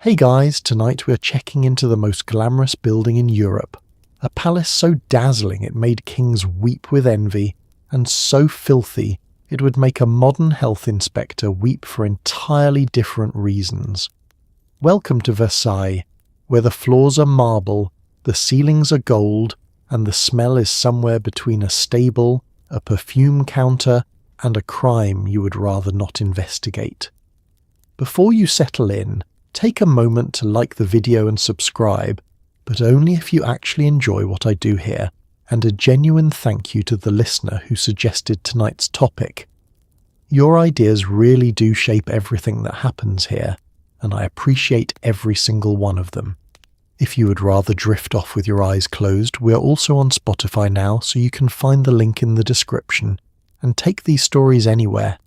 Hey guys, tonight we're checking into the most glamorous building in Europe. A palace so dazzling it made kings weep with envy, and so filthy it would make a modern health inspector weep for entirely different reasons. Welcome to Versailles, where the floors are marble, the ceilings are gold, and the smell is somewhere between a stable, a perfume counter, and a crime you would rather not investigate. Before you settle in, take a moment to like the video and subscribe, but only if you actually enjoy what I do here, and a genuine thank you to the listener who suggested tonight's topic. Your ideas really do shape everything that happens here, and I appreciate every single one of them. If you would rather drift off with your eyes closed, we're also on Spotify now, so you can find the link in the description, and take these stories anywhere.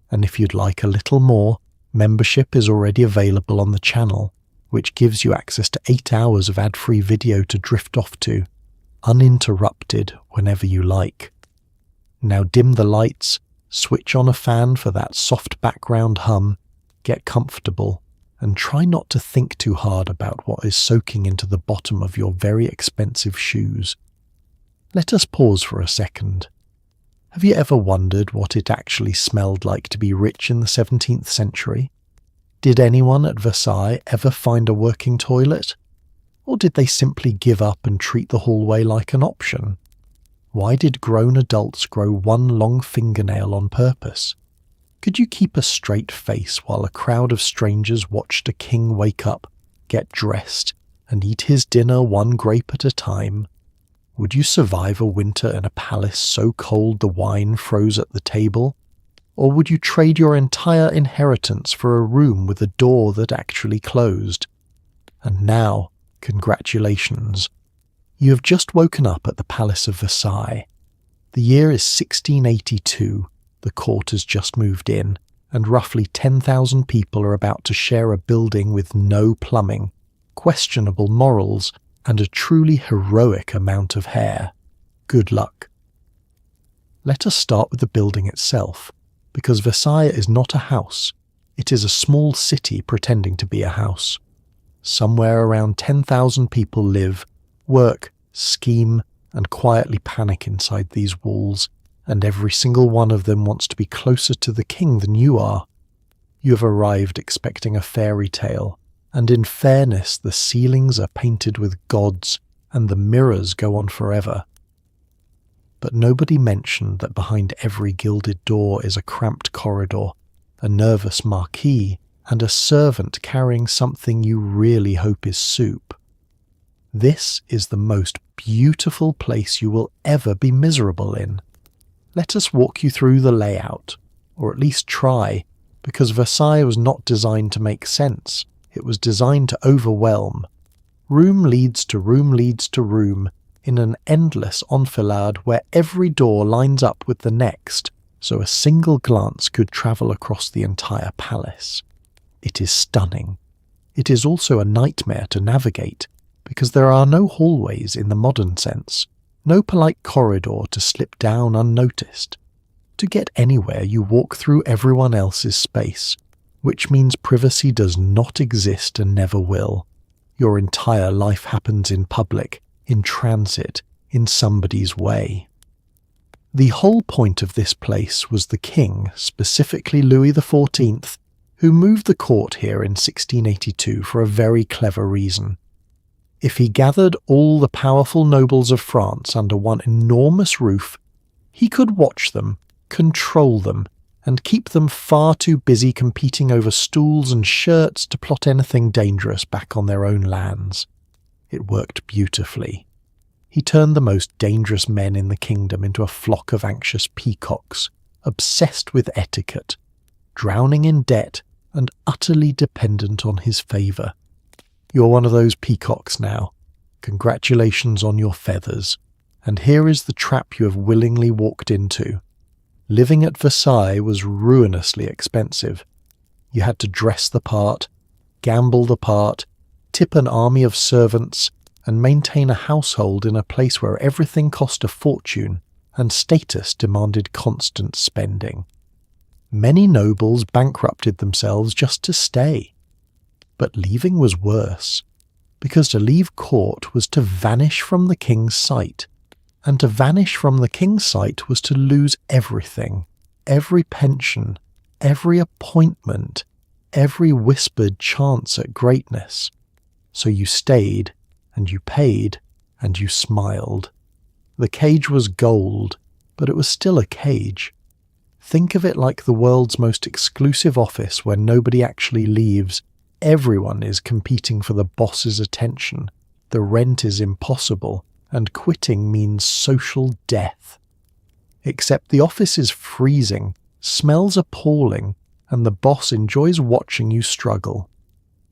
And if you'd like a little more, membership is already available on the channel, which gives you access to 8 hours of ad-free video to drift off to, uninterrupted whenever you like. Now dim the lights, switch on a fan for that soft background hum, get comfortable, and try not to think too hard about what is soaking into the bottom of your very expensive shoes. Let us pause for a second. Have you ever wondered what it actually smelled like to be rich in the 17th century? Did anyone at Versailles ever find a working toilet? Or did they simply give up and treat the hallway like an option? Why did grown adults grow one long fingernail on purpose? Could you keep a straight face while a crowd of strangers watched a king wake up, get dressed, and eat his dinner one grape at a time? Would you survive a winter in a palace so cold the wine froze at the table? Or would you trade your entire inheritance for a room with a door that actually closed? And now, congratulations. You have just woken up at the Palace of Versailles. The year is 1682, the court has just moved in, and roughly 10,000 people are about to share a building with no plumbing, questionable morals, and a truly heroic amount of hair. Good luck. Let us start with the building itself, because Versailles is not a house. It is a small city pretending to be a house. Somewhere around 10,000 people live, work, scheme, and quietly panic inside these walls, and every single one of them wants to be closer to the king than you are. You have arrived expecting a fairy tale, and in fairness the ceilings are painted with gods and the mirrors go on forever. But nobody mentioned that behind every gilded door is a cramped corridor, a nervous marquis, and a servant carrying something you really hope is soup. This is the most beautiful place you will ever be miserable in. Let us walk you through the layout, or at least try, because Versailles was not designed to make sense. It was designed to overwhelm. Room leads to room leads to room, in an endless enfilade where every door lines up with the next, so a single glance could travel across the entire palace. It is stunning. It is also a nightmare to navigate, because there are no hallways in the modern sense, no polite corridor to slip down unnoticed. To get anywhere, you walk through everyone else's space, which means privacy does not exist and never will. Your entire life happens in public, in transit, in somebody's way. The whole point of this place was the king, specifically Louis XIV, who moved the court here in 1682 for a very clever reason. If he gathered all the powerful nobles of France under one enormous roof, he could watch them, control them, and keep them far too busy competing over stools and shirts to plot anything dangerous back on their own lands. It worked beautifully. He turned the most dangerous men in the kingdom into a flock of anxious peacocks, obsessed with etiquette, drowning in debt, and utterly dependent on his favour. You're one of those peacocks now. Congratulations on your feathers. And here is the trap you have willingly walked into. Living at Versailles was ruinously expensive. You had to dress the part, gamble the part, tip an army of servants, and maintain a household in a place where everything cost a fortune and status demanded constant spending. Many nobles bankrupted themselves just to stay. But leaving was worse, because to leave court was to vanish from the king's sight, and to vanish from the king's sight was to lose everything, every pension, every appointment, every whispered chance at greatness. So you stayed, and you paid, and you smiled. The cage was gold, but it was still a cage. Think of it like the world's most exclusive office where nobody actually leaves. Everyone is competing for the boss's attention. The rent is impossible, and quitting means social death. Except the office is freezing, smells appalling, and the boss enjoys watching you struggle.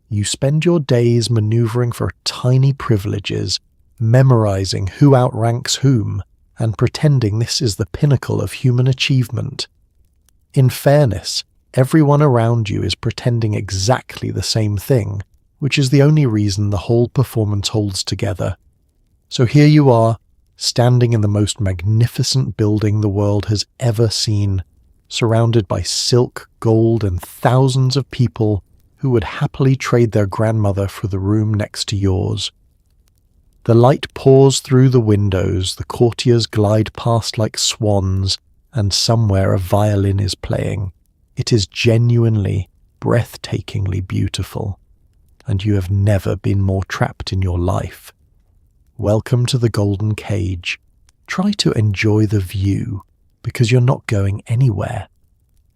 You spend your days maneuvering for tiny privileges, memorizing who outranks whom, and pretending this is the pinnacle of human achievement. In fairness, everyone around you is pretending exactly the same thing, which is the only reason the whole performance holds together. So here you are, standing in the most magnificent building the world has ever seen, surrounded by silk, gold, and thousands of people who would happily trade their grandmother for the room next to yours. The light pours through the windows, the courtiers glide past like swans, and somewhere a violin is playing. It is genuinely, breathtakingly beautiful, and you have never been more trapped in your life. Welcome to the golden cage. Try to enjoy the view, because you're not going anywhere.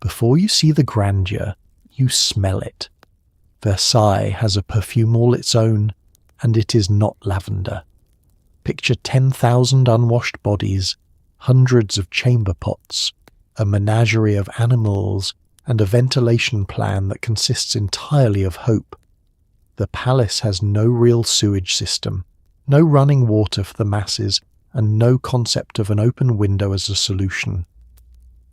Before you see the grandeur, you smell it. Versailles has a perfume all its own, and it is not lavender. Picture 10,000 unwashed bodies, hundreds of chamber pots, a menagerie of animals, and a ventilation plan that consists entirely of hope. The palace has no real sewage system, no running water for the masses, and no concept of an open window as a solution.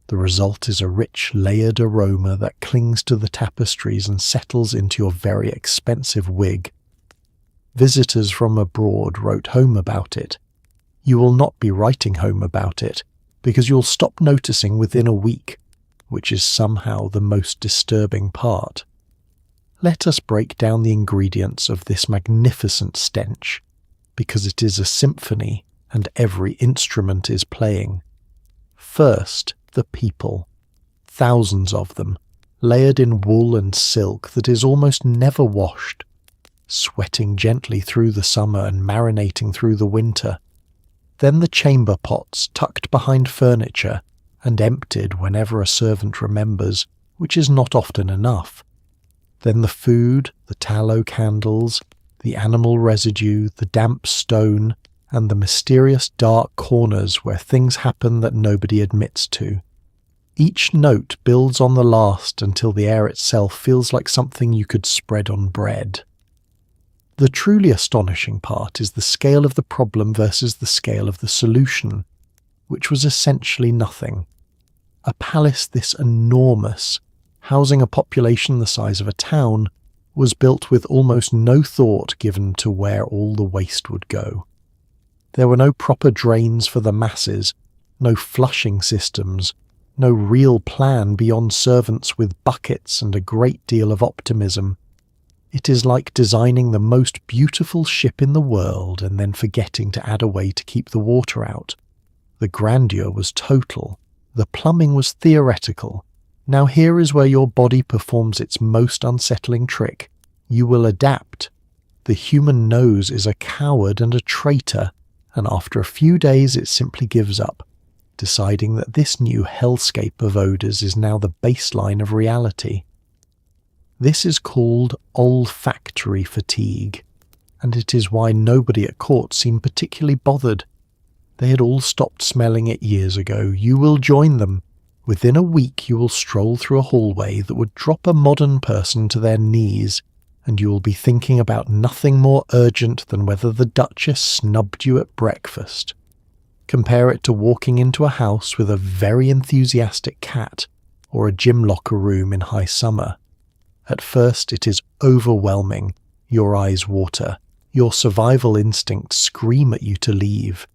The result is a rich, layered aroma that clings to the tapestries and settles into your very expensive wig. Visitors from abroad wrote home about it. You will not be writing home about it, because you'll stop noticing within a week, which is somehow the most disturbing part. Let us break down the ingredients of this magnificent stench, because it is a symphony and every instrument is playing. First, the people. Thousands of them, layered in wool and silk that is almost never washed, sweating gently through the summer and marinating through the winter. Then the chamber pots tucked behind furniture and emptied whenever a servant remembers, which is not often enough. Then the food, the tallow candles, the animal residue, the damp stone, and the mysterious dark corners where things happen that nobody admits to. Each note builds on the last until the air itself feels like something you could spread on bread. The truly astonishing part is the scale of the problem versus the scale of the solution, which was essentially nothing. A palace this enormous, housing a population the size of a town, was built with almost no thought given to where all the waste would go. There were no proper drains for the masses, no flushing systems, no real plan beyond servants with buckets and a great deal of optimism. It is like designing the most beautiful ship in the world and then forgetting to add a way to keep the water out. The grandeur was total. The plumbing was theoretical. Now here is where your body performs its most unsettling trick. You will adapt. The human nose is a coward and a traitor, and after a few days it simply gives up, deciding that this new hellscape of odours is now the baseline of reality. This is called olfactory fatigue, and it is why nobody at court seemed particularly bothered. They had all stopped smelling it years ago. You will join them. Within a week you will stroll through a hallway that would drop a modern person to their knees, and you will be thinking about nothing more urgent than whether the Duchess snubbed you at breakfast. Compare it to walking into a house with a very enthusiastic cat, or a gym locker room in high summer. At first it is overwhelming. Your eyes water. Your survival instincts scream at you to leave.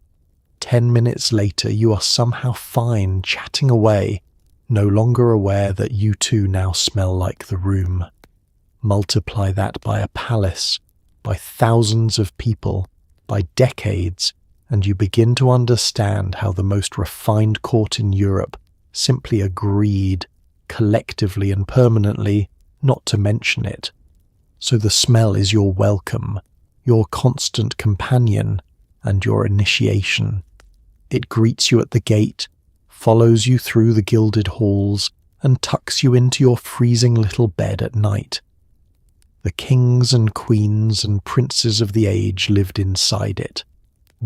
10 minutes later you are somehow fine, chatting away, no longer aware that you too now smell like the room. Multiply that by a palace, by thousands of people, by decades, and you begin to understand how the most refined court in Europe simply agreed, collectively and permanently, not to mention it. So the smell is your welcome, your constant companion, and your initiation. It greets you at the gate, follows you through the gilded halls, and tucks you into your freezing little bed at night. The kings and queens and princes of the age lived inside it,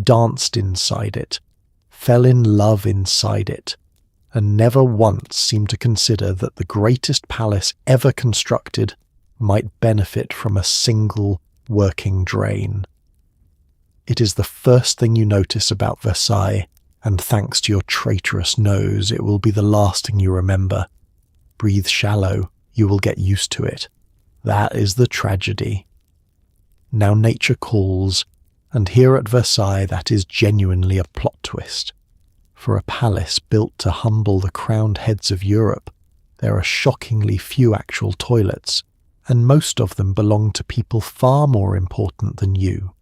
danced inside it, fell in love inside it, and never once seemed to consider that the greatest palace ever constructed might benefit from a single working drain. It is the first thing you notice about Versailles, and thanks to your traitorous nose, it will be the last thing you remember. Breathe shallow, you will get used to it. That is the tragedy. Now nature calls, and here at Versailles that is genuinely a plot twist. For a palace built to humble the crowned heads of Europe, there are shockingly few actual toilets, and most of them belong to people far more important than you.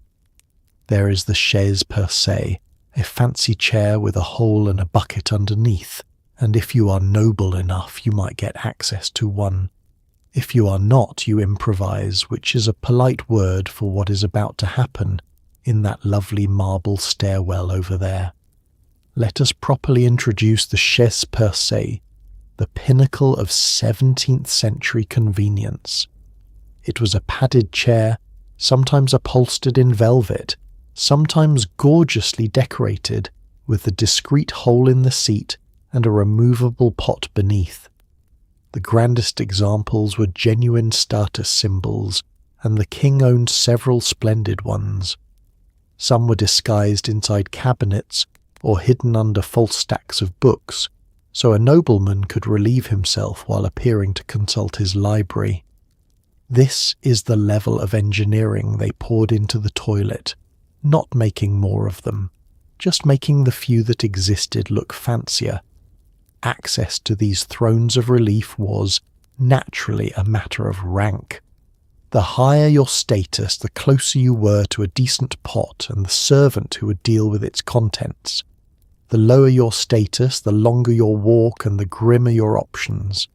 There is the chaise per se, a fancy chair with a hole and a bucket underneath, and if you are noble enough you might get access to one. If you are not, you improvise, which is a polite word for what is about to happen in that lovely marble stairwell over there. Let us properly introduce the chaise per se, the pinnacle of 17th century convenience. It was a padded chair, sometimes upholstered in velvet, sometimes gorgeously decorated with a discreet hole in the seat and a removable pot beneath. The grandest examples were genuine status symbols, and the king owned several splendid ones. Some were disguised inside cabinets or hidden under false stacks of books, so a nobleman could relieve himself while appearing to consult his library. This is the level of engineering they poured into the toilet, not making more of them, just making the few that existed look fancier. Access to these thrones of relief was, naturally, a matter of rank. The higher your status, the closer you were to a decent pot and the servant who would deal with its contents. The lower your status, the longer your walk and the grimmer your options.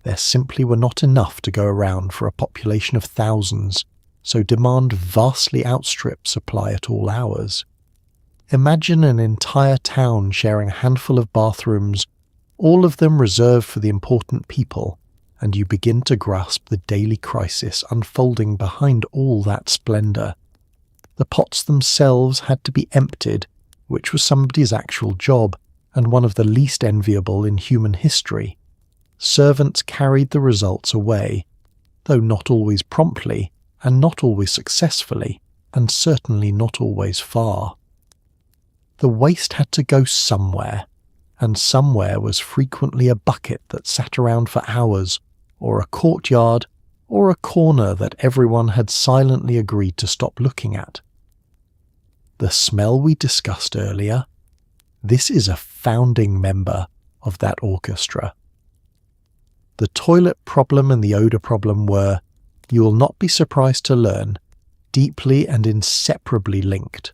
There simply were not enough to go around for a population of thousands, so demand vastly outstrips supply at all hours. Imagine an entire town sharing a handful of bathrooms, all of them reserved for the important people, and you begin to grasp the daily crisis unfolding behind all that splendour. The pots themselves had to be emptied, which was somebody's actual job, and one of the least enviable in human history. Servants carried the results away, though not always promptly, and not always successfully, and certainly not always far. The waste had to go somewhere, and somewhere was frequently a bucket that sat around for hours, or a courtyard, or a corner that everyone had silently agreed to stop looking at. The smell we discussed earlier, this is a founding member of that orchestra. The toilet problem and the odour problem were, you will not be surprised to learn, deeply and inseparably linked.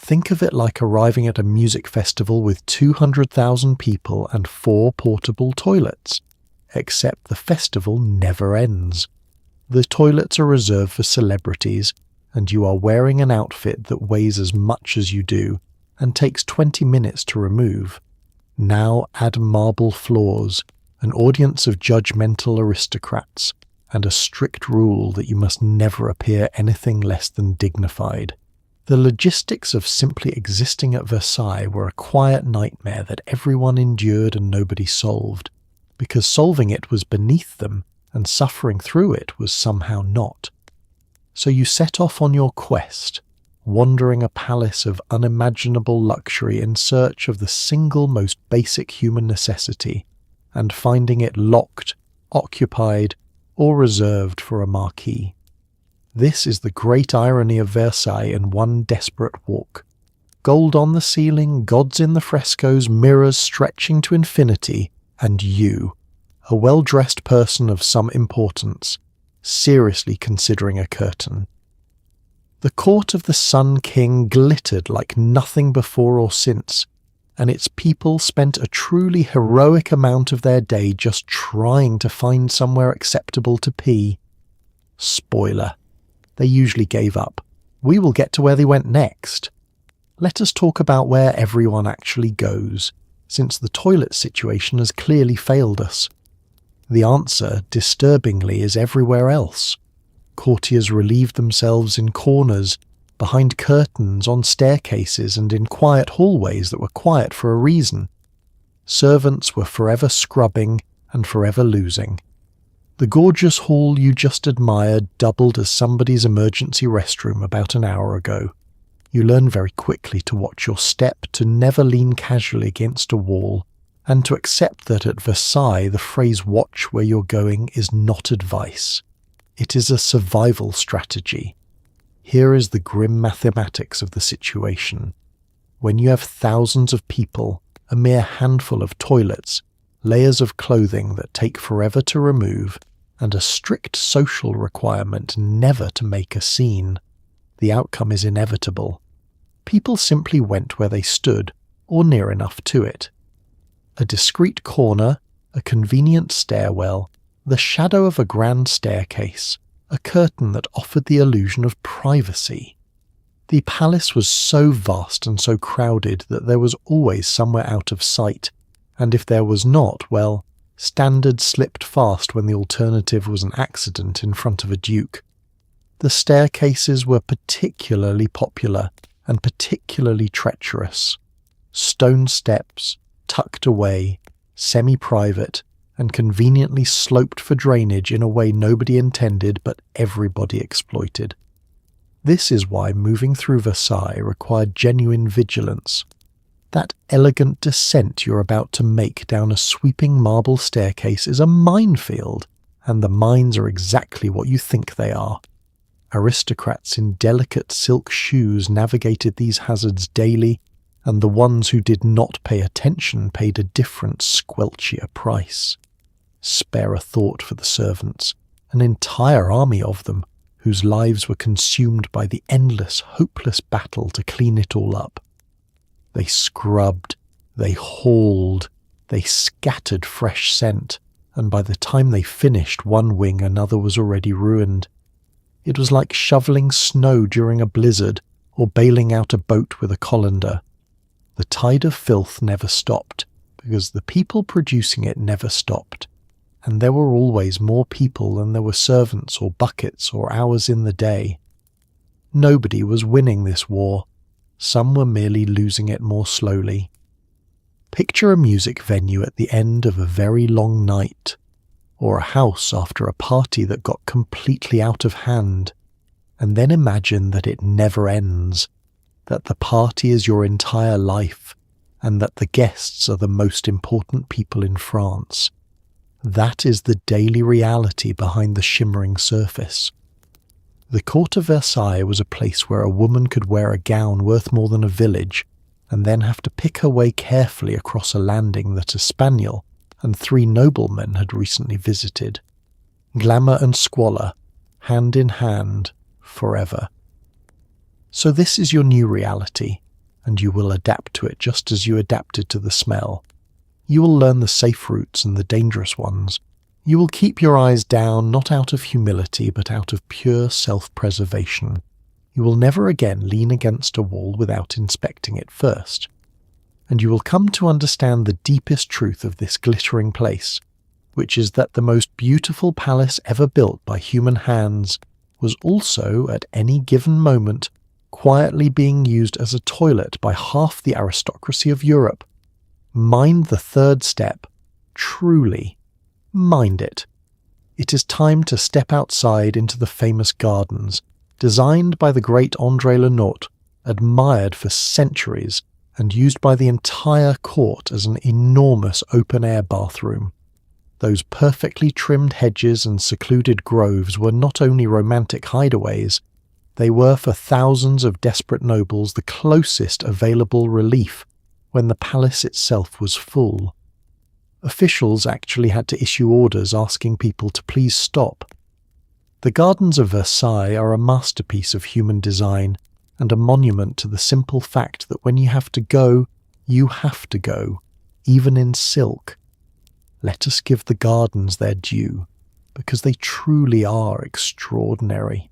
Think of it like arriving at a music festival with 200,000 people and 4 portable toilets, except the festival never ends. The toilets are reserved for celebrities, and you are wearing an outfit that weighs as much as you do and takes 20 minutes to remove. Now add marble floors, an audience of judgmental aristocrats, and a strict rule that you must never appear anything less than dignified. The logistics of simply existing at Versailles were a quiet nightmare that everyone endured and nobody solved, because solving it was beneath them and suffering through it was somehow not. So you set off on your quest, wandering a palace of unimaginable luxury in search of the single most basic human necessity, and finding it locked, occupied, or reserved for a marquis. This is the great irony of Versailles in one desperate walk. Gold on the ceiling, gods in the frescoes, mirrors stretching to infinity, and you, a well-dressed person of some importance, seriously considering a curtain. The court of the Sun King glittered like nothing before or since, and its people spent a truly heroic amount of their day just trying to find somewhere acceptable to pee. Spoiler. They usually gave up. We will get to where they went next. Let us talk about where everyone actually goes, since the toilet situation has clearly failed us. The answer, disturbingly, is everywhere else. Courtiers relieved themselves in corners, behind curtains, on staircases, and in quiet hallways that were quiet for a reason. Servants were forever scrubbing and forever losing. The gorgeous hall you just admired doubled as somebody's emergency restroom about an hour ago. You learn very quickly to watch your step, to never lean casually against a wall, and to accept that at Versailles the phrase "watch where you're going" is not advice. It is a survival strategy. Here is the grim mathematics of the situation. When you have thousands of people, a mere handful of toilets, layers of clothing that take forever to remove, and a strict social requirement never to make a scene, the outcome is inevitable. People simply went where they stood, or near enough to it. A discreet corner, a convenient stairwell, the shadow of a grand staircase, a curtain that offered the illusion of privacy. The palace was so vast and so crowded that there was always somewhere out of sight, and if there was not, well, standards slipped fast when the alternative was an accident in front of a duke. The staircases were particularly popular and particularly treacherous. Stone steps, tucked away, semi-private, and conveniently sloped for drainage in a way nobody intended but everybody exploited. This is why moving through Versailles required genuine vigilance. That elegant descent you're about to make down a sweeping marble staircase is a minefield, and the mines are exactly what you think they are. Aristocrats in delicate silk shoes navigated these hazards daily, and the ones who did not pay attention paid a different, squelchier price. Spare a thought for the servants, an entire army of them, whose lives were consumed by the endless, hopeless battle to clean it all up. They scrubbed, they hauled, they scattered fresh scent, and by the time they finished one wing another was already ruined. It was like shoveling snow during a blizzard or bailing out a boat with a colander. The tide of filth never stopped, because the people producing it never stopped, and there were always more people than there were servants or buckets or hours in the day. Nobody was winning this war. Some were merely losing it more slowly. Picture a music venue at the end of a very long night, or a house after a party that got completely out of hand, and then imagine that it never ends, that the party is your entire life, and that the guests are the most important people in France. That is the daily reality behind the shimmering surface. The court of Versailles was a place where a woman could wear a gown worth more than a village, and then have to pick her way carefully across a landing that a spaniel and 3 noblemen had recently visited. Glamour and squalor, hand in hand, forever. So this is your new reality, and you will adapt to it just as you adapted to the smell. You will learn the safe routes and the dangerous ones. You will keep your eyes down, not out of humility, but out of pure self-preservation. You will never again lean against a wall without inspecting it first. And you will come to understand the deepest truth of this glittering place, which is that the most beautiful palace ever built by human hands was also, at any given moment, quietly being used as a toilet by half the aristocracy of Europe. Mind the third step. Truly. Mind it. It is time to step outside into the famous gardens, designed by the great André Le Nôtre, admired for centuries, and used by the entire court as an enormous open-air bathroom. Those perfectly trimmed hedges and secluded groves were not only romantic hideaways, they were for thousands of desperate nobles the closest available relief when the palace itself was full. Officials actually had to issue orders asking people to please stop. The gardens of Versailles are a masterpiece of human design and a monument to the simple fact that when you have to go, you have to go, even in silk. Let us give the gardens their due, because they truly are extraordinary.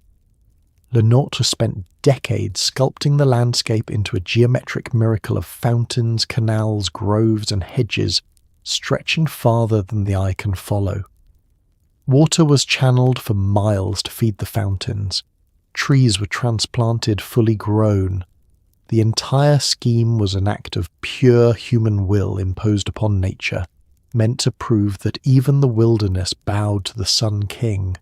Le Nôtre spent decades sculpting the landscape into a geometric miracle of fountains, canals, groves and hedges, stretching farther than the eye can follow. Water was channeled for miles to feed the fountains. Trees were transplanted fully grown. The entire scheme was an act of pure human will imposed upon nature, meant to prove that even the wilderness bowed to the Sun King.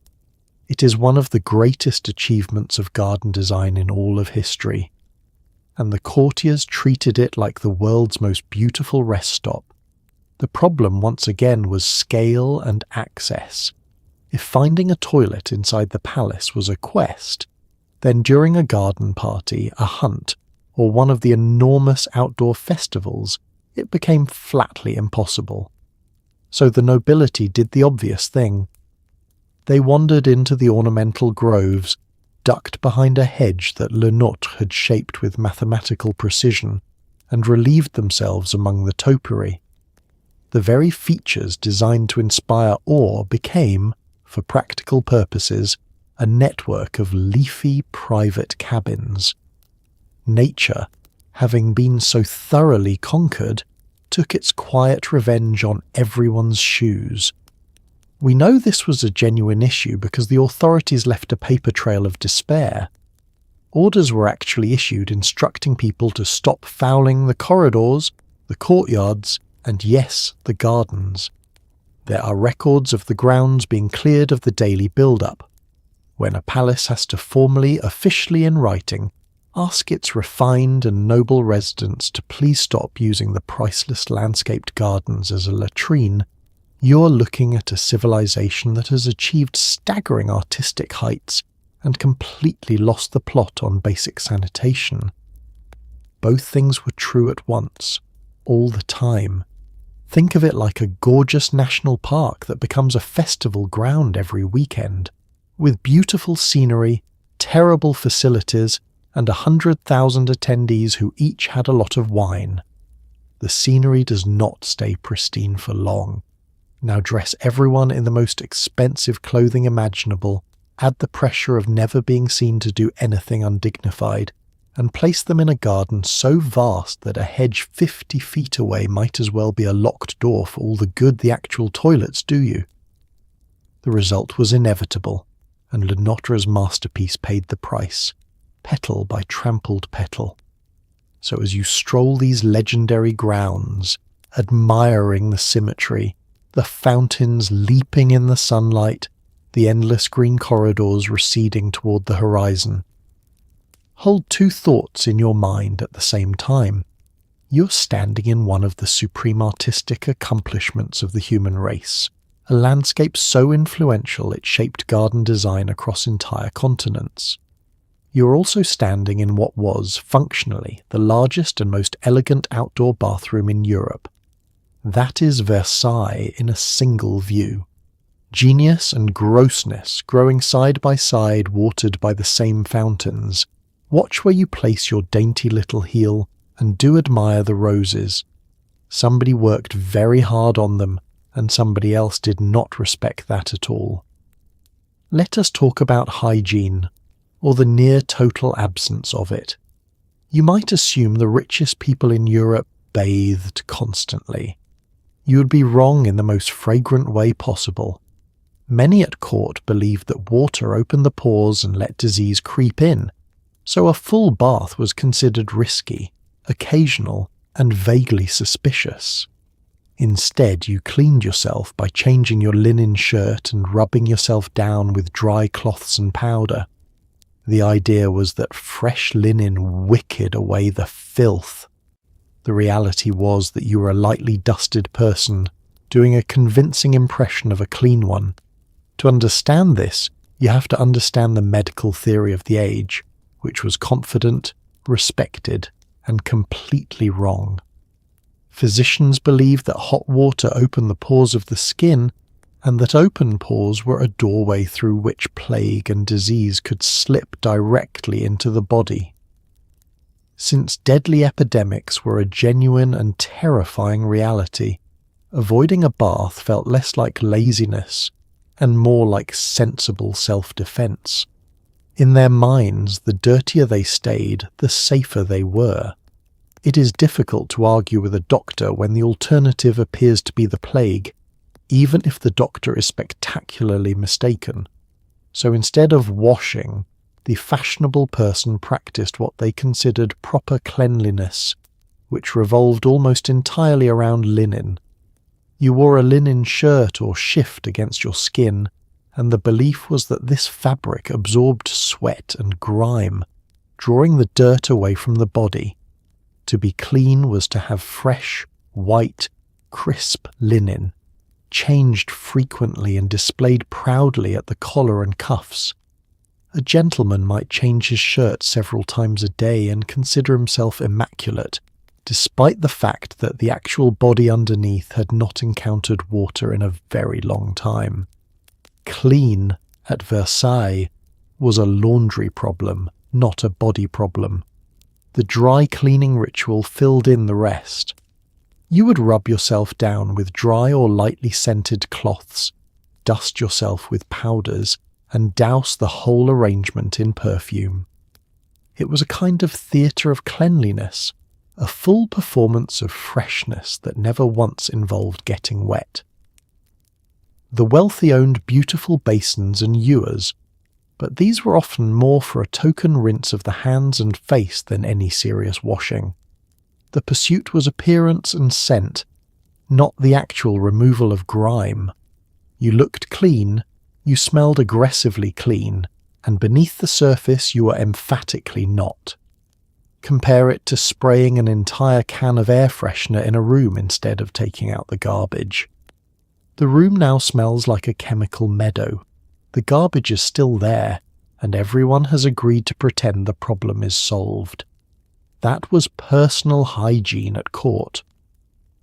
It is one of the greatest achievements of garden design in all of history, and the courtiers treated it like the world's most beautiful rest stop. The problem once again was scale and access. If finding a toilet inside the palace was a quest, then during a garden party, a hunt, or one of the enormous outdoor festivals, it became flatly impossible. So the nobility did the obvious thing. They wandered into the ornamental groves, ducked behind a hedge that Le Nôtre had shaped with mathematical precision, and relieved themselves among the topiary. The very features designed to inspire awe became, for practical purposes, a network of leafy private cabins. Nature, having been so thoroughly conquered, took its quiet revenge on everyone's shoes. We know this was a genuine issue because the authorities left a paper trail of despair. Orders were actually issued instructing people to stop fouling the corridors, the courtyards, and yes, the gardens. There are records of the grounds being cleared of the daily build-up. When a palace has to formally, officially in writing, ask its refined and noble residents to please stop using the priceless landscaped gardens as a latrine, you're looking at a civilization that has achieved staggering artistic heights and completely lost the plot on basic sanitation. Both things were true at once, all the time. Think of it like a gorgeous national park that becomes a festival ground every weekend, with beautiful scenery, terrible facilities, and 100,000 attendees who each had a lot of wine. The scenery does not stay pristine for long. Now dress everyone in the most expensive clothing imaginable, add the pressure of never being seen to do anything undignified, and place them in a garden so vast that a hedge 50 feet away might as well be a locked door for all the good the actual toilets do you. The result was inevitable, and Le Nôtre's masterpiece paid the price, petal by trampled petal. So as you stroll these legendary grounds, admiring the symmetry, the fountains leaping in the sunlight, the endless green corridors receding toward the horizon, hold two thoughts in your mind at the same time. You're standing in one of the supreme artistic accomplishments of the human race, a landscape so influential it shaped garden design across entire continents. You're also standing in what was, functionally, the largest and most elegant outdoor bathroom in Europe. That is Versailles in a single view. Genius and grossness growing side by side, watered by the same fountains. Watch where you place your dainty little heel, and do admire the roses. Somebody worked very hard on them, and somebody else did not respect that at all. Let us talk about hygiene, or the near total absence of it. You might assume the richest people in Europe bathed constantly. You would be wrong in the most fragrant way possible. Many at court believed that water opened the pores and let disease creep in, so a full bath was considered risky, occasional, and vaguely suspicious. Instead, you cleaned yourself by changing your linen shirt and rubbing yourself down with dry cloths and powder. The idea was that fresh linen wicked away the filth. The reality was that you were a lightly dusted person, doing a convincing impression of a clean one. To understand this, you have to understand the medical theory of the age, which was confident, respected, and completely wrong. Physicians believed that hot water opened the pores of the skin, and that open pores were a doorway through which plague and disease could slip directly into the body. Since deadly epidemics were a genuine and terrifying reality, avoiding a bath felt less like laziness and more like sensible self-defense. In their minds, the dirtier they stayed, the safer they were. It is difficult to argue with a doctor when the alternative appears to be the plague, even if the doctor is spectacularly mistaken. So instead of washing, the fashionable person practiced what they considered proper cleanliness, which revolved almost entirely around linen. You wore a linen shirt or shift against your skin, and the belief was that this fabric absorbed sweat and grime, drawing the dirt away from the body. To be clean was to have fresh, white, crisp linen, changed frequently and displayed proudly at the collar and cuffs. A gentleman might change his shirt several times a day and consider himself immaculate, despite the fact that the actual body underneath had not encountered water in a very long time. Clean, at Versailles, was a laundry problem, not a body problem. The dry cleaning ritual filled in the rest. You would rub yourself down with dry or lightly scented cloths, dust yourself with powders, and douse the whole arrangement in perfume. It was a kind of theatre of cleanliness, a full performance of freshness that never once involved getting wet. The wealthy owned beautiful basins and ewers, but these were often more for a token rinse of the hands and face than any serious washing. The pursuit was appearance and scent, not the actual removal of grime. You looked clean, you smelled aggressively clean, and beneath the surface you were emphatically not. Compare it to spraying an entire can of air freshener in a room instead of taking out the garbage. The room now smells like a chemical meadow. The garbage is still there, and everyone has agreed to pretend the problem is solved. That was personal hygiene at court.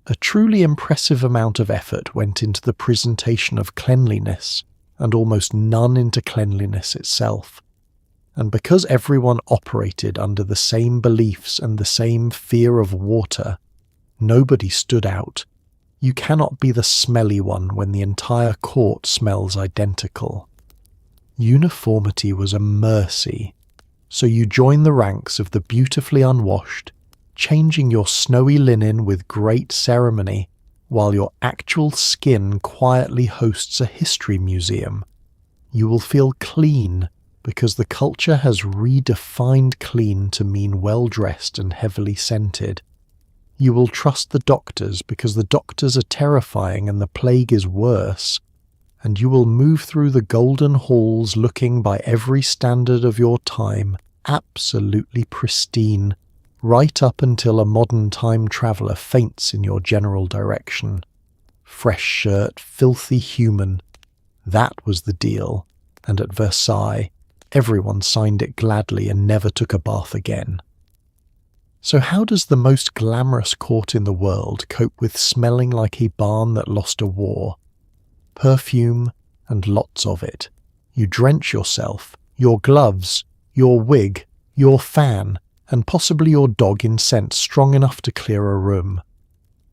A truly impressive amount of effort went into the presentation of cleanliness, and almost none into cleanliness itself. And because everyone operated under the same beliefs and the same fear of water, nobody stood out. You cannot be the smelly one when the entire court smells identical. Uniformity was a mercy, so you join the ranks of the beautifully unwashed, changing your snowy linen with great ceremony, while your actual skin quietly hosts a history museum. You will feel clean, because the culture has redefined clean to mean well-dressed and heavily scented. You will trust the doctors because the doctors are terrifying and the plague is worse, and you will move through the golden halls looking by every standard of your time absolutely pristine, right up until a modern time traveller faints in your general direction. Fresh shirt, filthy human. That was the deal, and at Versailles, everyone signed it gladly and never took a bath again. So how does the most glamorous court in the world cope with smelling like a barn that lost a war? Perfume, and lots of it. You drench yourself, your gloves, your wig, your fan, and possibly your dog in scent strong enough to clear a room.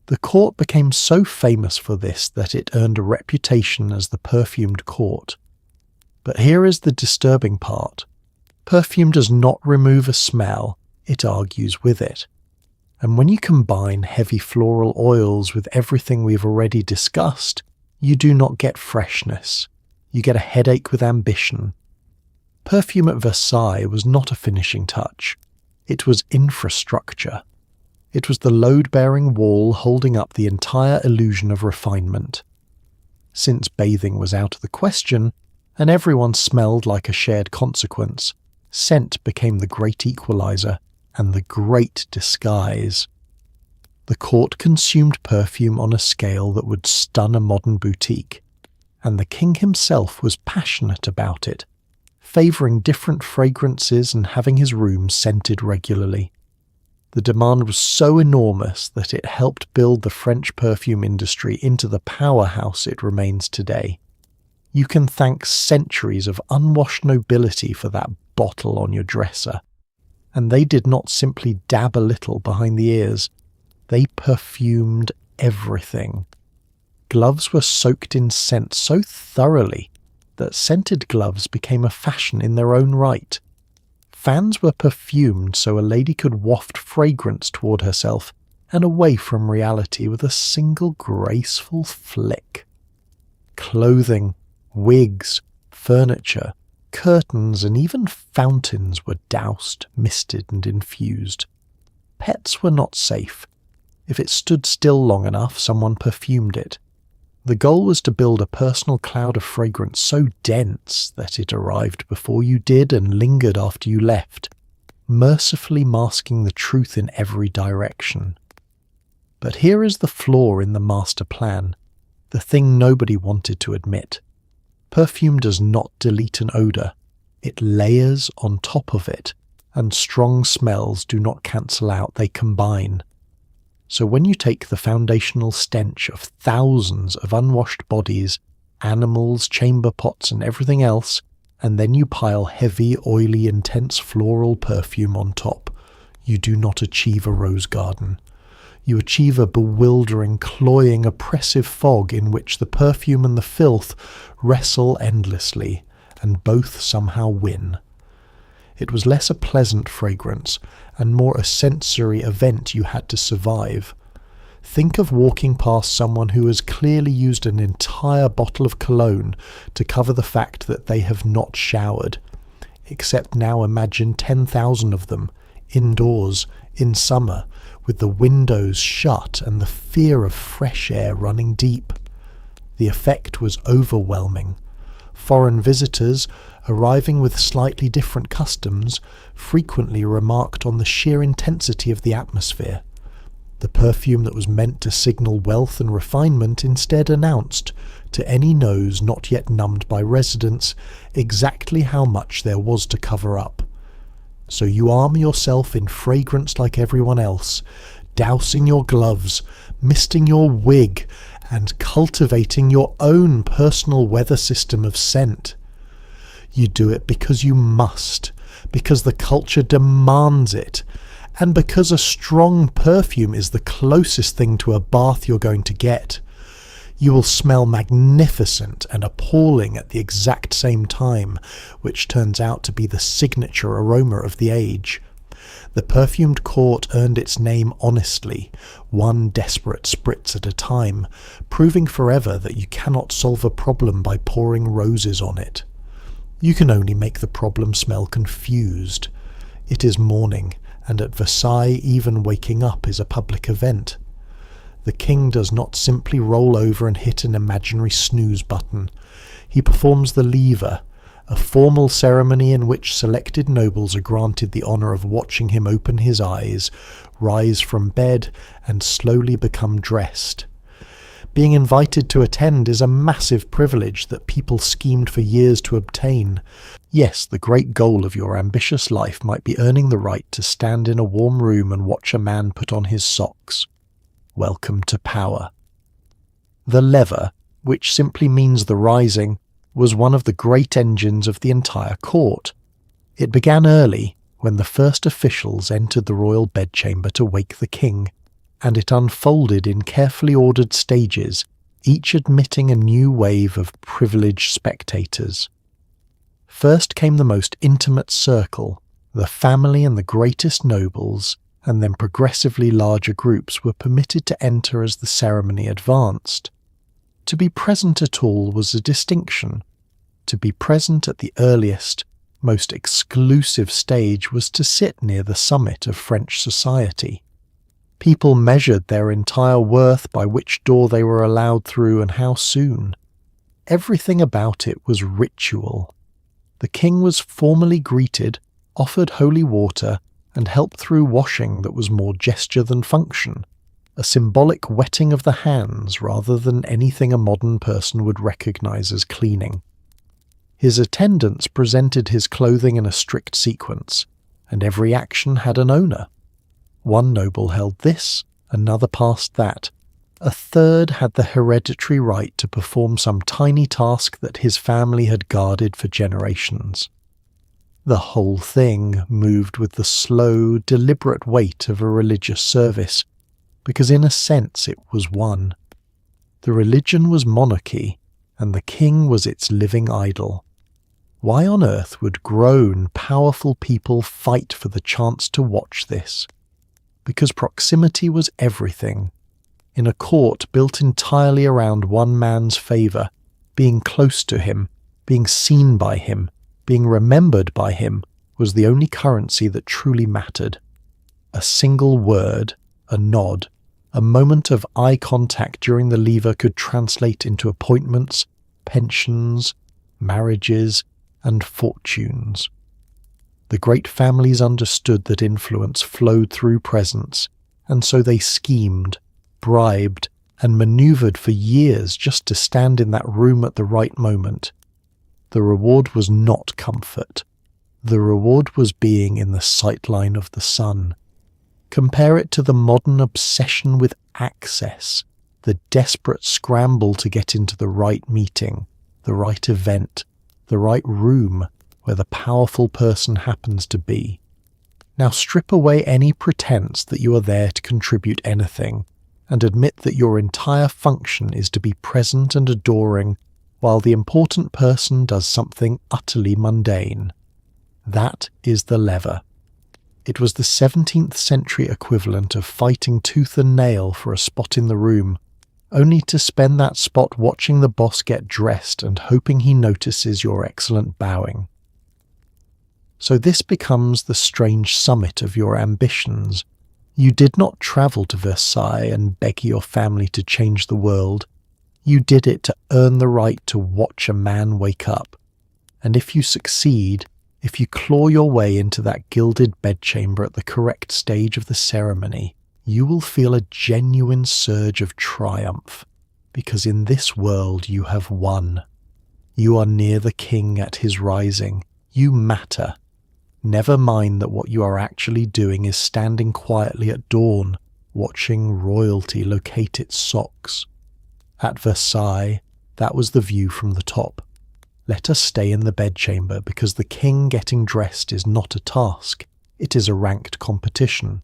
The court became so famous for this that it earned a reputation as the perfumed court. But here is the disturbing part. Perfume does not remove a smell, it argues with it. And when you combine heavy floral oils with everything we've already discussed, you do not get freshness. You get a headache with ambition. Perfume at Versailles was not a finishing touch. It was infrastructure. It was the load-bearing wall holding up the entire illusion of refinement. Since bathing was out of the question, and everyone smelled like a shared consequence, scent became the great equalizer and the great disguise. The court consumed perfume on a scale that would stun a modern boutique, and the king himself was passionate about it, favouring different fragrances and having his rooms scented regularly. The demand was so enormous that it helped build the French perfume industry into the powerhouse it remains today. You can thank centuries of unwashed nobility for that bottle on your dresser. And they did not simply dab a little behind the ears. They perfumed everything. Gloves were soaked in scent so thoroughly that scented gloves became a fashion in their own right. Fans were perfumed so a lady could waft fragrance toward herself and away from reality with a single graceful flick. Clothing, wigs, furniture, curtains, and even fountains were doused, misted, and infused. Pets were not safe. If it stood still long enough, someone perfumed it. The goal was to build a personal cloud of fragrance so dense that it arrived before you did and lingered after you left, mercifully masking the truth in every direction. But here is the flaw in the master plan, the thing nobody wanted to admit. Perfume does not delete an odour, it layers on top of it, and strong smells do not cancel out, they combine. So when you take the foundational stench of thousands of unwashed bodies, animals, chamber pots, and everything else, and then you pile heavy, oily, intense floral perfume on top, you do not achieve a rose garden. You achieve a bewildering, cloying, oppressive fog in which the perfume and the filth wrestle endlessly, and both somehow win. It was less a pleasant fragrance, and more a sensory event you had to survive. Think of walking past someone who has clearly used an entire bottle of cologne to cover the fact that they have not showered. Except now imagine 10,000 of them, indoors, in summer, with the windows shut and the fear of fresh air running deep. The effect was overwhelming. Foreign visitors, arriving with slightly different customs, frequently remarked on the sheer intensity of the atmosphere. The perfume that was meant to signal wealth and refinement instead announced, to any nose not yet numbed by residents, exactly how much there was to cover up. So you arm yourself in fragrance like everyone else, dousing your gloves, misting your wig, and cultivating your own personal weather system of scent. You do it because you must, because the culture demands it, and because a strong perfume is the closest thing to a bath you're going to get. You will smell magnificent and appalling at the exact same time, which turns out to be the signature aroma of the age. The perfumed court earned its name honestly, one desperate spritz at a time, proving forever that you cannot solve a problem by pouring roses on it. You can only make the problem smell confused. It is morning, and at Versailles even waking up is a public event. The king does not simply roll over and hit an imaginary snooze button. He performs the lever, a formal ceremony in which selected nobles are granted the honour of watching him open his eyes, rise from bed, and slowly become dressed. Being invited to attend is a massive privilege that people schemed for years to obtain. Yes, the great goal of your ambitious life might be earning the right to stand in a warm room and watch a man put on his socks. Welcome to power. The lever, which simply means the rising, was one of the great engines of the entire court. It began early, when the first officials entered the royal bedchamber to wake the king, and it unfolded in carefully ordered stages, each admitting a new wave of privileged spectators. First came the most intimate circle, the family and the greatest nobles, and then progressively larger groups were permitted to enter as the ceremony advanced. To be present at all was a distinction. To be present at the earliest, most exclusive stage was to sit near the summit of French society. People measured their entire worth by which door they were allowed through and how soon. Everything about it was ritual. The king was formally greeted, offered holy water, and helped through washing that was more gesture than function, a symbolic wetting of the hands rather than anything a modern person would recognize as cleaning. His attendants presented his clothing in a strict sequence, and every action had an owner. One noble held this, another passed that. A third had the hereditary right to perform some tiny task that his family had guarded for generations. The whole thing moved with the slow, deliberate weight of a religious service, because in a sense it was one. The religion was monarchy, and the king was its living idol. Why on earth would grown, powerful people fight for the chance to watch this? Because proximity was everything. In a court built entirely around one man's favour, being close to him, being seen by him, being remembered by him, was the only currency that truly mattered. A single word, a nod, a moment of eye contact during the lever could translate into appointments, pensions, marriages, and fortunes. The great families understood that influence flowed through presence, and so they schemed, bribed, and manoeuvred for years just to stand in that room at the right moment. The reward was not comfort. The reward was being in the sightline of the sun. Compare it to the modern obsession with access, the desperate scramble to get into the right meeting, the right event, the right room where the powerful person happens to be. Now strip away any pretense that you are there to contribute anything, and admit that your entire function is to be present and adoring while the important person does something utterly mundane. That is the lever. It was the 17th century equivalent of fighting tooth and nail for a spot in the room, only to spend that spot watching the boss get dressed and hoping he notices your excellent bowing. So this becomes the strange summit of your ambitions. You did not travel to Versailles and beg your family to change the world. You did it to earn the right to watch a man wake up. And if you succeed, if you claw your way into that gilded bedchamber at the correct stage of the ceremony, you will feel a genuine surge of triumph, because in this world you have won. You are near the king at his rising. You matter. Never mind that what you are actually doing is standing quietly at dawn, watching royalty locate its socks. At Versailles, that was the view from the top. Let us stay in the bedchamber, because the king getting dressed is not a task, it is a ranked competition.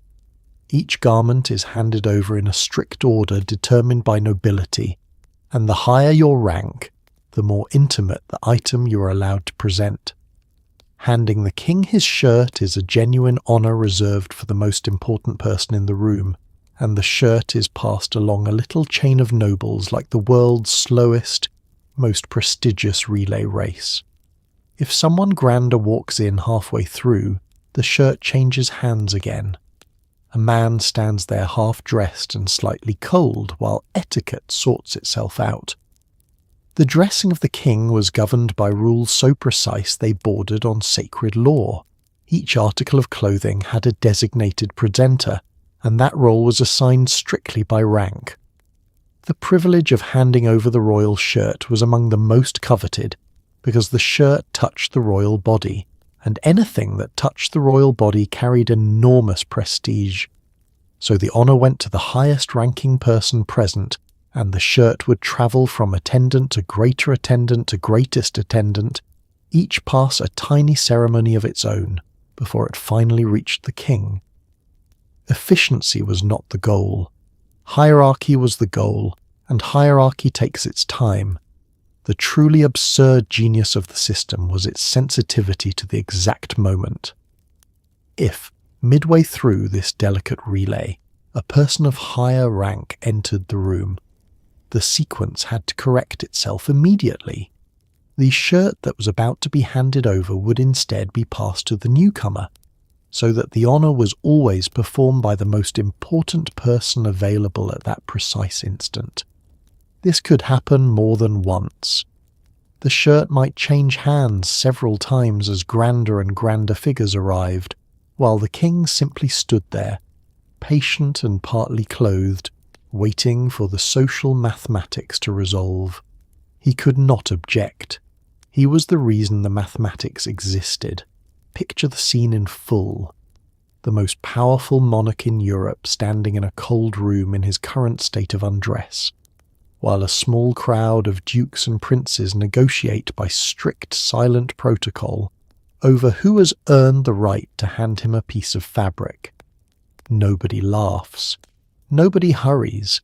Each garment is handed over in a strict order determined by nobility, and the higher your rank, the more intimate the item you are allowed to present. Handing the king his shirt is a genuine honour reserved for the most important person in the room, and the shirt is passed along a little chain of nobles like the world's slowest, most prestigious relay race. If someone grander walks in halfway through, the shirt changes hands again. A man stands there half-dressed and slightly cold while etiquette sorts itself out. The dressing of the king was governed by rules so precise they bordered on sacred law. Each article of clothing had a designated presenter, and that role was assigned strictly by rank. The privilege of handing over the royal shirt was among the most coveted, because the shirt touched the royal body, and anything that touched the royal body carried enormous prestige. So the honour went to the highest-ranking person present, and the shirt would travel from attendant to greater attendant to greatest attendant, each pass a tiny ceremony of its own, before it finally reached the king. Efficiency was not the goal. Hierarchy was the goal, and hierarchy takes its time. The truly absurd genius of the system was its sensitivity to the exact moment. If, midway through this delicate relay, a person of higher rank entered the room, the sequence had to correct itself immediately. The shirt that was about to be handed over would instead be passed to the newcomer, so that the honour was always performed by the most important person available at that precise instant. This could happen more than once. The shirt might change hands several times as grander and grander figures arrived, while the king simply stood there, patient and partly clothed, waiting for the social mathematics to resolve. He could not object. He was the reason the mathematics existed. Picture the scene in full. the most powerful monarch in Europe standing in a cold room in his current state of undress, while a small crowd of dukes and princes negotiate by strict silent protocol over who has earned the right to hand him a piece of fabric. Nobody laughs. Nobody hurries.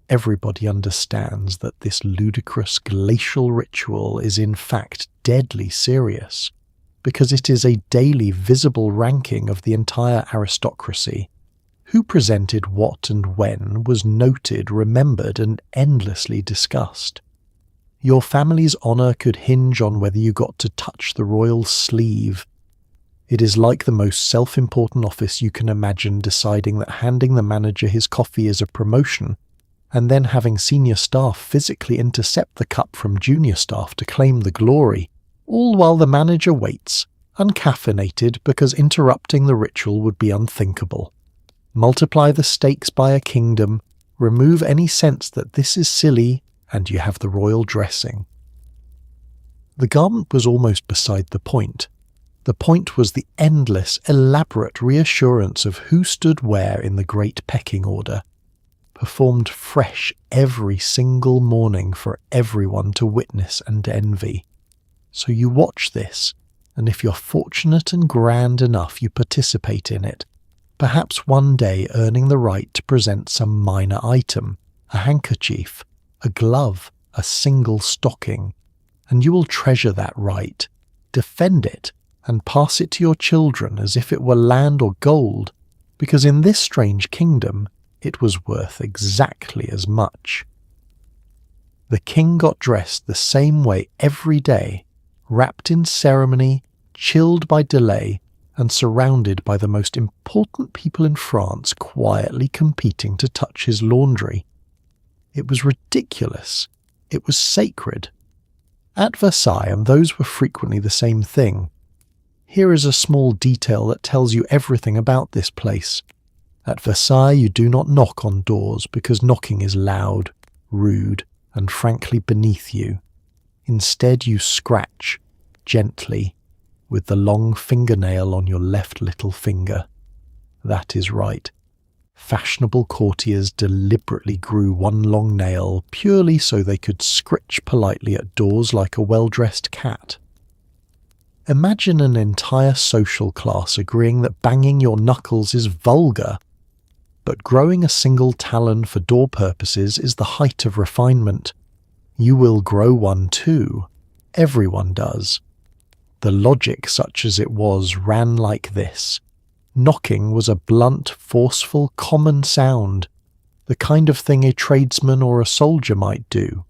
Everybody understands that this ludicrous glacial ritual is in fact deadly serious, because it is a daily visible ranking of the entire aristocracy. Who presented what and when was noted, remembered, and endlessly discussed. Your family's honour could hinge on whether you got to touch the royal sleeve. It is like the most self-important office you can imagine deciding that handing the manager his coffee is a promotion, and then having senior staff physically intercept the cup from junior staff to claim the glory, all while the manager waits, uncaffeinated, because interrupting the ritual would be unthinkable. Multiply the stakes by a kingdom, remove any sense that this is silly, and you have the royal dressing. The garment was almost beside the point. The point was the endless, elaborate reassurance of who stood where in the great pecking order, performed fresh every single morning for everyone to witness and envy. So you watch this, and if you're fortunate and grand enough, you participate in it, perhaps one day earning the right to present some minor item, a handkerchief, a glove, a single stocking, and you will treasure that right, defend it, and pass it to your children as if it were land or gold, because in this strange kingdom it was worth exactly as much. The king got dressed the same way every day, wrapped in ceremony, chilled by delay, and surrounded by the most important people in France quietly competing to touch his laundry. It was ridiculous. It was sacred. At Versailles, and those were frequently the same thing. Here is a small detail that tells you everything about this place. At Versailles you do not knock on doors because knocking is loud, rude, and frankly beneath you. Instead you scratch, gently, with the long fingernail on your left little finger. That is right. Fashionable courtiers deliberately grew one long nail purely so they could scritch politely at doors like a well-dressed cat. Imagine an entire social class agreeing that banging your knuckles is vulgar, but growing a single talon for door purposes is the height of refinement. You will grow one too. Everyone does. The logic, such as it was, ran like this. Knocking was a blunt, forceful, common sound, the kind of thing a tradesman or a soldier might do.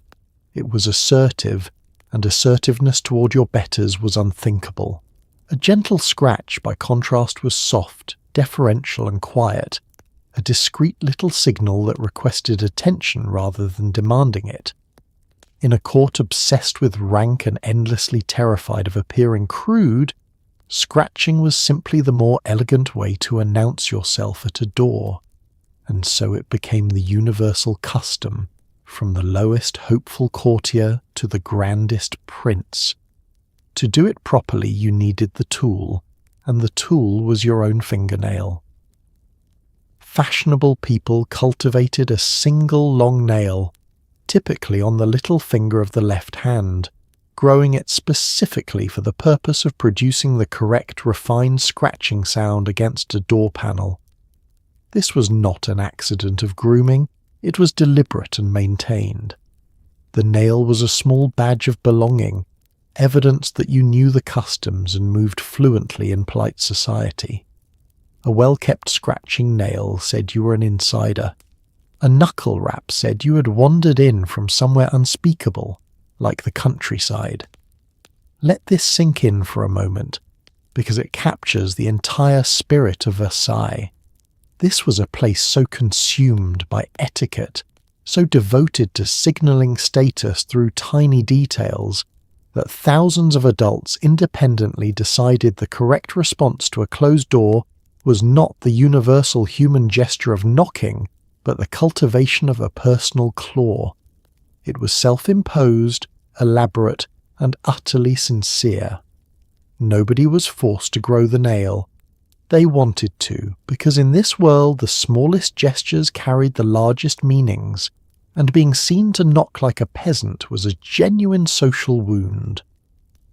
It was assertive, and assertiveness toward your betters was unthinkable. A gentle scratch, by contrast, was soft, deferential and quiet, a discreet little signal that requested attention rather than demanding it. In a court obsessed with rank and endlessly terrified of appearing crude, scratching was simply the more elegant way to announce yourself at a door, and so it became the universal custom, from the lowest hopeful courtier to the grandest prince. To do it properly you needed the tool, and the tool was your own fingernail. Fashionable people cultivated a single long nail, typically on the little finger of the left hand, growing it specifically for the purpose of producing the correct refined scratching sound against a door panel. This was not an accident of grooming, it was deliberate and maintained. The nail was a small badge of belonging, evidence that you knew the customs and moved fluently in polite society. A well-kept scratching nail said you were an insider. A knuckle rap said you had wandered in from somewhere unspeakable, like the countryside. Let this sink in for a moment, because it captures the entire spirit of Versailles. This was a place so consumed by etiquette, so devoted to signalling status through tiny details, that thousands of adults independently decided the correct response to a closed door was not the universal human gesture of knocking, but the cultivation of a personal claw. It was self-imposed, elaborate, and utterly sincere. Nobody was forced to grow the nail. They wanted to, because in this world the smallest gestures carried the largest meanings, and being seen to knock like a peasant was a genuine social wound.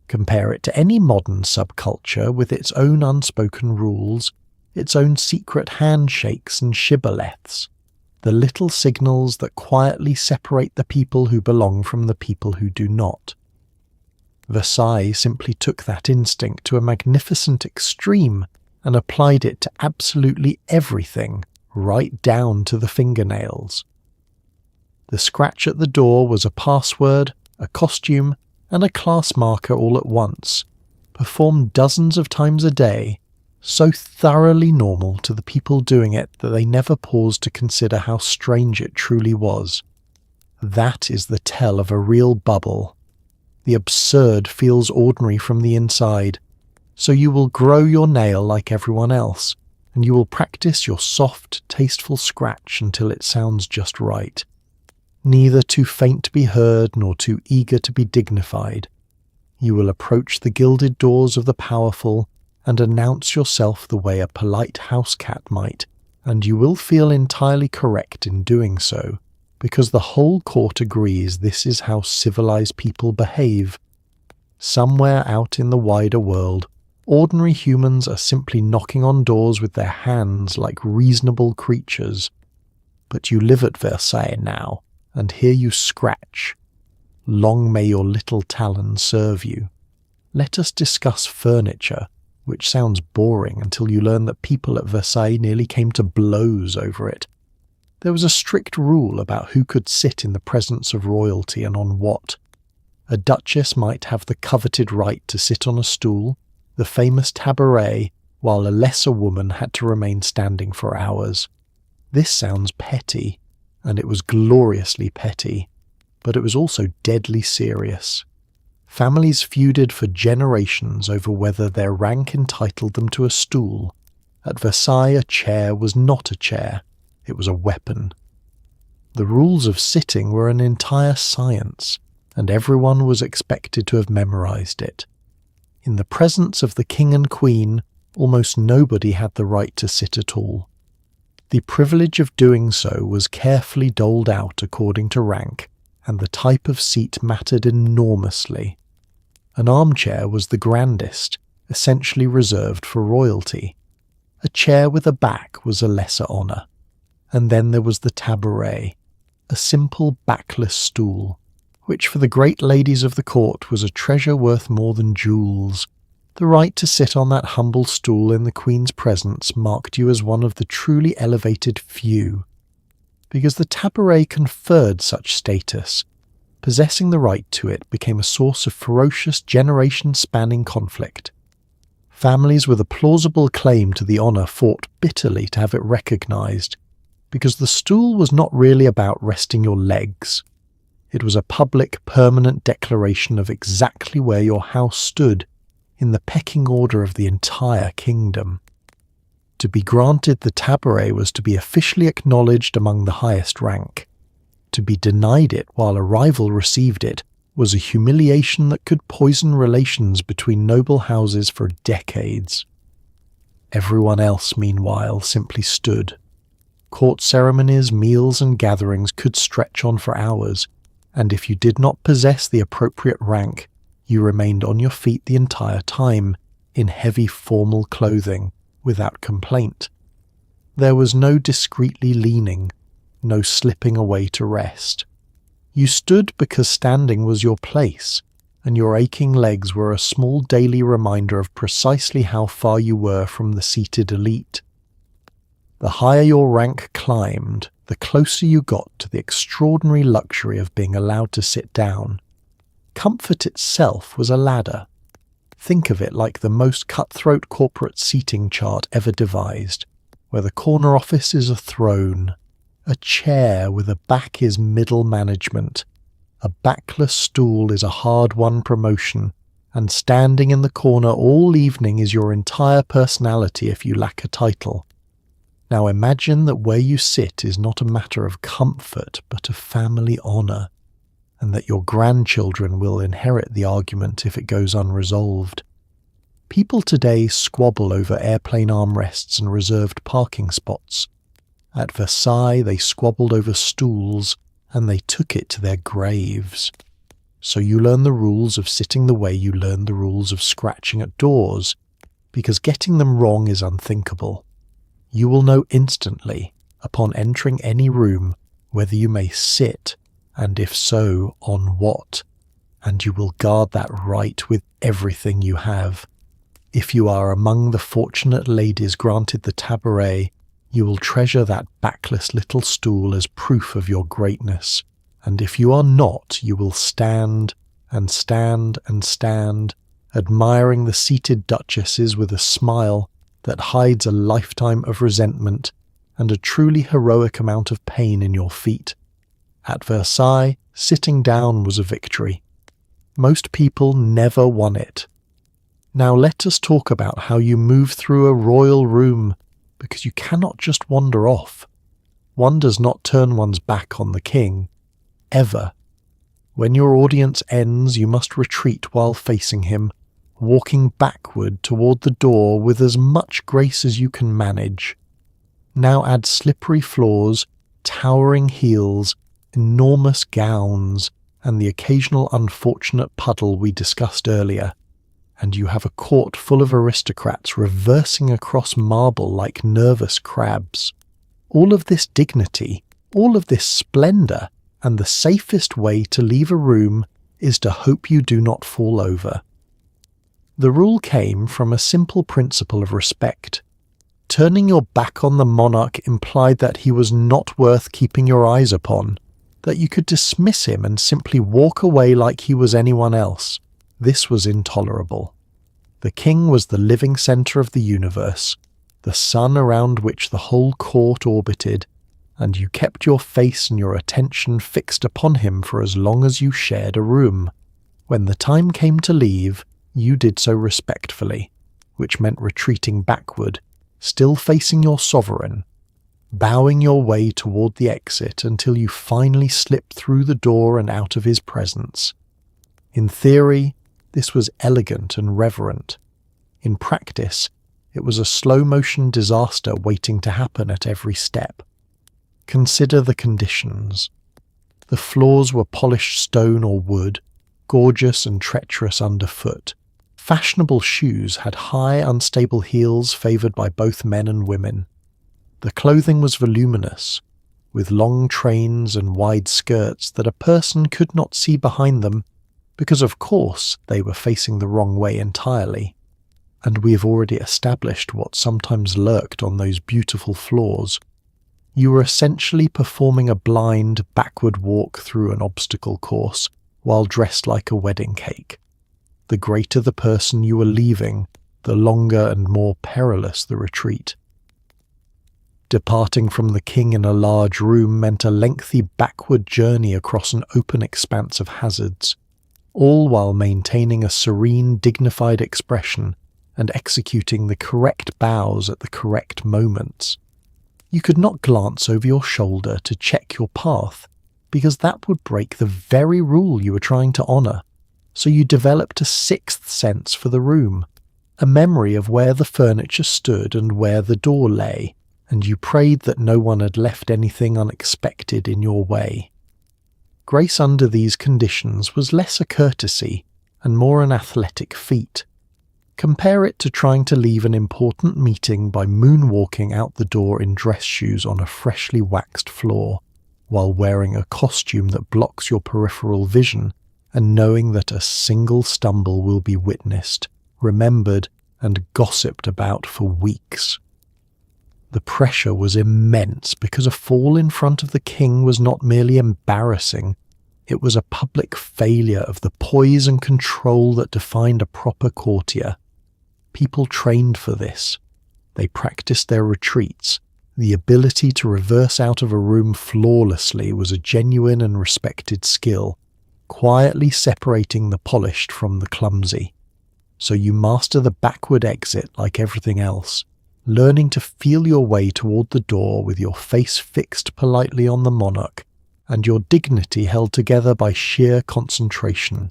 Compare it to any modern subculture with its own unspoken rules, its own secret handshakes and shibboleths, the little signals that quietly separate the people who belong from the people who do not. Versailles simply took that instinct to a magnificent extreme and applied it to absolutely everything, right down to the fingernails. The scratch at the door was a password, a costume, and a class marker all at once, performed dozens of times a day, so thoroughly normal to the people doing it that they never paused to consider how strange it truly was. That is the tell of a real bubble. The absurd feels ordinary from the inside, so you will grow your nail like everyone else, and you will practice your soft, tasteful scratch until it sounds just right. Neither too faint to be heard nor too eager to be dignified. You will approach the gilded doors of the powerful and announce yourself the way a polite house cat might, and you will feel entirely correct in doing so, because the whole court agrees this is how civilized people behave. Somewhere out in the wider world, ordinary humans are simply knocking on doors with their hands like reasonable creatures. But you live at Versailles now, and here you scratch. Long may your little talon serve you. Let us discuss furniture, which sounds boring until you learn that people at Versailles nearly came to blows over it. There was a strict rule about who could sit in the presence of royalty and on what. A duchess might have the coveted right to sit on a stool, the famous tabouret, while a lesser woman had to remain standing for hours. This sounds petty, and it was gloriously petty, but it was also deadly serious. Families feuded for generations over whether their rank entitled them to a stool. At Versailles, a chair was not a chair, it was a weapon. The rules of sitting were an entire science, and everyone was expected to have memorized it. In the presence of the king and queen, almost nobody had the right to sit at all. The privilege of doing so was carefully doled out according to rank, and the type of seat mattered enormously. An armchair was the grandest, essentially reserved for royalty. A chair with a back was a lesser honour. And then there was the tabouret, a simple backless stool, which for the great ladies of the court was a treasure worth more than jewels. The right to sit on that humble stool in the Queen's presence marked you as one of the truly elevated few, because the tabouret conferred such status. Possessing the right to it became a source of ferocious generation-spanning conflict. Families with a plausible claim to the honour fought bitterly to have it recognised, because the stool was not really about resting your legs. It was a public, permanent declaration of exactly where your house stood in the pecking order of the entire kingdom. To be granted the tabouret was to be officially acknowledged among the highest rank. To be denied it while a rival received it was a humiliation that could poison relations between noble houses for decades. Everyone else, meanwhile, simply stood. Court ceremonies, meals and gatherings could stretch on for hours, and if you did not possess the appropriate rank, you remained on your feet the entire time, in heavy formal clothing, without complaint. There was no discreetly leaning, no slipping away to rest. You stood because standing was your place, and your aching legs were a small daily reminder of precisely how far you were from the seated elite. The higher your rank climbed, the closer you got to the extraordinary luxury of being allowed to sit down. Comfort itself was a ladder. Think of it like the most cutthroat corporate seating chart ever devised, where the corner office is a throne, a chair with a back is middle management, a backless stool is a hard-won promotion, and standing in the corner all evening is your entire personality if you lack a title. Now imagine that where you sit is not a matter of comfort but of family honour, and that your grandchildren will inherit the argument if it goes unresolved. People today squabble over airplane armrests and reserved parking spots. At Versailles, they squabbled over stools, and they took it to their graves. So you learn the rules of sitting the way you learn the rules of scratching at doors, because getting them wrong is unthinkable. You will know instantly, upon entering any room, whether you may sit, and if so, on what, and you will guard that right with everything you have. If you are among the fortunate ladies granted the tabouret, you will treasure that backless little stool as proof of your greatness, and if you are not, you will stand and stand and stand, admiring the seated duchesses with a smile that hides a lifetime of resentment and a truly heroic amount of pain in your feet. At Versailles, sitting down was a victory. Most people never won it. Now let us talk about how you move through a royal room, because you cannot just wander off. One does not turn one's back on the king, ever. When your audience ends, you must retreat while facing him, walking backward toward the door with as much grace as you can manage. Now add slippery floors, towering heels, enormous gowns, and the occasional unfortunate puddle we discussed earlier, and you have a court full of aristocrats reversing across marble like nervous crabs. All of this dignity, all of this splendour, and the safest way to leave a room is to hope you do not fall over. The rule came from a simple principle of respect. Turning your back on the monarch implied that he was not worth keeping your eyes upon, that you could dismiss him and simply walk away like he was anyone else. This was intolerable. The king was the living centre of the universe, the sun around which the whole court orbited, and you kept your face and your attention fixed upon him for as long as you shared a room. When the time came to leave, you did so respectfully, which meant retreating backward, still facing your sovereign, bowing your way toward the exit until you finally slipped through the door and out of his presence. In theory, this was elegant and reverent. In practice, it was a slow-motion disaster waiting to happen at every step. Consider the conditions. The floors were polished stone or wood, gorgeous and treacherous underfoot. Fashionable shoes had high, unstable heels favoured by both men and women. The clothing was voluminous, with long trains and wide skirts that a person could not see behind them, because of course they were facing the wrong way entirely. And we have already established what sometimes lurked on those beautiful floors. You were essentially performing a blind, backward walk through an obstacle course while dressed like a wedding cake. The greater the person you were leaving, the longer and more perilous the retreat. Departing from the king in a large room meant a lengthy backward journey across an open expanse of hazards, all while maintaining a serene, dignified expression and executing the correct bows at the correct moments. You could not glance over your shoulder to check your path, because that would break the very rule you were trying to honour. So you developed a sixth sense for the room, a memory of where the furniture stood and where the door lay, and you prayed that no one had left anything unexpected in your way. Grace under these conditions was less a courtesy and more an athletic feat. Compare it to trying to leave an important meeting by moonwalking out the door in dress shoes on a freshly waxed floor, while wearing a costume that blocks your peripheral vision and knowing that a single stumble will be witnessed, remembered, and gossiped about for weeks. The pressure was immense because a fall in front of the king was not merely embarrassing, it was a public failure of the poise and control that defined a proper courtier. People trained for this. They practiced their retreats. The ability to reverse out of a room flawlessly was a genuine and respected skill, quietly separating the polished from the clumsy. So you master the backward exit like everything else, learning to feel your way toward the door with your face fixed politely on the monarch and your dignity held together by sheer concentration.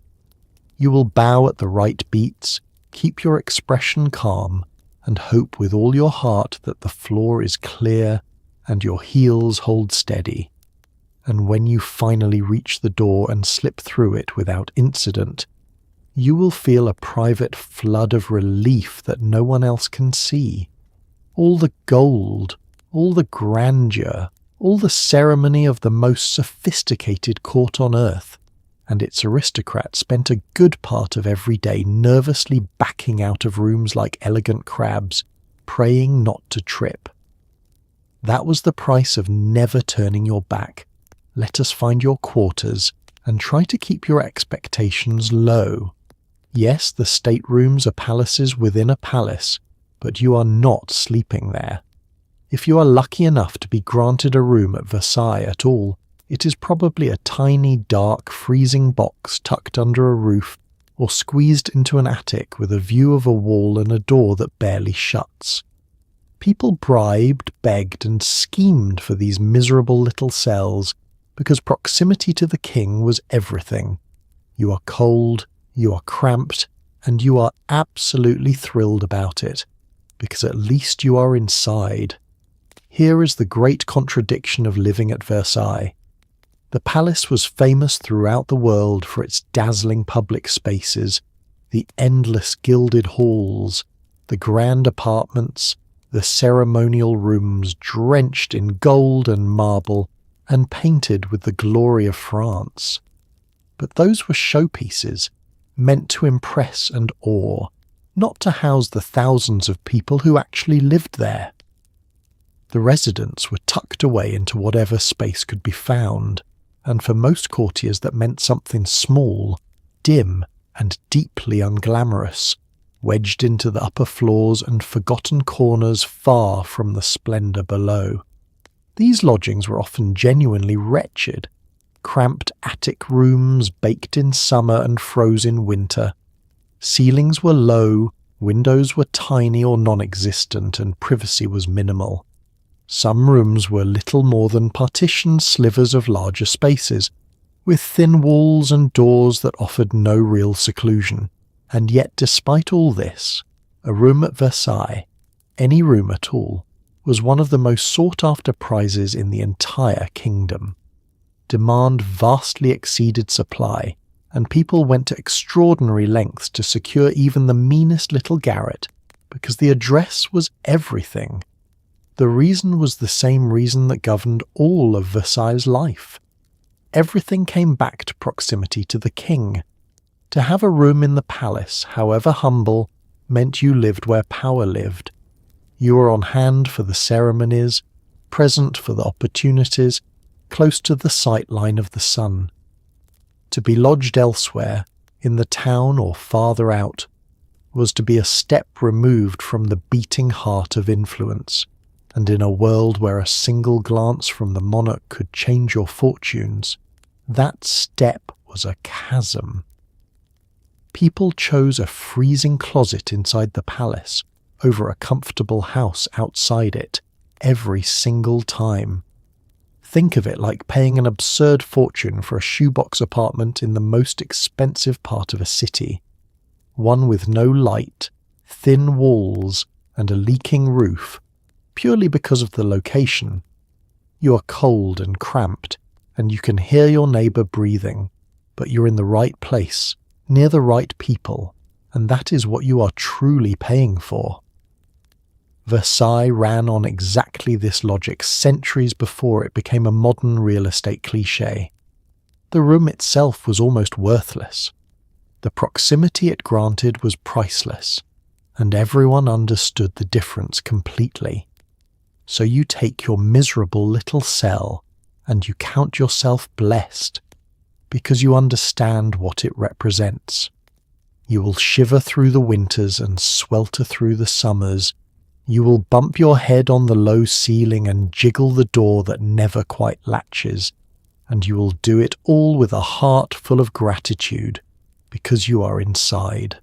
You will bow at the right beats, keep your expression calm and hope with all your heart that the floor is clear and your heels hold steady. And when you finally reach the door and slip through it without incident, you will feel a private flood of relief that no one else can see. All the gold, all the grandeur, all the ceremony of the most sophisticated court on earth, and its aristocrats spent a good part of every day nervously backing out of rooms like elegant crabs, praying not to trip. That was the price of never turning your back. Let us find your quarters and try to keep your expectations low. Yes, the staterooms are palaces within a palace, but you are not sleeping there. If you are lucky enough to be granted a room at Versailles at all, it is probably a tiny, dark, freezing box tucked under a roof or squeezed into an attic with a view of a wall and a door that barely shuts. People bribed, begged, and schemed for these miserable little cells because proximity to the king was everything. You are cold, you are cramped, and you are absolutely thrilled about it, because at least you are inside. Here is the great contradiction of living at Versailles. The palace was famous throughout the world for its dazzling public spaces, the endless gilded halls, the grand apartments, the ceremonial rooms drenched in gold and marble and painted with the glory of France. But those were showpieces, meant to impress and awe, not to house the thousands of people who actually lived there. The residents were tucked away into whatever space could be found, and for most courtiers that meant something small, dim, and deeply unglamorous, wedged into the upper floors and forgotten corners far from the splendour below. These lodgings were often genuinely wretched, cramped attic rooms baked in summer and froze in winter. Ceilings were low, windows were tiny or non-existent, and privacy was minimal. Some rooms were little more than partitioned slivers of larger spaces, with thin walls and doors that offered no real seclusion. And yet, despite all this, a room at Versailles, any room at all, was one of the most sought-after prizes in the entire kingdom. Demand vastly exceeded supply, and people went to extraordinary lengths to secure even the meanest little garret, because the address was everything. The reason was the same reason that governed all of Versailles' life. Everything came back to proximity to the king. To have a room in the palace, however humble, meant you lived where power lived. You were on hand for the ceremonies, present for the opportunities, close to the sight line of the sun. To be lodged elsewhere, in the town or farther out, was to be a step removed from the beating heart of influence, and in a world where a single glance from the monarch could change your fortunes, that step was a chasm. People chose a freezing closet inside the palace over a comfortable house outside it every single time. Think of it like paying an absurd fortune for a shoebox apartment in the most expensive part of a city, one with no light, thin walls, and a leaking roof, purely because of the location. You are cold and cramped, and you can hear your neighbour breathing, but you're in the right place, near the right people, and that is what you are truly paying for. Versailles ran on exactly this logic centuries before it became a modern real estate cliché. The room itself was almost worthless. The proximity it granted was priceless, and everyone understood the difference completely. So you take your miserable little cell and you count yourself blessed, because you understand what it represents. You will shiver through the winters and swelter through the summers. You will bump your head on the low ceiling and jiggle the door that never quite latches, and you will do it all with a heart full of gratitude, because you are inside.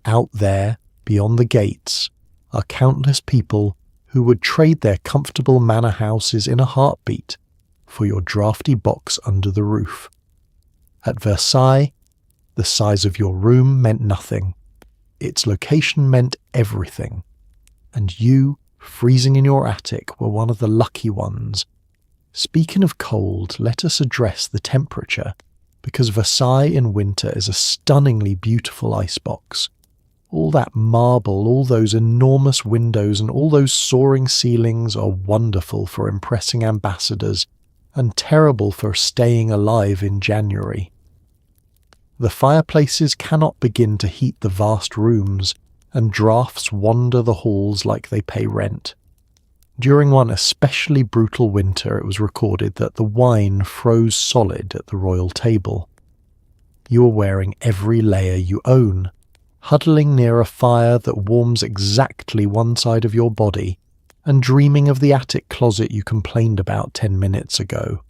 Out there, beyond the gates, are countless people who would trade their comfortable manor houses in a heartbeat for your drafty box under the roof. At Versailles, the size of your room meant nothing. Its location meant everything. And you, freezing in your attic, were one of the lucky ones. Speaking of cold, let us address the temperature, because Versailles in winter is a stunningly beautiful icebox. All that marble, all those enormous windows, and all those soaring ceilings are wonderful for impressing ambassadors, and terrible for staying alive in January. The fireplaces cannot begin to heat the vast rooms, and draughts wander the halls like they pay rent. During one especially brutal winter, it was recorded that the wine froze solid at the royal table. You are wearing every layer you own, huddling near a fire that warms exactly one side of your body, and dreaming of the attic closet you complained about 10 minutes ago.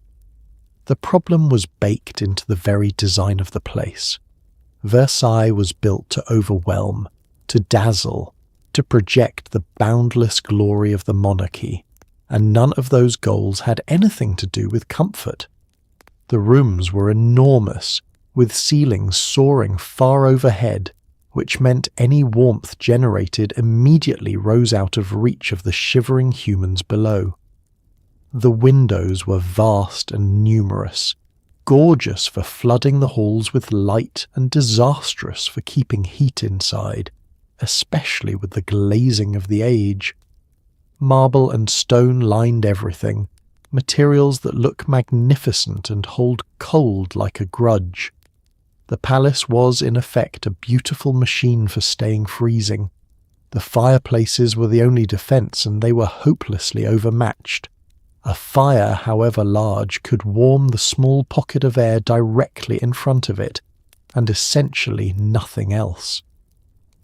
The problem was baked into the very design of the place. Versailles was built to overwhelm, to dazzle, to project the boundless glory of the monarchy, and none of those goals had anything to do with comfort. The rooms were enormous, with ceilings soaring far overhead, which meant any warmth generated immediately rose out of reach of the shivering humans below. The windows were vast and numerous, gorgeous for flooding the halls with light and disastrous for keeping heat inside, especially with the glazing of the age. Marble and stone lined everything, materials that look magnificent and hold cold like a grudge. The palace was, in effect, a beautiful machine for staying freezing. The fireplaces were the only defence, and they were hopelessly overmatched. A fire, however large, could warm the small pocket of air directly in front of it, and essentially nothing else.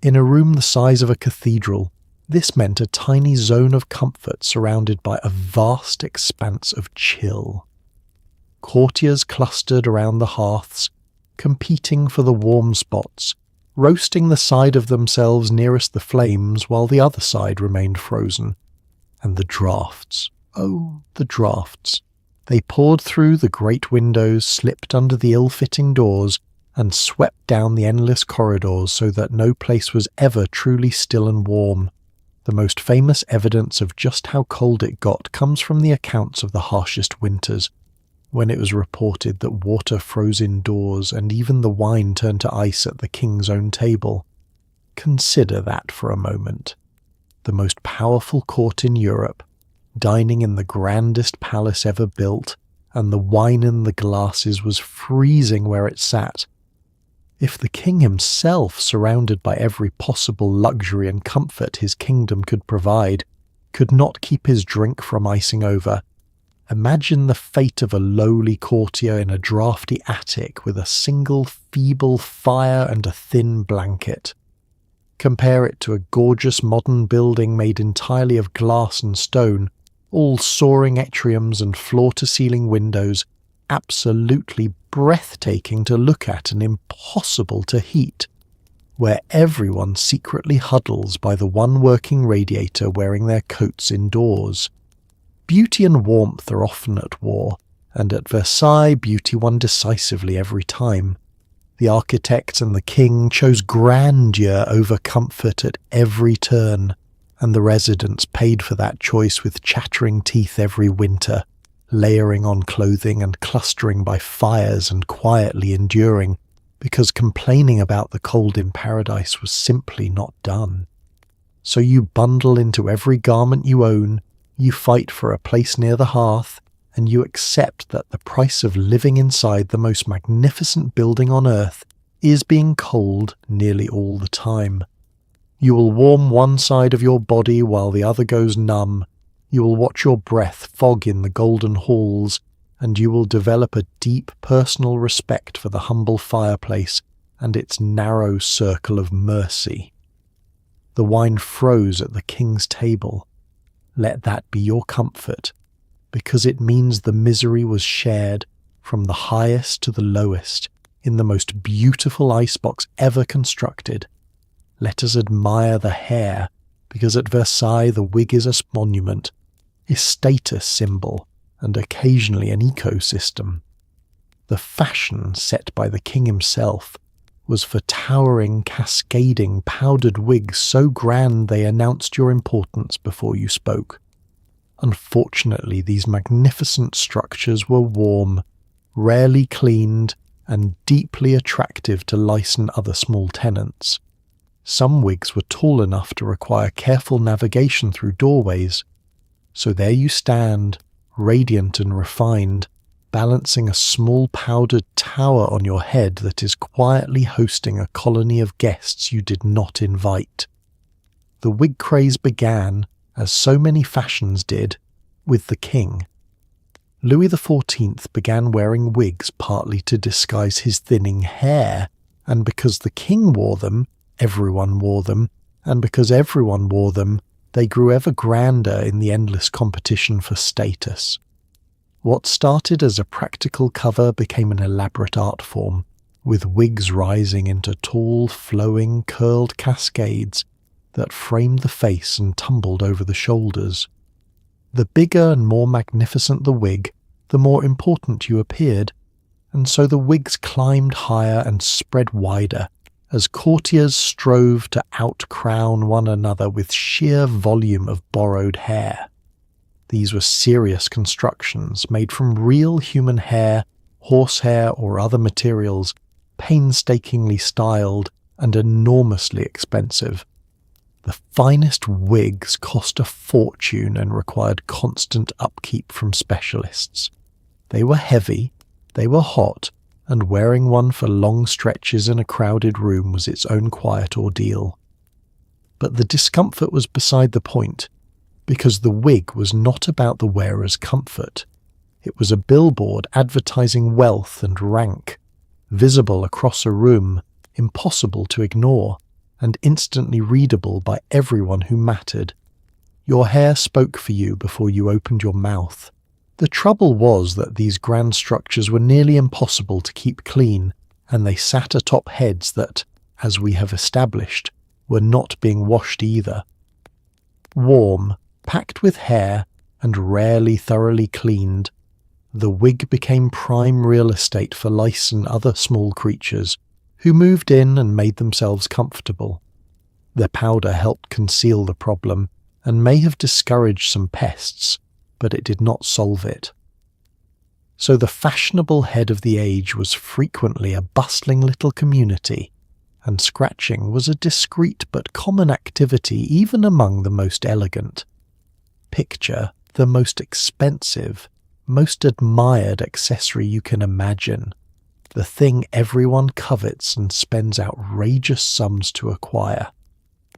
In a room the size of a cathedral, this meant a tiny zone of comfort surrounded by a vast expanse of chill. Courtiers clustered around the hearths, competing for the warm spots, roasting the side of themselves nearest the flames while the other side remained frozen. And the draughts. Oh, the draughts. They poured through the great windows, slipped under the ill-fitting doors, and swept down the endless corridors so that no place was ever truly still and warm. The most famous evidence of just how cold it got comes from the accounts of the harshest winters, when it was reported that water froze indoors and even the wine turned to ice at the king's own table. Consider that for a moment. The most powerful court in Europe, dining in the grandest palace ever built, and the wine in the glasses was freezing where it sat. If the king himself, surrounded by every possible luxury and comfort his kingdom could provide, could not keep his drink from icing over, imagine the fate of a lowly courtier in a draughty attic with a single feeble fire and a thin blanket. Compare it to a gorgeous modern building made entirely of glass and stone, all soaring atriums and floor-to-ceiling windows, absolutely breathtaking to look at and impossible to heat, where everyone secretly huddles by the one working radiator wearing their coats indoors. Beauty and warmth are often at war, and at Versailles beauty won decisively every time. The architect and the king chose grandeur over comfort at every turn, and the residents paid for that choice with chattering teeth every winter, layering on clothing and clustering by fires and quietly enduring, because complaining about the cold in paradise was simply not done. So you bundle into every garment you own, you fight for a place near the hearth, and you accept that the price of living inside the most magnificent building on earth is being cold nearly all the time. You will warm one side of your body while the other goes numb, you will watch your breath fog in the golden halls, and you will develop a deep personal respect for the humble fireplace and its narrow circle of mercy. The wine froze at the king's table. Let that be your comfort, because it means the misery was shared from the highest to the lowest in the most beautiful icebox ever constructed. Let us admire the hair, because at Versailles the wig is a monument, a status symbol, and occasionally an ecosystem. The fashion set by the king himself was for towering, cascading, powdered wigs so grand they announced your importance before you spoke. Unfortunately, these magnificent structures were warm, rarely cleaned, and deeply attractive to lice and other small tenants. Some wigs were tall enough to require careful navigation through doorways. So there you stand, radiant and refined, balancing a small powdered tower on your head that is quietly hosting a colony of guests you did not invite. The wig craze began, as so many fashions did, with the king. Louis XIV began wearing wigs partly to disguise his thinning hair, and because the king wore them, everyone wore them, and because everyone wore them, they grew ever grander in the endless competition for status. What started as a practical cover became an elaborate art form, with wigs rising into tall, flowing, curled cascades that framed the face and tumbled over the shoulders. The bigger and more magnificent the wig, the more important you appeared, and so the wigs climbed higher and spread wider, as courtiers strove to out-crown one another with sheer volume of borrowed hair. These were serious constructions made from real human hair, horsehair or other materials, painstakingly styled and enormously expensive. The finest wigs cost a fortune and required constant upkeep from specialists. They were heavy, they were hot, and wearing one for long stretches in a crowded room was its own quiet ordeal. But the discomfort was beside the point, because the wig was not about the wearer's comfort. It was a billboard advertising wealth and rank, visible across a room, impossible to ignore, and instantly readable by everyone who mattered. Your hair spoke for you before you opened your mouth. The trouble was that these grand structures were nearly impossible to keep clean, and they sat atop heads that, as we have established, were not being washed either. Warm, packed with hair, and rarely thoroughly cleaned, the wig became prime real estate for lice and other small creatures, who moved in and made themselves comfortable. Their powder helped conceal the problem, and may have discouraged some pests, but it did not solve it. So the fashionable head of the age was frequently a bustling little community, and scratching was a discreet but common activity even among the most elegant. Picture the most expensive, most admired accessory you can imagine, the thing everyone covets and spends outrageous sums to acquire,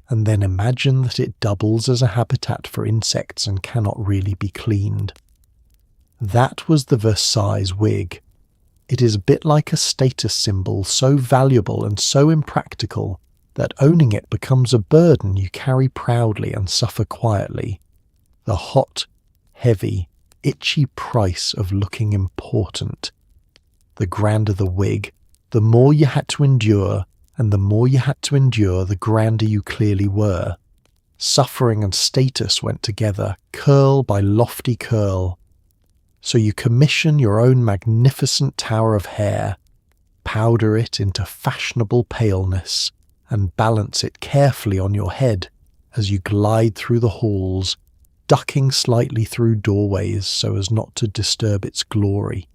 and then imagine that it doubles as a habitat for insects and cannot really be cleaned. That was the Versailles wig. It is a bit like a status symbol, so valuable and so impractical that owning it becomes a burden you carry proudly and suffer quietly. The hot, heavy, itchy price of looking important. The grander the wig, the more you had to endure, and the more you had to endure, the grander you clearly were. Suffering and status went together, curl by lofty curl. So you commission your own magnificent tower of hair, powder it into fashionable paleness, and balance it carefully on your head as you glide through the halls, ducking slightly through doorways so as not to disturb its glory.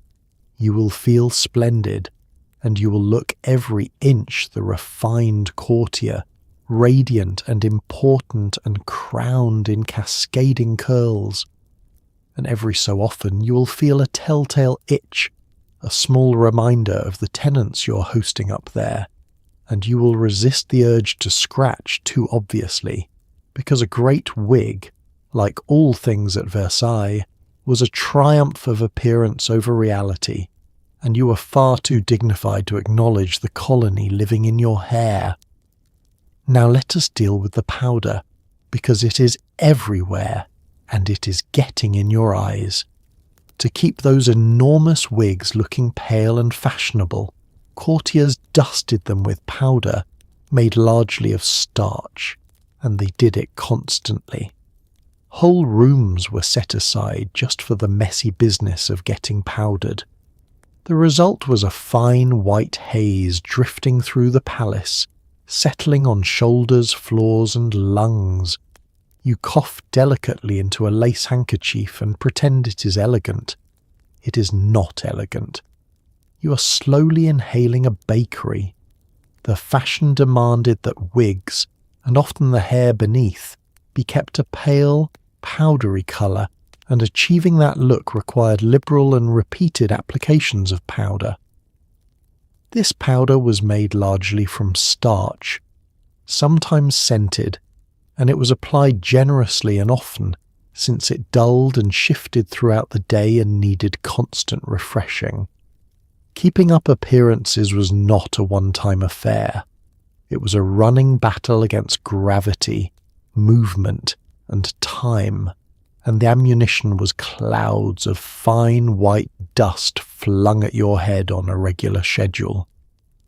You will feel splendid, and you will look every inch the refined courtier, radiant and important and crowned in cascading curls. And every so often you will feel a telltale itch, a small reminder of the tenants you're hosting up there, and you will resist the urge to scratch too obviously, because a great wig, like all things at Versailles, was a triumph of appearance over reality, and you were far too dignified to acknowledge the colony living in your hair. Now let us deal with the powder, because it is everywhere, and it is getting in your eyes. To keep those enormous wigs looking pale and fashionable, courtiers dusted them with powder, made largely of starch, and they did it constantly. Whole rooms were set aside just for the messy business of getting powdered. The result was a fine white haze drifting through the palace, settling on shoulders, floors, and lungs. You cough delicately into a lace handkerchief and pretend it is elegant. It is not elegant. You are slowly inhaling a bakery. The fashion demanded that wigs, and often the hair beneath, be kept a pale, powdery colour, and achieving that look required liberal and repeated applications of powder. This powder was made largely from starch, sometimes scented, and it was applied generously and often, since it dulled and shifted throughout the day and needed constant refreshing. Keeping up appearances was not a one-time affair. It was a running battle against gravity, movement, and time, and the ammunition was clouds of fine white dust flung at your head on a regular schedule.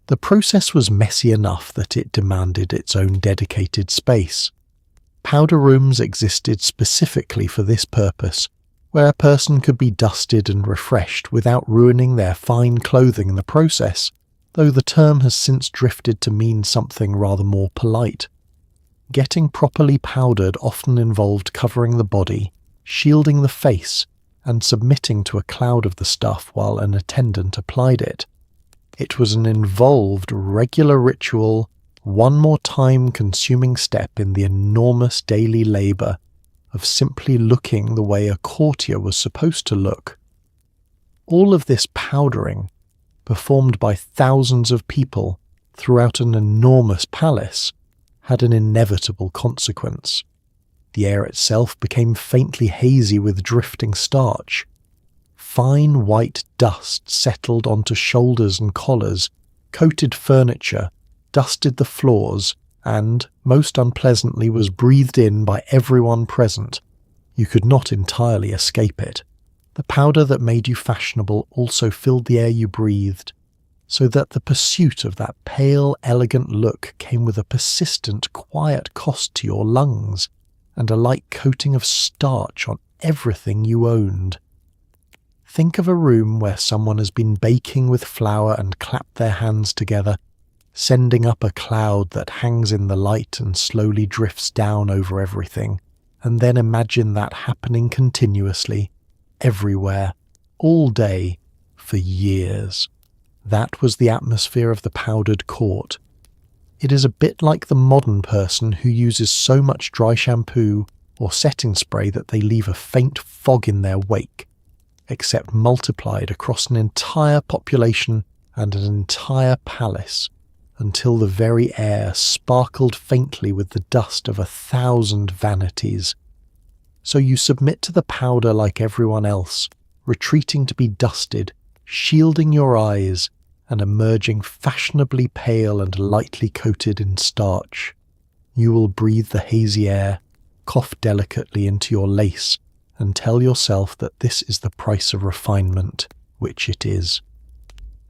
The process was messy enough that it demanded its own dedicated space. Powder rooms existed specifically for this purpose, where a person could be dusted and refreshed without ruining their fine clothing in the process, though the term has since drifted to mean something rather more polite. Getting properly powdered often involved covering the body, shielding the face, and submitting to a cloud of the stuff while an attendant applied it. It was an involved, regular ritual, one more time-consuming step in the enormous daily labour of simply looking the way a courtier was supposed to look. All of this powdering, performed by thousands of people throughout an enormous palace, had an inevitable consequence. The air itself became faintly hazy with drifting starch. Fine white dust settled onto shoulders and collars, coated furniture, dusted the floors, and, most unpleasantly, was breathed in by everyone present. You could not entirely escape it. The powder that made you fashionable also filled the air you breathed, so that the pursuit of that pale, elegant look came with a persistent, quiet cost to your lungs, and a light coating of starch on everything you owned. Think of a room where someone has been baking with flour and clapped their hands together, sending up a cloud that hangs in the light and slowly drifts down over everything, and then imagine that happening continuously, everywhere, all day, for years. That was the atmosphere of the powdered court. It is a bit like the modern person who uses so much dry shampoo or setting spray that they leave a faint fog in their wake, except multiplied across an entire population and an entire palace, until the very air sparkled faintly with the dust of 1,000 vanities. So you submit to the powder like everyone else, retreating to be dusted, shielding your eyes, and emerging fashionably pale and lightly coated in starch. You will breathe the hazy air, cough delicately into your lace, and tell yourself that this is the price of refinement, which it is.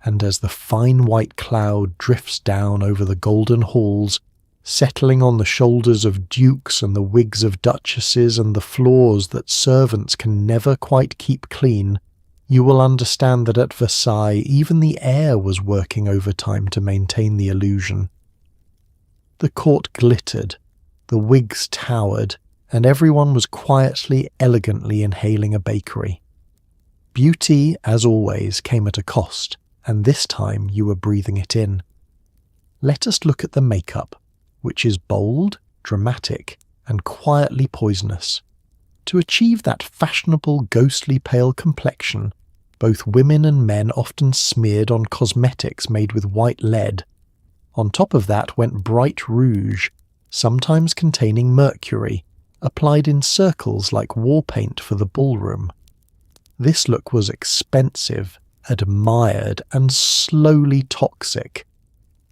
And as the fine white cloud drifts down over the golden halls, settling on the shoulders of dukes and the wigs of duchesses and the floors that servants can never quite keep clean, you will understand that at Versailles even the air was working overtime to maintain the illusion. The court glittered, the wigs towered, and everyone was quietly, elegantly inhaling a bakery. Beauty, as always, came at a cost, and this time you were breathing it in. Let us look at the makeup, which is bold, dramatic, and quietly poisonous. To achieve that fashionable, ghostly pale complexion, both women and men often smeared on cosmetics made with white lead. On top of that went bright rouge, sometimes containing mercury, applied in circles like war paint for the ballroom. This look was expensive, admired, and slowly toxic,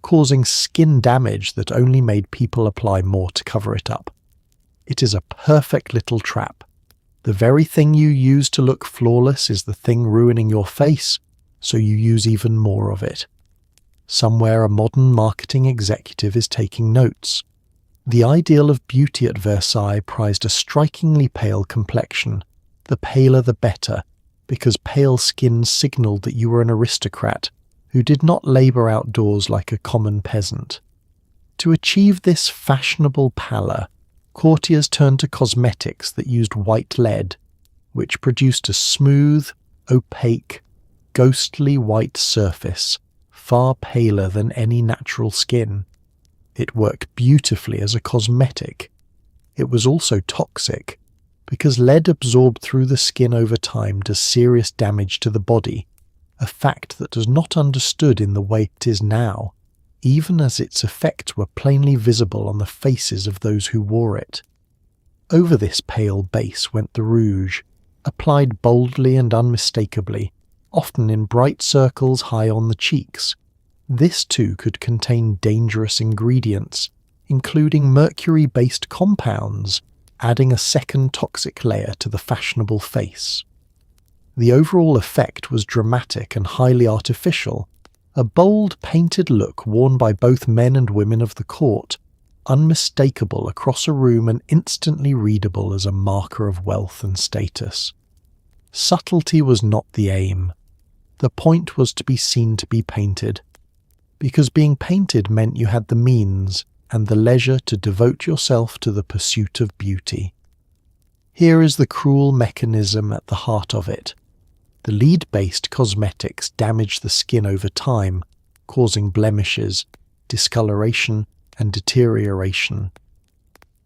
causing skin damage that only made people apply more to cover it up. It is a perfect little trap. The very thing you use to look flawless is the thing ruining your face, so you use even more of it. Somewhere a modern marketing executive is taking notes. The ideal of beauty at Versailles prized a strikingly pale complexion. The paler the better, because pale skin signalled that you were an aristocrat who did not labour outdoors like a common peasant. To achieve this fashionable pallor, courtiers turned to cosmetics that used white lead, which produced a smooth, opaque, ghostly white surface, far paler than any natural skin. It worked beautifully as a cosmetic. It was also toxic, because lead absorbed through the skin over time does serious damage to the body, a fact that was not understood in the way it is now, even as its effects were plainly visible on the faces of those who wore it. Over this pale base went the rouge, applied boldly and unmistakably, often in bright circles high on the cheeks. This too could contain dangerous ingredients, including mercury-based compounds, adding a second toxic layer to the fashionable face. The overall effect was dramatic and highly artificial, a bold painted look worn by both men and women of the court, unmistakable across a room and instantly readable as a marker of wealth and status. Subtlety was not the aim. The point was to be seen to be painted, because being painted meant you had the means and the leisure to devote yourself to the pursuit of beauty. Here is the cruel mechanism at the heart of it. The lead-based cosmetics damage the skin over time, causing blemishes, discoloration, and deterioration.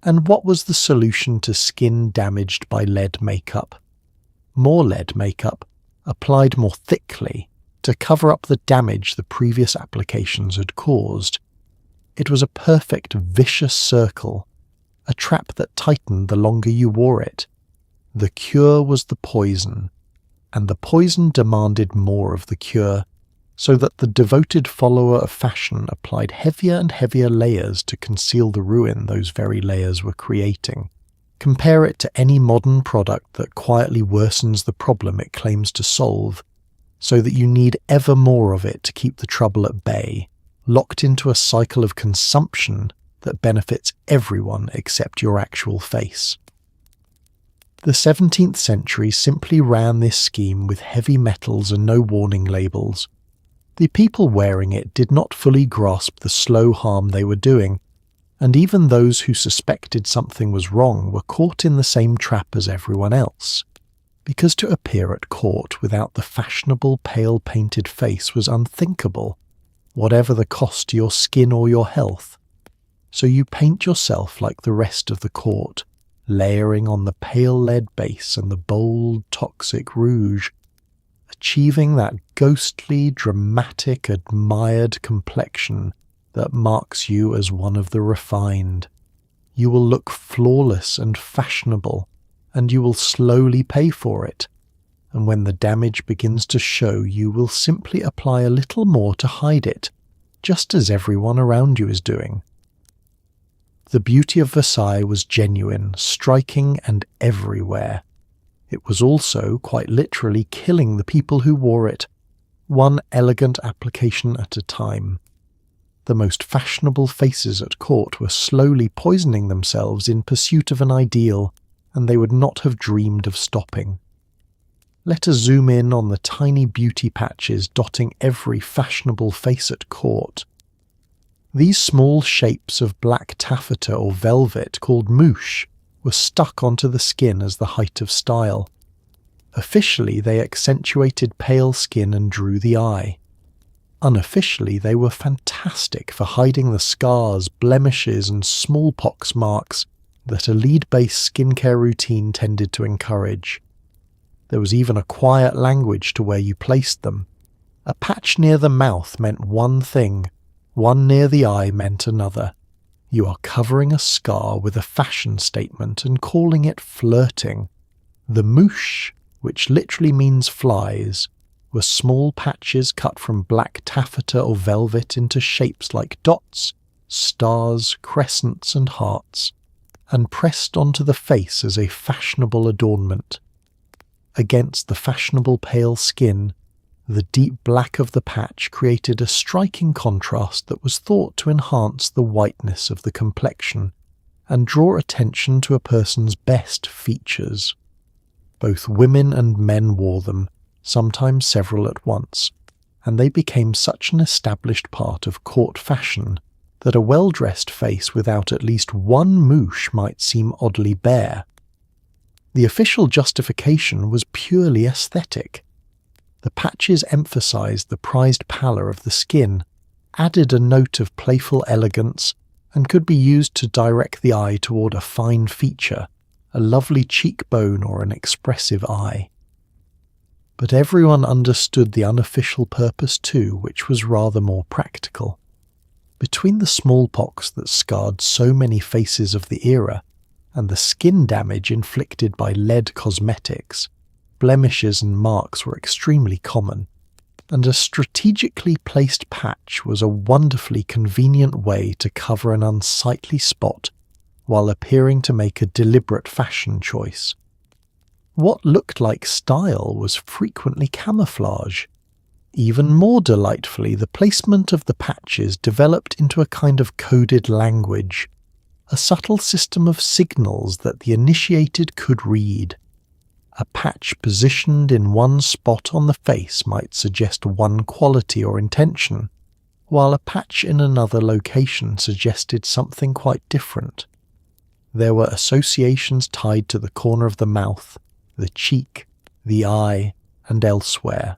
And what was the solution to skin damaged by lead makeup? More lead makeup, applied more thickly, to cover up the damage the previous applications had caused. It was a perfect vicious circle, a trap that tightened the longer you wore it. The cure was the poison, and the poison demanded more of the cure, so that the devoted follower of fashion applied heavier and heavier layers to conceal the ruin those very layers were creating. Compare it to any modern product that quietly worsens the problem it claims to solve, so that you need ever more of it to keep the trouble at bay, locked into a cycle of consumption that benefits everyone except your actual face. The 17th century simply ran this scheme with heavy metals and no warning labels. The people wearing it did not fully grasp the slow harm they were doing, and even those who suspected something was wrong were caught in the same trap as everyone else, because to appear at court without the fashionable pale painted face was unthinkable, whatever the cost to your skin or your health. So you paint yourself like the rest of the court, layering on the pale lead base and the bold, toxic rouge, achieving that ghostly, dramatic, admired complexion that marks you as one of the refined. You will look flawless and fashionable, and you will slowly pay for it. And when the damage begins to show, you will simply apply a little more to hide it, just as everyone around you is doing. The beauty of Versailles was genuine, striking, and everywhere. It was also, quite literally, killing the people who wore it, one elegant application at a time. The most fashionable faces at court were slowly poisoning themselves in pursuit of an ideal, and they would not have dreamed of stopping. Let us zoom in on the tiny beauty patches dotting every fashionable face at court. These small shapes of black taffeta or velvet, called mouche, were stuck onto the skin as the height of style. Officially, they accentuated pale skin and drew the eye. Unofficially, they were fantastic for hiding the scars, blemishes, and smallpox marks that a lead-based skincare routine tended to encourage. There was even a quiet language to where you placed them. A patch near the mouth meant one thing, one near the eye meant another. You are covering a scar with a fashion statement and calling it flirting. The mouche, which literally means flies, were small patches cut from black taffeta or velvet into shapes like dots, stars, crescents, and hearts, and pressed onto the face as a fashionable adornment. Against the fashionable pale skin, the deep black of the patch created a striking contrast that was thought to enhance the whiteness of the complexion and draw attention to a person's best features. Both women and men wore them, sometimes several at once, and they became such an established part of court fashion that a well-dressed face without at least one mouche might seem oddly bare. The official justification was purely aesthetic. The patches emphasized the prized pallor of the skin, added a note of playful elegance, and could be used to direct the eye toward a fine feature, a lovely cheekbone or an expressive eye. But everyone understood the unofficial purpose too, which was rather more practical. Between the smallpox that scarred so many faces of the era and the skin damage inflicted by lead cosmetics, blemishes and marks were extremely common, and a strategically placed patch was a wonderfully convenient way to cover an unsightly spot while appearing to make a deliberate fashion choice. What looked like style was frequently camouflage. Even more delightfully, the placement of the patches developed into a kind of coded language, a subtle system of signals that the initiated could read. A patch positioned in one spot on the face might suggest one quality or intention, while a patch in another location suggested something quite different. There were associations tied to the corner of the mouth, the cheek, the eye, and elsewhere,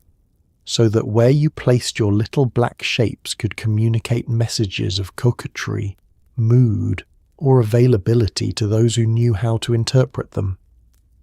so that where you placed your little black shapes could communicate messages of coquetry, mood, or availability to those who knew how to interpret them.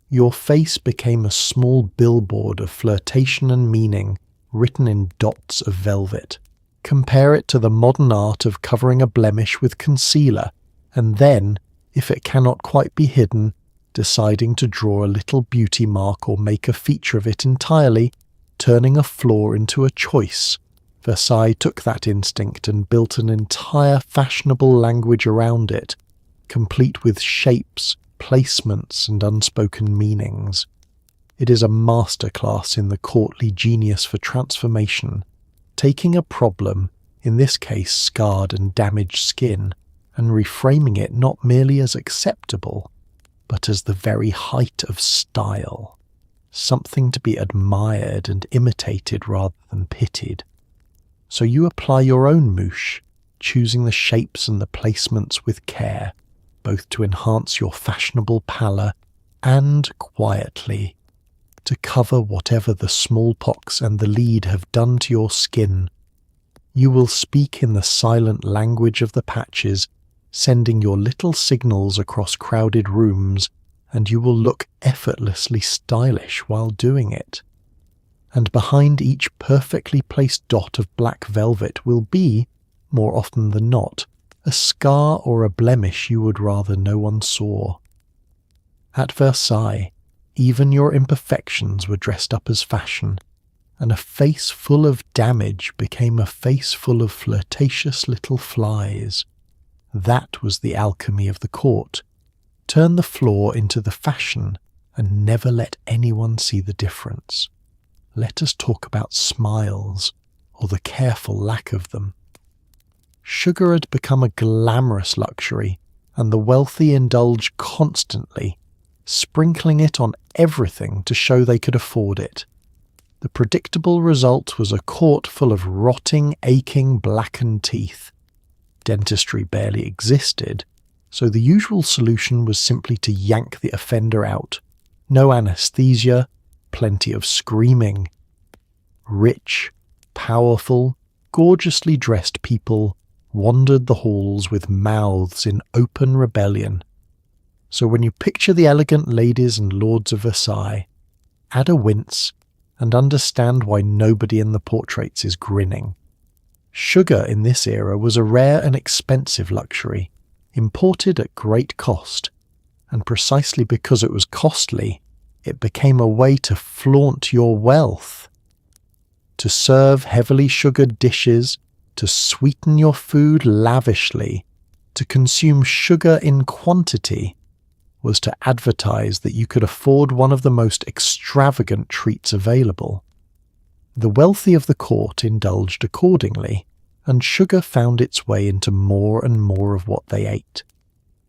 Your face became a small billboard of flirtation and meaning written in dots of velvet. Compare it to the modern art of covering a blemish with concealer, and then, if it cannot quite be hidden, deciding to draw a little beauty mark or make a feature of it entirely, turning a flaw into a choice. Versailles took that instinct and built an entire fashionable language around it, complete with shapes, placements, and unspoken meanings. It is a masterclass in the courtly genius for transformation, taking a problem, in this case scarred and damaged skin, and reframing it not merely as acceptable, but as the very height of style, something to be admired and imitated rather than pitied. So you apply your own mouche, choosing the shapes and the placements with care, both to enhance your fashionable pallor and, quietly, to cover whatever the smallpox and the lead have done to your skin. You will speak in the silent language of the patches, sending your little signals across crowded rooms, and you will look effortlessly stylish while doing it. And behind each perfectly placed dot of black velvet will be, more often than not, a scar or a blemish you would rather no one saw. At Versailles, even your imperfections were dressed up as fashion, and a face full of damage became a face full of flirtatious little flies. That was the alchemy of the court. Turn the flaw into the fashion, and never let anyone see the difference. Let us talk about smiles, or the careful lack of them. Sugar had become a glamorous luxury, and the wealthy indulged constantly, sprinkling it on everything to show they could afford it. The predictable result was a court full of rotting, aching, blackened teeth. Dentistry barely existed, so the usual solution was simply to yank the offender out. No anesthesia, plenty of screaming. Rich, powerful, gorgeously dressed people wandered the halls with mouths in open rebellion. So when you picture the elegant ladies and lords of Versailles, add a wince and understand why nobody in the portraits is grinning. Sugar in this era was a rare and expensive luxury, imported at great cost, and precisely because it was costly, it became a way to flaunt your wealth. To serve heavily sugared dishes, to sweeten your food lavishly, to consume sugar in quantity, was to advertise that you could afford one of the most extravagant treats available. The wealthy of the court indulged accordingly, and sugar found its way into more and more of what they ate.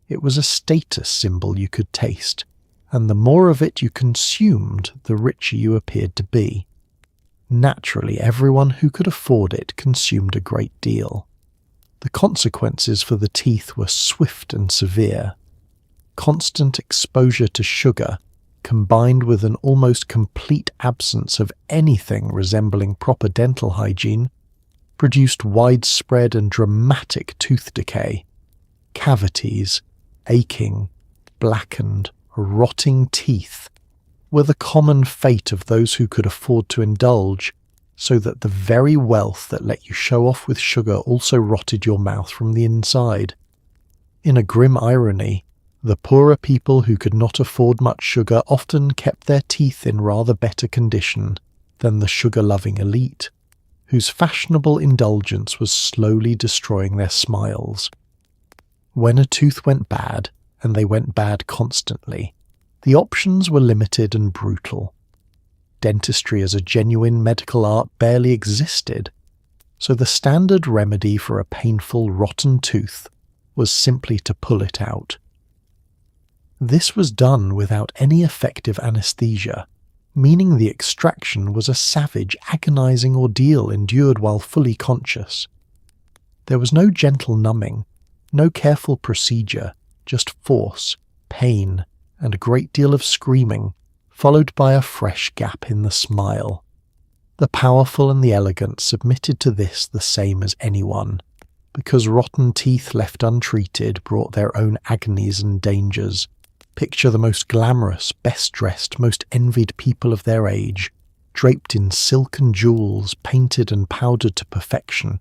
It was a status symbol you could taste, and the more of it you consumed, the richer you appeared to be. Naturally, everyone who could afford it consumed a great deal. The consequences for the teeth were swift and severe. Constant exposure to sugar, combined with an almost complete absence of anything resembling proper dental hygiene, produced widespread and dramatic tooth decay. Cavities, aching, blackened, rotting teeth were the common fate of those who could afford to indulge, so that the very wealth that let you show off with sugar also rotted your mouth from the inside. In a grim irony, the poorer people who could not afford much sugar often kept their teeth in rather better condition than the sugar-loving elite, whose fashionable indulgence was slowly destroying their smiles. When a tooth went bad, and they went bad constantly, the options were limited and brutal. Dentistry as a genuine medical art barely existed, so the standard remedy for a painful, rotten tooth was simply to pull it out. This was done without any effective anesthesia, meaning the extraction was a savage, agonizing ordeal endured while fully conscious. There was no gentle numbing, no careful procedure, just force, pain, and a great deal of screaming, followed by a fresh gap in the smile. The powerful and the elegant submitted to this the same as anyone, because rotten teeth left untreated brought their own agonies and dangers. Picture the most glamorous, best-dressed, most envied people of their age, draped in silk and jewels, painted and powdered to perfection,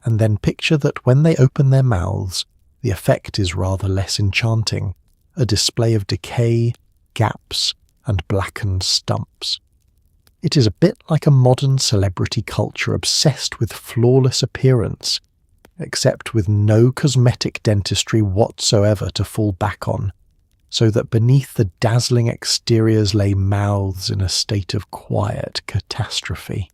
and then picture that when they open their mouths, the effect is rather less enchanting, a display of decay, gaps, and blackened stumps. It is a bit like a modern celebrity culture obsessed with flawless appearance, except with no cosmetic dentistry whatsoever to fall back on, so that beneath the dazzling exteriors lay mouths in a state of quiet catastrophe.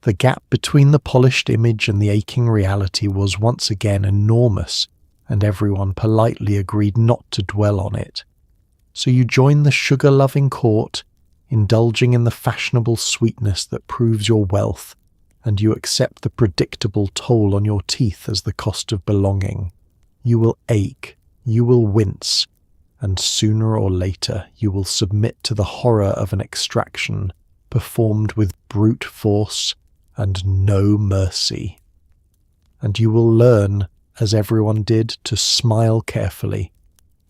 The gap between the polished image and the aching reality was once again enormous, and everyone politely agreed not to dwell on it. So you join the sugar-loving court, indulging in the fashionable sweetness that proves your wealth, and you accept the predictable toll on your teeth as the cost of belonging. You will ache, you will wince, and sooner or later you will submit to the horror of an extraction performed with brute force and no mercy. And you will learn, as everyone did, to smile carefully,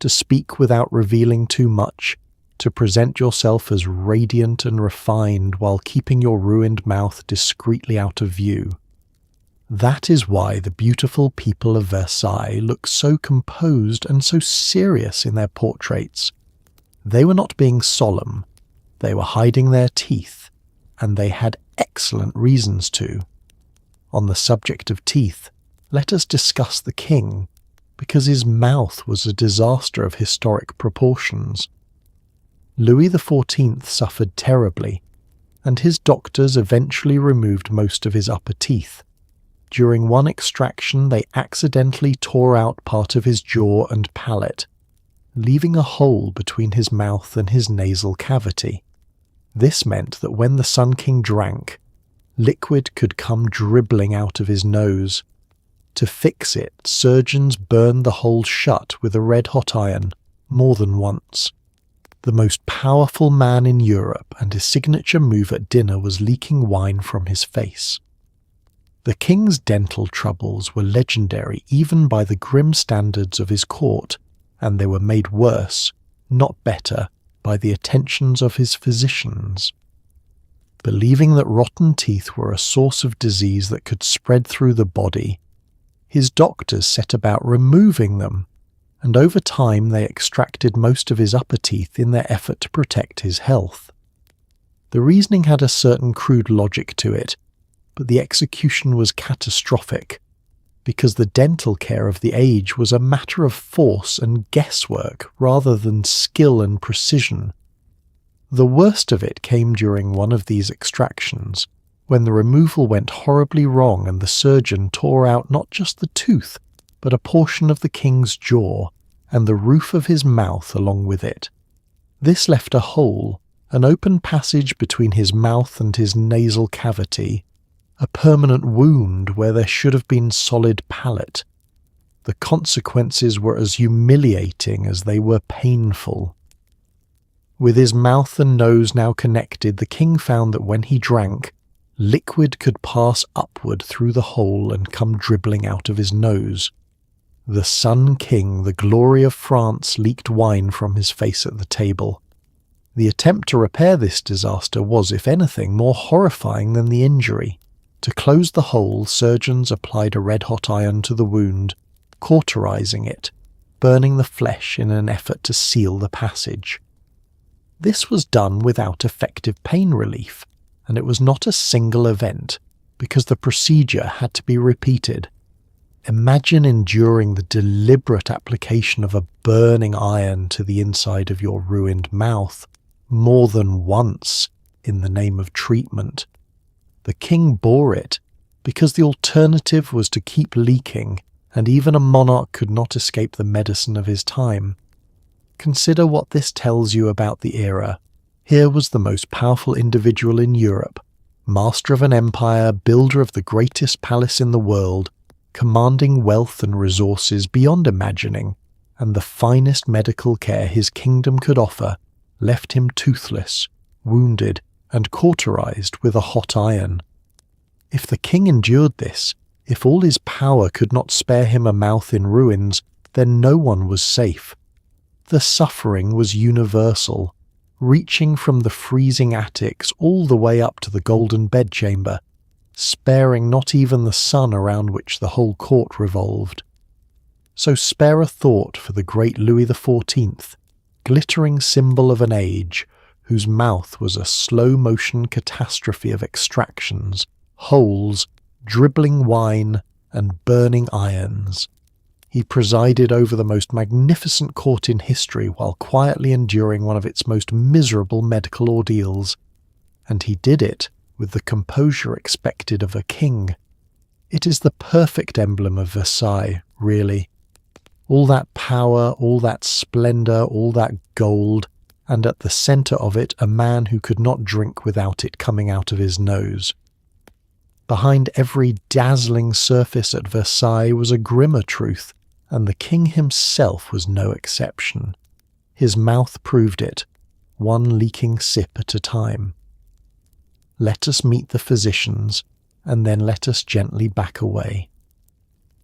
to speak without revealing too much, to present yourself as radiant and refined while keeping your ruined mouth discreetly out of view. That is why the beautiful people of Versailles look so composed and so serious in their portraits. They were not being solemn, they were hiding their teeth, and they had excellent reasons to. On the subject of teeth, let us discuss the king, because his mouth was a disaster of historic proportions. Louis XIV suffered terribly, and his doctors eventually removed most of his upper teeth. During one extraction, they accidentally tore out part of his jaw and palate, leaving a hole between his mouth and his nasal cavity. This meant that when the Sun King drank, liquid could come dribbling out of his nose. To fix it, surgeons burned the hole shut with a red-hot iron, more than once. The most powerful man in Europe, and his signature move at dinner was leaking wine from his face. The king's dental troubles were legendary even by the grim standards of his court, and they were made worse, not better, by the attentions of his physicians. Believing that rotten teeth were a source of disease that could spread through the body, his doctors set about removing them, and over time they extracted most of his upper teeth in their effort to protect his health. The reasoning had a certain crude logic to it, but the execution was catastrophic, because the dental care of the age was a matter of force and guesswork rather than skill and precision. The worst of it came during one of these extractions, when the removal went horribly wrong and the surgeon tore out not just the tooth, but a portion of the king's jaw and the roof of his mouth along with it. This left a hole, an open passage between his mouth and his nasal cavity, a permanent wound where there should have been solid palate. The consequences were as humiliating as they were painful. With his mouth and nose now connected, the king found that when he drank, liquid could pass upward through the hole and come dribbling out of his nose. The Sun King, the glory of France, leaked wine from his face at the table. The attempt to repair this disaster was, if anything, more horrifying than the injury. To close the hole, surgeons applied a red-hot iron to the wound, cauterizing it, burning the flesh in an effort to seal the passage. This was done without effective pain relief, and it was not a single event, because the procedure had to be repeated. Imagine enduring the deliberate application of a burning iron to the inside of your ruined mouth more than once in the name of treatment. The king bore it because the alternative was to keep leaking, and even a monarch could not escape the medicine of his time. Consider what this tells you about the era. Here was the most powerful individual in Europe, master of an empire, builder of the greatest palace in the world, commanding wealth and resources beyond imagining, and the finest medical care his kingdom could offer left him toothless, wounded, and cauterized with a hot iron. If the king endured this, if all his power could not spare him a mouth in ruins, then no one was safe. The suffering was universal, reaching from the freezing attics all the way up to the golden bedchamber, sparing not even the sun around which the whole court revolved. So spare a thought for the great Louis XIV, glittering symbol of an age whose mouth was a slow-motion catastrophe of extractions, holes, dribbling wine, and burning irons. He presided over the most magnificent court in history while quietly enduring one of its most miserable medical ordeals, and he did it with the composure expected of a king. It is the perfect emblem of Versailles, really. All that power, all that splendour, all that gold, and at the centre of it a man who could not drink without it coming out of his nose. Behind every dazzling surface at Versailles was a grimmer truth, and the king himself was no exception. His mouth proved it, one leaking sip at a time. Let us meet the physicians, and then let us gently back away.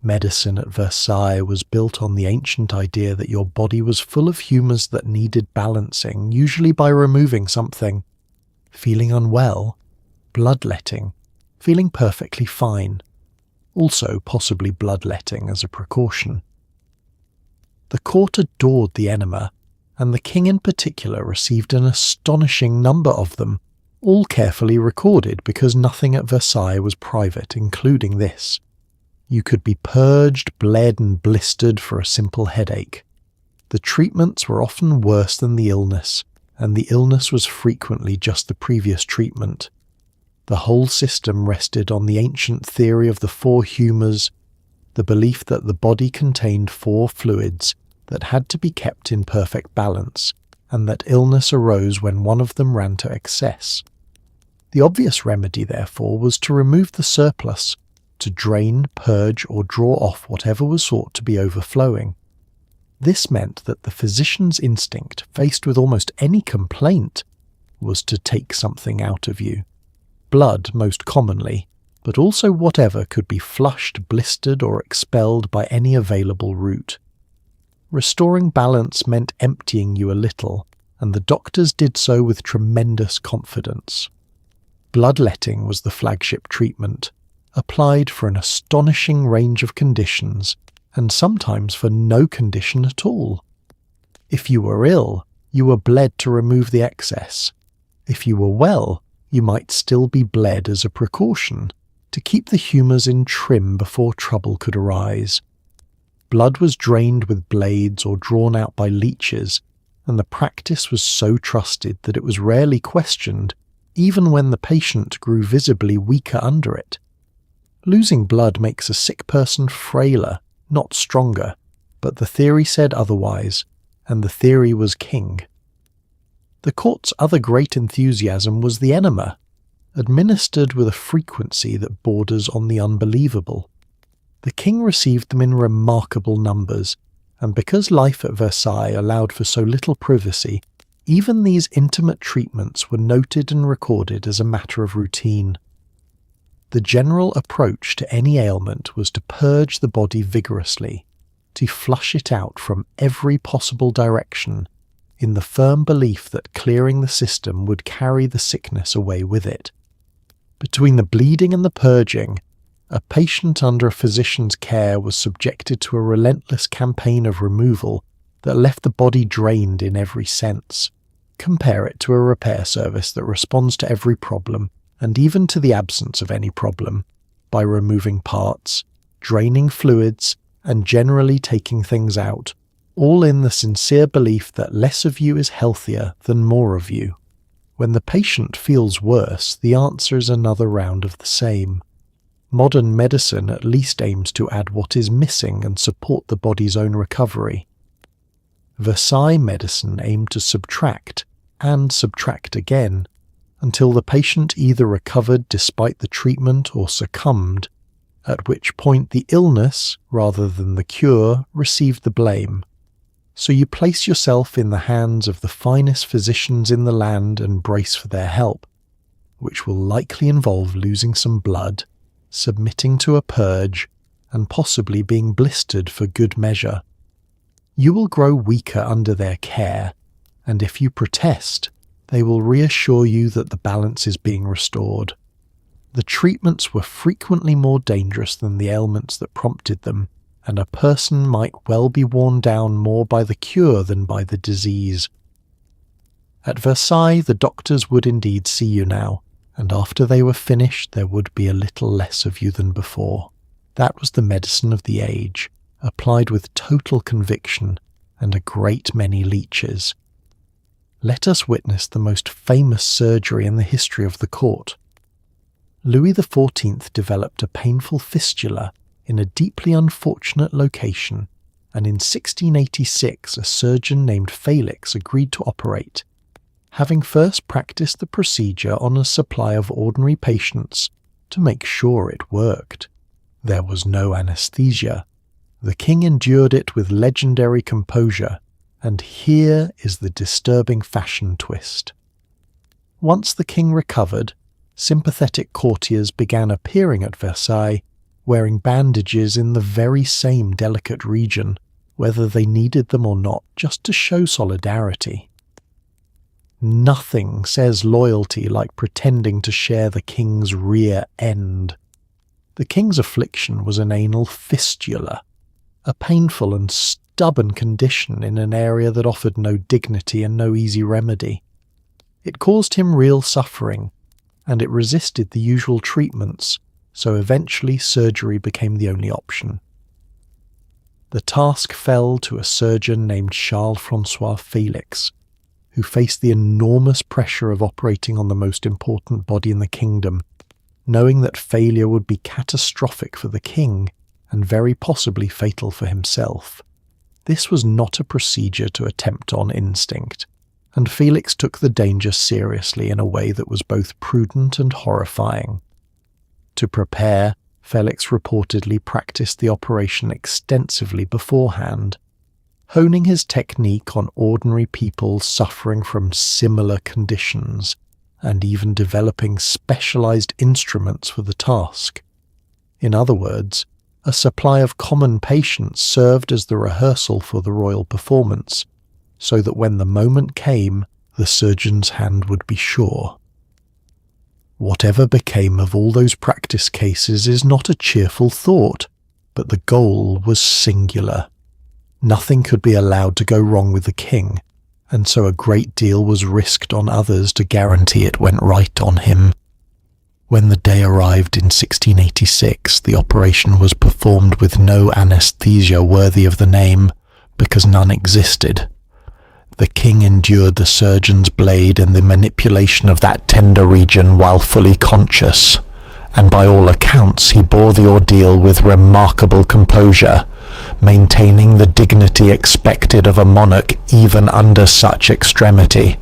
Medicine at Versailles was built on the ancient idea that your body was full of humours that needed balancing, usually by removing something. Feeling unwell? Bloodletting. Feeling perfectly fine. Also possibly bloodletting as a precaution. The court adored the enema, and the king in particular received an astonishing number of them, all carefully recorded because nothing at Versailles was private, including this. You could be purged, bled and blistered for a simple headache. The treatments were often worse than the illness, and the illness was frequently just the previous treatment. The whole system rested on the ancient theory of the four humours, the belief that the body contained four fluids that had to be kept in perfect balance, and that illness arose when one of them ran to excess. The obvious remedy, therefore, was to remove the surplus, to drain, purge, or draw off whatever was thought to be overflowing. This meant that the physician's instinct, faced with almost any complaint, was to take something out of you. Blood, most commonly, but also whatever could be flushed, blistered, or expelled by any available route. Restoring balance meant emptying you a little, and the doctors did so with tremendous confidence. Bloodletting was the flagship treatment, applied for an astonishing range of conditions, and sometimes for no condition at all. If you were ill, you were bled to remove the excess. If you were well, you might still be bled as a precaution, to keep the humours in trim before trouble could arise. Blood was drained with blades or drawn out by leeches, and the practice was so trusted that it was rarely questioned, even when the patient grew visibly weaker under it. Losing blood makes a sick person frailer, not stronger, but the theory said otherwise, and the theory was king. The court's other great enthusiasm was the enema, administered with a frequency that borders on the unbelievable. The king received them in remarkable numbers, and because life at Versailles allowed for so little privacy, even these intimate treatments were noted and recorded as a matter of routine. The general approach to any ailment was to purge the body vigorously, to flush it out from every possible direction, in the firm belief that clearing the system would carry the sickness away with it. Between the bleeding and the purging, a patient under a physician's care was subjected to a relentless campaign of removal that left the body drained in every sense. Compare it to a repair service that responds to every problem, and even to the absence of any problem, by removing parts, draining fluids, and generally taking things out, all in the sincere belief that less of you is healthier than more of you. When the patient feels worse, the answer is another round of the same. Modern medicine at least aims to add what is missing and support the body's own recovery. Versailles medicine aimed to subtract, and subtract again, until the patient either recovered despite the treatment or succumbed, at which point the illness, rather than the cure, received the blame. So you place yourself in the hands of the finest physicians in the land and brace for their help, which will likely involve losing some blood, submitting to a purge, and possibly being blistered for good measure. You will grow weaker under their care, and if you protest, they will reassure you that the balance is being restored. The treatments were frequently more dangerous than the ailments that prompted them, and a person might well be worn down more by the cure than by the disease. At Versailles, the doctors would indeed see you now, and after they were finished there would be a little less of you than before. That was the medicine of the age, applied with total conviction and a great many leeches. Let us witness the most famous surgery in the history of the court. Louis XIV developed a painful fistula in a deeply unfortunate location, and in 1686 a surgeon named Felix agreed to operate. Having first practiced the procedure on a supply of ordinary patients to make sure it worked. There was no anesthesia. The king endured it with legendary composure, and here is the disturbing fashion twist. Once the king recovered, sympathetic courtiers began appearing at Versailles, wearing bandages in the very same delicate region, whether they needed them or not, just to show solidarity. Nothing says loyalty like pretending to share the king's rear end. The king's affliction was an anal fistula, a painful and stubborn condition in an area that offered no dignity and no easy remedy. It caused him real suffering, and it resisted the usual treatments, so eventually surgery became the only option. The task fell to a surgeon named Charles-François Felix, who faced the enormous pressure of operating on the most important body in the kingdom, knowing that failure would be catastrophic for the king and very possibly fatal for himself. This was not a procedure to attempt on instinct, and Felix took the danger seriously in a way that was both prudent and horrifying. To prepare, Felix reportedly practiced the operation extensively beforehand, honing his technique on ordinary people suffering from similar conditions, and even developing specialized instruments for the task. In other words, a supply of common patients served as the rehearsal for the royal performance, so that when the moment came, the surgeon's hand would be sure. Whatever became of all those practice cases is not a cheerful thought, but the goal was singular. Nothing could be allowed to go wrong with the king, and so a great deal was risked on others to guarantee it went right on him. When the day arrived in 1686, the operation was performed with no anesthesia worthy of the name, because none existed. The king endured the surgeon's blade and the manipulation of that tender region while fully conscious, and by all accounts he bore the ordeal with remarkable composure, maintaining the dignity expected of a monarch even under such extremity.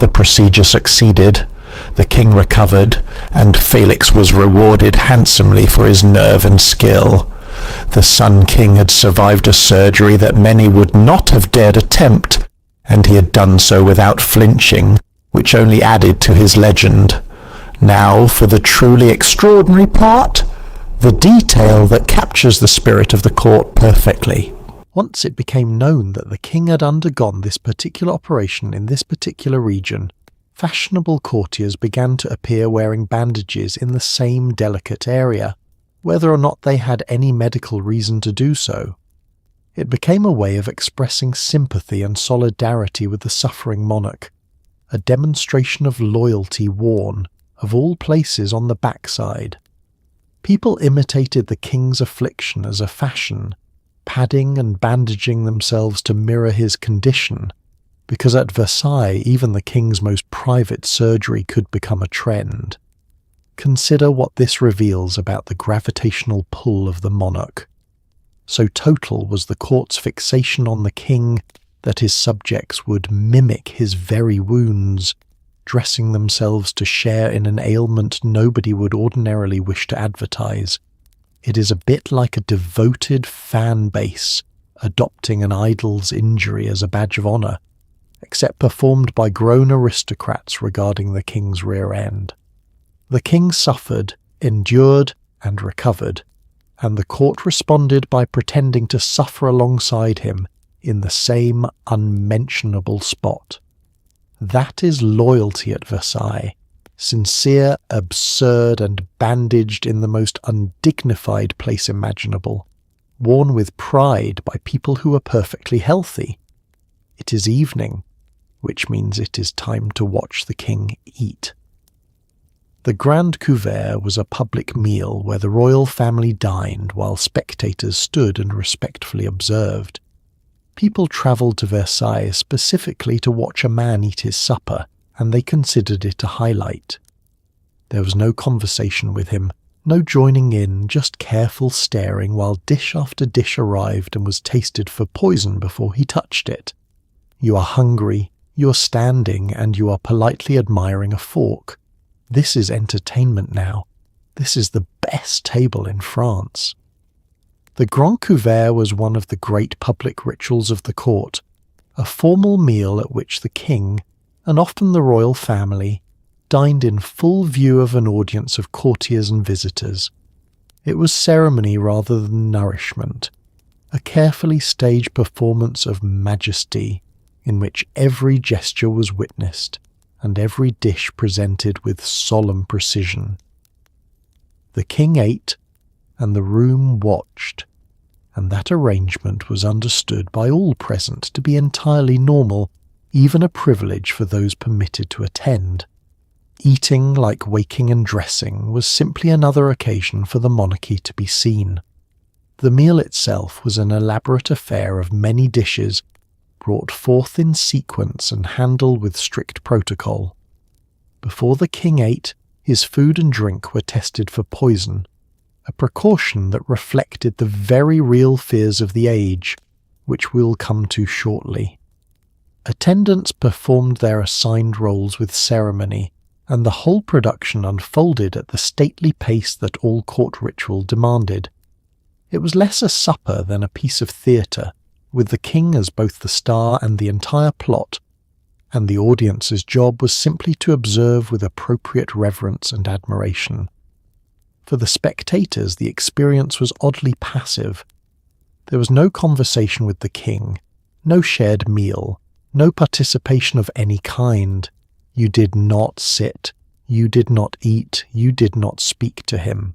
The procedure succeeded. The king recovered, and Felix was rewarded handsomely for his nerve and skill. The Sun King had survived a surgery that many would not have dared attempt, and he had done so without flinching, which only added to his legend. Now for the truly extraordinary part, the detail that captures the spirit of the court perfectly. Once it became known that the king had undergone this particular operation in this particular region, fashionable courtiers began to appear wearing bandages in the same delicate area, whether or not they had any medical reason to do so. It became a way of expressing sympathy and solidarity with the suffering monarch, a demonstration of loyalty worn, of all places, on the backside. People imitated the king's affliction as a fashion, padding and bandaging themselves to mirror his condition, because at Versailles even the king's most private surgery could become a trend. Consider what this reveals about the gravitational pull of the monarch. So total was the court's fixation on the king that his subjects would mimic his very wounds, dressing themselves to share in an ailment nobody would ordinarily wish to advertise. It is a bit like a devoted fan base adopting an idol's injury as a badge of honour, except performed by grown aristocrats regarding the king's rear end. The king suffered, endured, and recovered, and the court responded by pretending to suffer alongside him in the same unmentionable spot. That is loyalty at Versailles, sincere, absurd, and bandaged in the most undignified place imaginable, worn with pride by people who are perfectly healthy. It is evening, which means it is time to watch the king eat. The Grand Couvert was a public meal where the royal family dined while spectators stood and respectfully observed. People travelled to Versailles specifically to watch a man eat his supper, and they considered it a highlight. There was no conversation with him, no joining in, just careful staring while dish after dish arrived and was tasted for poison before he touched it. You are hungry, you are standing, and you are politely admiring a fork. This is entertainment now. This is the best table in France. The Grand Couvert was one of the great public rituals of the court, a formal meal at which the king, and often the royal family, dined in full view of an audience of courtiers and visitors. It was ceremony rather than nourishment, a carefully staged performance of majesty in which every gesture was witnessed and every dish presented with solemn precision. The king ate, and the room watched, and that arrangement was understood by all present to be entirely normal, even a privilege for those permitted to attend. Eating, like waking and dressing, was simply another occasion for the monarchy to be seen. The meal itself was an elaborate affair of many dishes, brought forth in sequence and handled with strict protocol. Before the king ate, his food and drink were tested for poison, a precaution that reflected the very real fears of the age, which we'll come to shortly. Attendants performed their assigned roles with ceremony, and the whole production unfolded at the stately pace that all court ritual demanded. It was less a supper than a piece of theatre, with the king as both the star and the entire plot, and the audience's job was simply to observe with appropriate reverence and admiration. For the spectators, the experience was oddly passive. There was no conversation with the king, no shared meal, no participation of any kind. You did not sit, you did not eat, you did not speak to him.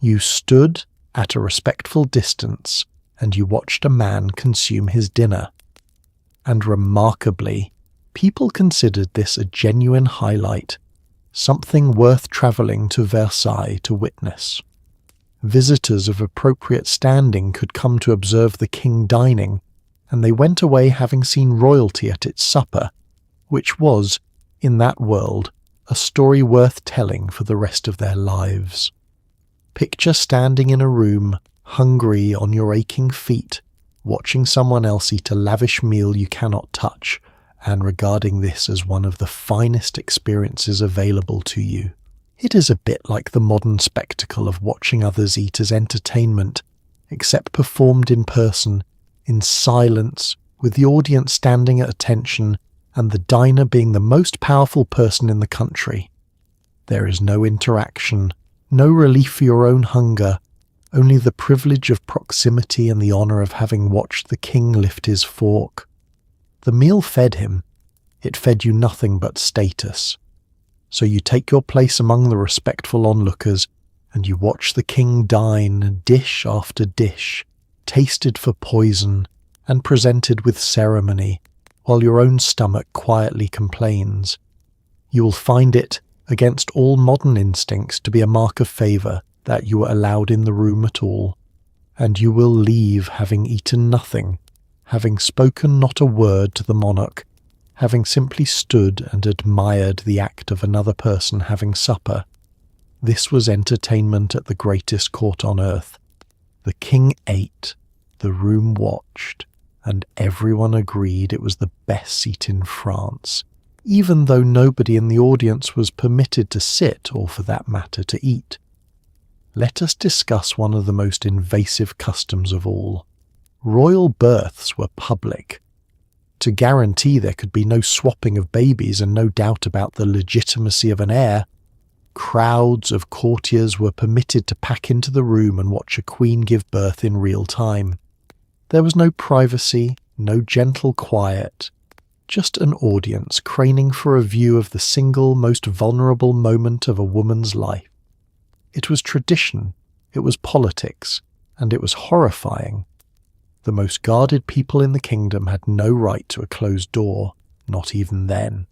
You stood at a respectful distance, and you watched a man consume his dinner. And remarkably, people considered this a genuine highlight, something worth travelling to Versailles to witness. Visitors of appropriate standing could come to observe the king dining, and they went away having seen royalty at its supper, which was, in that world, a story worth telling for the rest of their lives. Picture standing in a room, hungry on your aching feet, watching someone else eat a lavish meal you cannot touch, and regarding this as one of the finest experiences available to you. It is a bit like the modern spectacle of watching others eat as entertainment, except performed in person, in silence, with the audience standing at attention and the diner being the most powerful person in the country. There is no interaction, no relief for your own hunger, only the privilege of proximity and the honour of having watched the king lift his fork. The meal fed him. It fed you nothing but status. So you take your place among the respectful onlookers, and you watch the king dine, dish after dish, tasted for poison, and presented with ceremony, while your own stomach quietly complains. You will find it, against all modern instincts, to be a mark of favour that you were allowed in the room at all, and you will leave having eaten nothing, having spoken not a word to the monarch, having simply stood and admired the act of another person having supper. This was entertainment at the greatest court on earth. The king ate, the room watched, and everyone agreed it was the best seat in France, even though nobody in the audience was permitted to sit or, for that matter, to eat. Let us discuss one of the most invasive customs of all. Royal births were public. To guarantee there could be no swapping of babies and no doubt about the legitimacy of an heir, crowds of courtiers were permitted to pack into the room and watch a queen give birth in real time. There was no privacy, no gentle quiet, just an audience craning for a view of the single most vulnerable moment of a woman's life. It was tradition, it was politics, and it was horrifying. The most guarded people in the kingdom had no right to a closed door, not even then.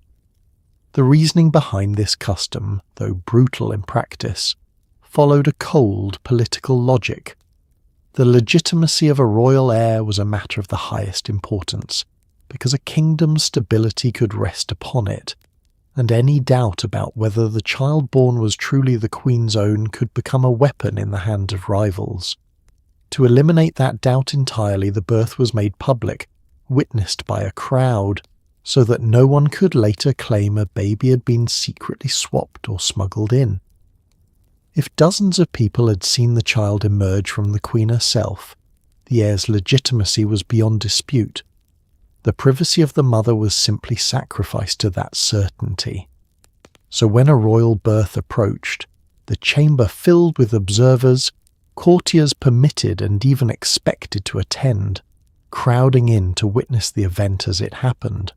The reasoning behind this custom, though brutal in practice, followed a cold political logic. The legitimacy of a royal heir was a matter of the highest importance, because a kingdom's stability could rest upon it, and any doubt about whether the child born was truly the queen's own could become a weapon in the hand of rivals. To eliminate that doubt entirely, the birth was made public, witnessed by a crowd, so that no one could later claim a baby had been secretly swapped or smuggled in. If dozens of people had seen the child emerge from the queen herself, the heir's legitimacy was beyond dispute. The privacy of the mother was simply sacrificed to that certainty. So when a royal birth approached, the chamber filled with observers, courtiers permitted and even expected to attend, crowding in to witness the event as it happened.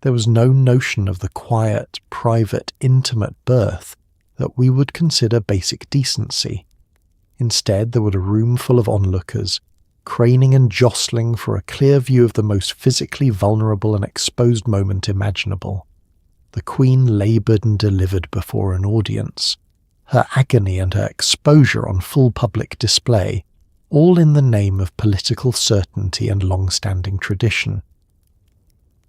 There was no notion of the quiet, private, intimate birth that we would consider basic decency. Instead, there was a room full of onlookers, craning and jostling for a clear view of the most physically vulnerable and exposed moment imaginable. The queen laboured and delivered before an audience, her agony and her exposure on full public display, all in the name of political certainty and long-standing tradition.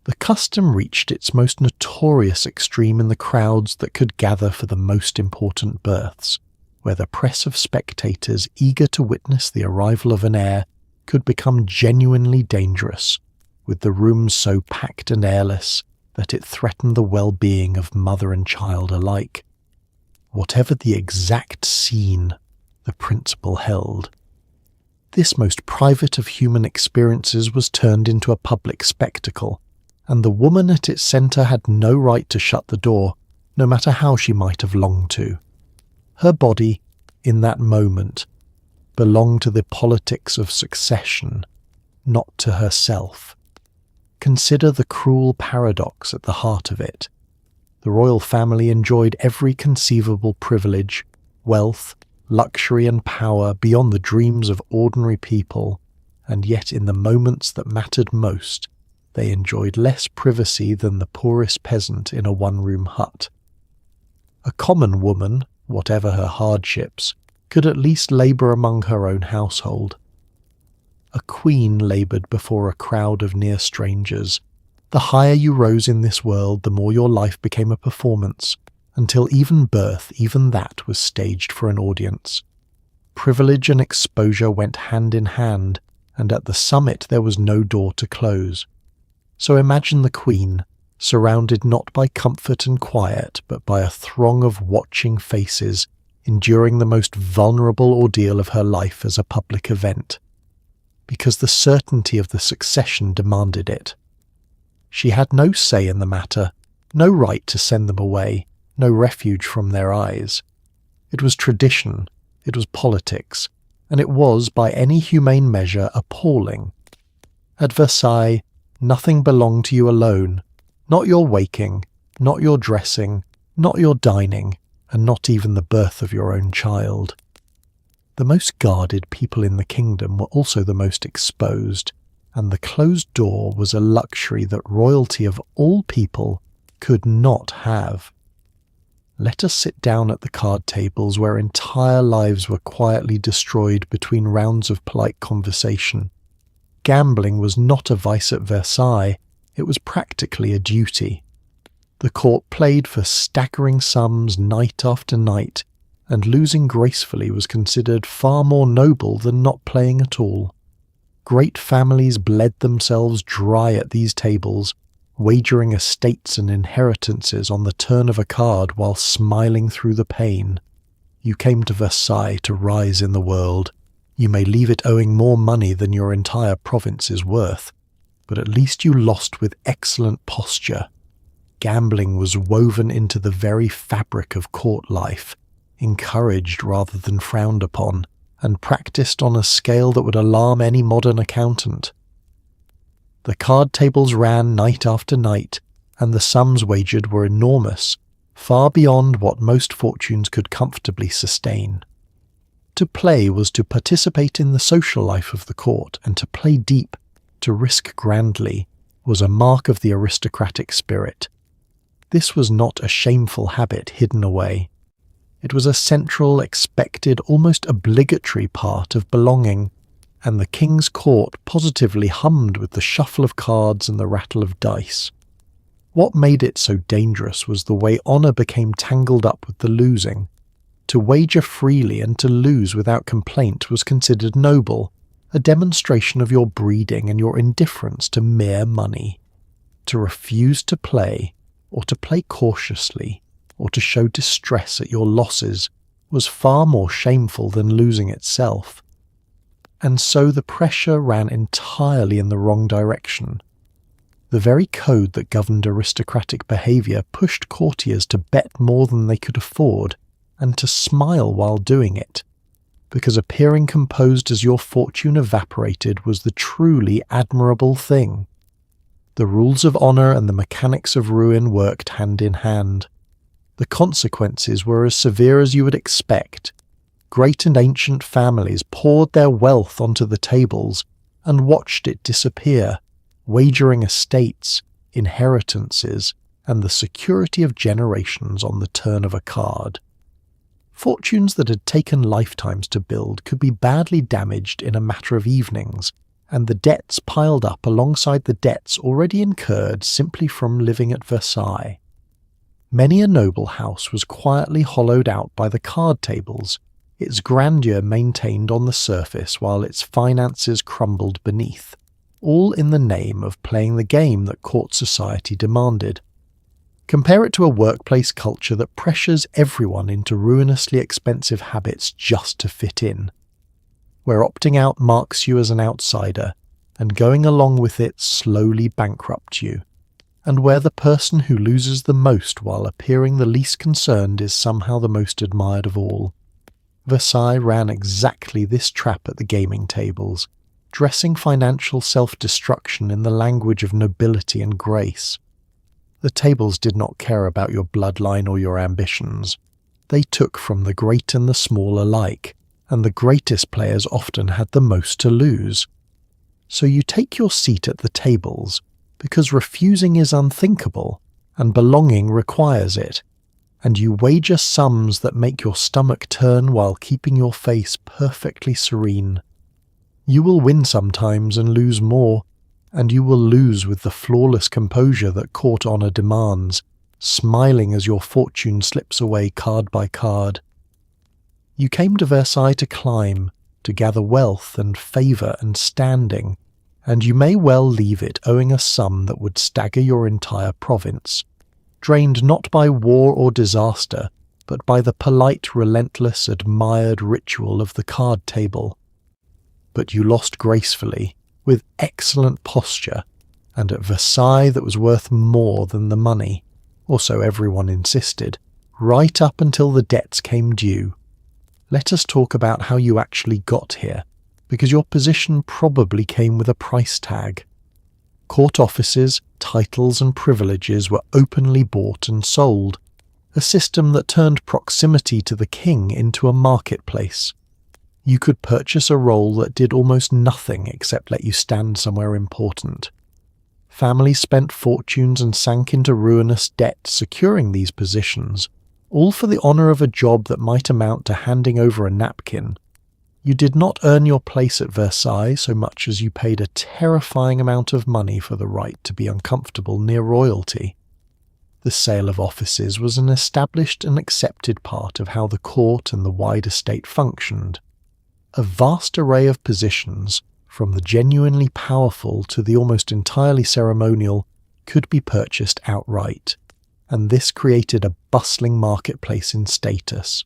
The custom reached its most notorious extreme in the crowds that could gather for the most important births, where the press of spectators eager to witness the arrival of an heir could become genuinely dangerous, with the rooms so packed and airless that it threatened the well-being of mother and child alike. Whatever the exact scene, the principle held. This most private of human experiences was turned into a public spectacle, and the woman at its centre had no right to shut the door, no matter how she might have longed to. Her body, in that moment, belonged to the politics of succession, not to herself. Consider the cruel paradox at the heart of it. The royal family enjoyed every conceivable privilege, wealth, luxury and power beyond the dreams of ordinary people, and yet in the moments that mattered most, they enjoyed less privacy than the poorest peasant in a one-room hut. A common woman, whatever her hardships, could at least labour among her own household. A queen laboured before a crowd of near strangers. The higher you rose in this world, the more your life became a performance, until even birth, even that was staged for an audience. Privilege and exposure went hand in hand, and at the summit there was no door to close. So imagine the Queen, surrounded not by comfort and quiet, but by a throng of watching faces, enduring the most vulnerable ordeal of her life as a public event, because the certainty of the succession demanded it. She had no say in the matter, no right to send them away, no refuge from their eyes. It was tradition, it was politics, and it was, by any humane measure, appalling. At Versailles, nothing belonged to you alone, not your waking, not your dressing, not your dining, and not even the birth of your own child. The most guarded people in the kingdom were also the most exposed, and the closed door was a luxury that royalty of all people could not have. Let us sit down at the card tables where entire lives were quietly destroyed between rounds of polite conversation. Gambling was not a vice at Versailles, it was practically a duty. The court played for staggering sums night after night, and losing gracefully was considered far more noble than not playing at all. Great families bled themselves dry at these tables, wagering estates and inheritances on the turn of a card while smiling through the pain. You came to Versailles to rise in the world. You may leave it owing more money than your entire province is worth, but at least you lost with excellent posture. Gambling was woven into the very fabric of court life, encouraged rather than frowned upon, and practiced on a scale that would alarm any modern accountant. The card tables ran night after night, and the sums wagered were enormous, far beyond what most fortunes could comfortably sustain. To play was to participate in the social life of the court, and to play deep, to risk grandly, was a mark of the aristocratic spirit. This was not a shameful habit hidden away. It was a central, expected, almost obligatory part of belonging, and the king's court positively hummed with the shuffle of cards and the rattle of dice. What made it so dangerous was the way honour became tangled up with the losing. To wager freely and to lose without complaint was considered noble, a demonstration of your breeding and your indifference to mere money. To refuse to play, or to play cautiously, or to show distress at your losses, was far more shameful than losing itself. And so the pressure ran entirely in the wrong direction. The very code that governed aristocratic behaviour pushed courtiers to bet more than they could afford, and to smile while doing it, because appearing composed as your fortune evaporated was the truly admirable thing. The rules of honour and the mechanics of ruin worked hand in hand. The consequences were as severe as you would expect. Great and ancient families poured their wealth onto the tables and watched it disappear, wagering estates, inheritances, and the security of generations on the turn of a card. Fortunes that had taken lifetimes to build could be badly damaged in a matter of evenings, and the debts piled up alongside the debts already incurred simply from living at Versailles. Many a noble house was quietly hollowed out by the card tables, its grandeur maintained on the surface while its finances crumbled beneath, all in the name of playing the game that court society demanded. Compare it to a workplace culture that pressures everyone into ruinously expensive habits just to fit in, where opting out marks you as an outsider, and going along with it slowly bankrupts you, and where the person who loses the most while appearing the least concerned is somehow the most admired of all. Versailles ran exactly this trap at the gaming tables, dressing financial self-destruction in the language of nobility and grace. The tables did not care about your bloodline or your ambitions. They took from the great and the small alike, and the greatest players often had the most to lose. So you take your seat at the tables, because refusing is unthinkable, and belonging requires it, and you wager sums that make your stomach turn while keeping your face perfectly serene. You will win sometimes and lose more, and you will lose with the flawless composure that court honour demands, smiling as your fortune slips away card by card. You came to Versailles to climb, to gather wealth and favour and standing, and you may well leave it owing a sum that would stagger your entire province, drained not by war or disaster, but by the polite, relentless, admired ritual of the card table. But you lost gracefully, with excellent posture, and at Versailles that was worth more than the money, or so everyone insisted, right up until the debts came due. Let us talk about how you actually got here, because your position probably came with a price tag. Court offices, titles and privileges were openly bought and sold, a system that turned proximity to the king into a marketplace. You could purchase a role that did almost nothing except let you stand somewhere important. Families spent fortunes and sank into ruinous debt securing these positions, all for the honour of a job that might amount to handing over a napkin. You did not earn your place at Versailles so much as you paid a terrifying amount of money for the right to be uncomfortable near royalty. The sale of offices was an established and accepted part of how the court and the wider state functioned. A vast array of positions, from the genuinely powerful to the almost entirely ceremonial, could be purchased outright, and this created a bustling marketplace in status.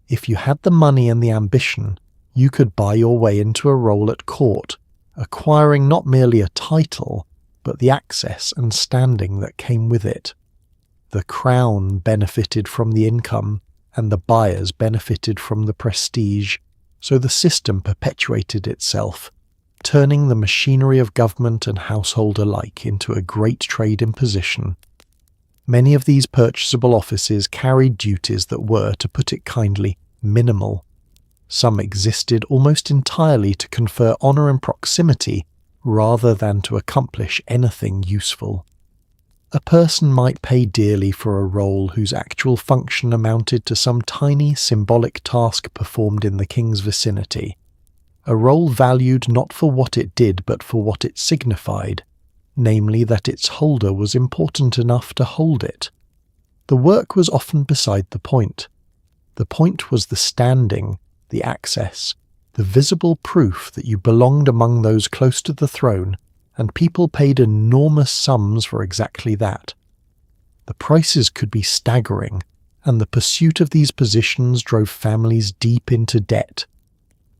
If you had the money and the ambition, you could buy your way into a role at court, acquiring not merely a title, but the access and standing that came with it. The crown benefited from the income, and the buyers benefited from the prestige, so the system perpetuated itself, turning the machinery of government and household alike into a great trade imposition. Many of these purchasable offices carried duties that were, to put it kindly, minimal. Some existed almost entirely to confer honour and proximity rather than to accomplish anything useful. A person might pay dearly for a role whose actual function amounted to some tiny symbolic task performed in the king's vicinity, a role valued not for what it did but for what it signified, namely that its holder was important enough to hold it. The work was often beside the point. The point was the standing, the access, the visible proof that you belonged among those close to the throne, and people paid enormous sums for exactly that. The prices could be staggering, and the pursuit of these positions drove families deep into debt.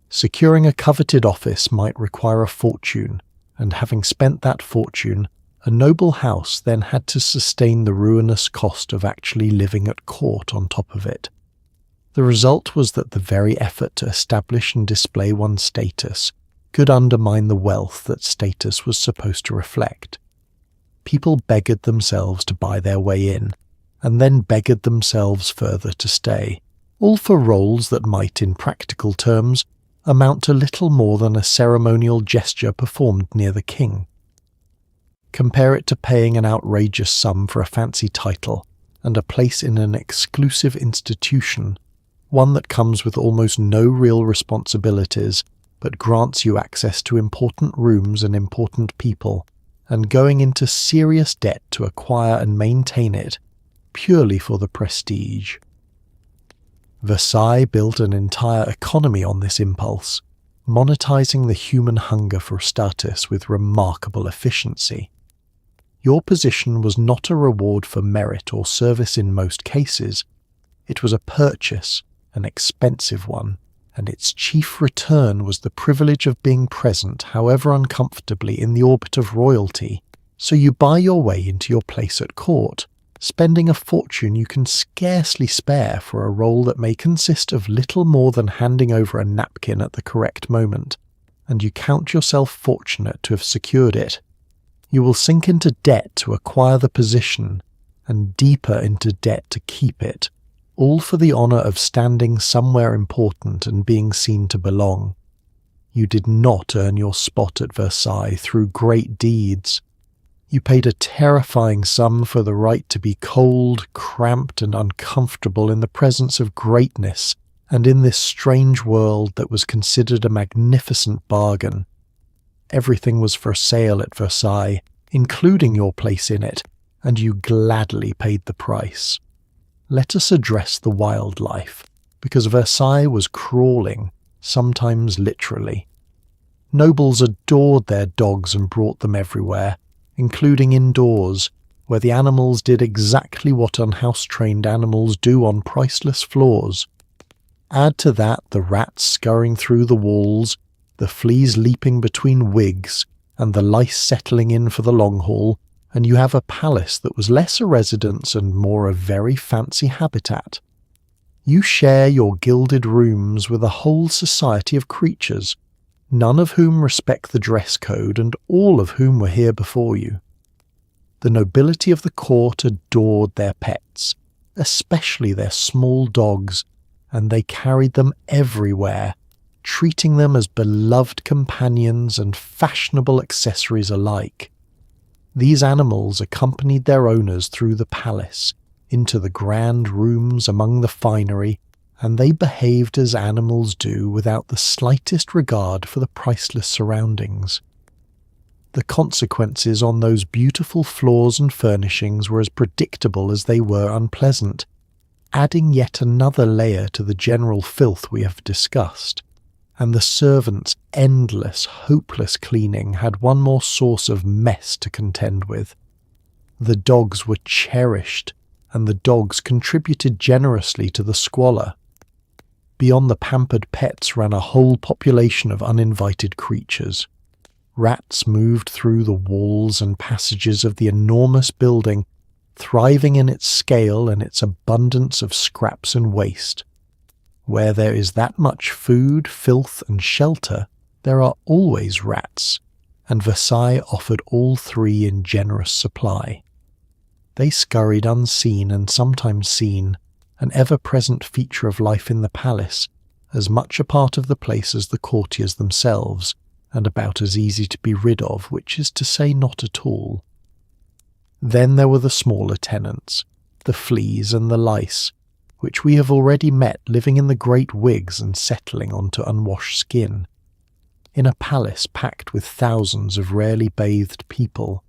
Securing a coveted office might require a fortune, and having spent that fortune, a noble house then had to sustain the ruinous cost of actually living at court on top of it. The result was that the very effort to establish and display one's status could undermine the wealth that status was supposed to reflect. People beggared themselves to buy their way in, and then beggared themselves further to stay, all for roles that might, in practical terms, amount to little more than a ceremonial gesture performed near the king. Compare it to paying an outrageous sum for a fancy title and a place in an exclusive institution, one that comes with almost no real responsibilities, but grants you access to important rooms and important people, and going into serious debt to acquire and maintain it, purely for the prestige. Versailles built an entire economy on this impulse, monetizing the human hunger for status with remarkable efficiency. Your position was not a reward for merit or service in most cases. It was a purchase, an expensive one, and its chief return was the privilege of being present, however uncomfortably, in the orbit of royalty. So you buy your way into your place at court, spending a fortune you can scarcely spare for a role that may consist of little more than handing over a napkin at the correct moment, and you count yourself fortunate to have secured it. You will sink into debt to acquire the position, and deeper into debt to keep it, all for the honour of standing somewhere important and being seen to belong. You did not earn your spot at Versailles through great deeds. You paid a terrifying sum for the right to be cold, cramped, and uncomfortable in the presence of greatness, and in this strange world that was considered a magnificent bargain. Everything was for sale at Versailles, including your place in it, and you gladly paid the price. Let us address the wild life, because Versailles was crawling, sometimes literally. Nobles adored their dogs and brought them everywhere, including indoors, where the animals did exactly what unhouse-trained animals do on priceless floors. Add to that the rats scurrying through the walls, the fleas leaping between wigs, and the lice settling in for the long haul, and you have a palace that was less a residence and more a very fancy habitat. You share your gilded rooms with a whole society of creatures, none of whom respect the dress code and all of whom were here before you. The nobility of the court adored their pets, especially their small dogs, and they carried them everywhere, treating them as beloved companions and fashionable accessories alike. These animals accompanied their owners through the palace, into the grand rooms among the finery, and they behaved as animals do without the slightest regard for the priceless surroundings. The consequences on those beautiful floors and furnishings were as predictable as they were unpleasant, adding yet another layer to the general filth we have discussed, and the servants' endless, hopeless cleaning had one more source of mess to contend with. The dogs were cherished, and the dogs contributed generously to the squalor. Beyond the pampered pets ran a whole population of uninvited creatures. Rats moved through the walls and passages of the enormous building, thriving in its scale and its abundance of scraps and waste. Where there is that much food, filth, and shelter, there are always rats, and Versailles offered all three in generous supply. They scurried unseen and sometimes seen, an ever-present feature of life in the palace, as much a part of the place as the courtiers themselves, and about as easy to be rid of, which is to say not at all. Then there were the smaller tenants, the fleas and the lice, which we have already met living in the great wigs and settling onto unwashed skin. In a palace packed with thousands of rarely bathed people,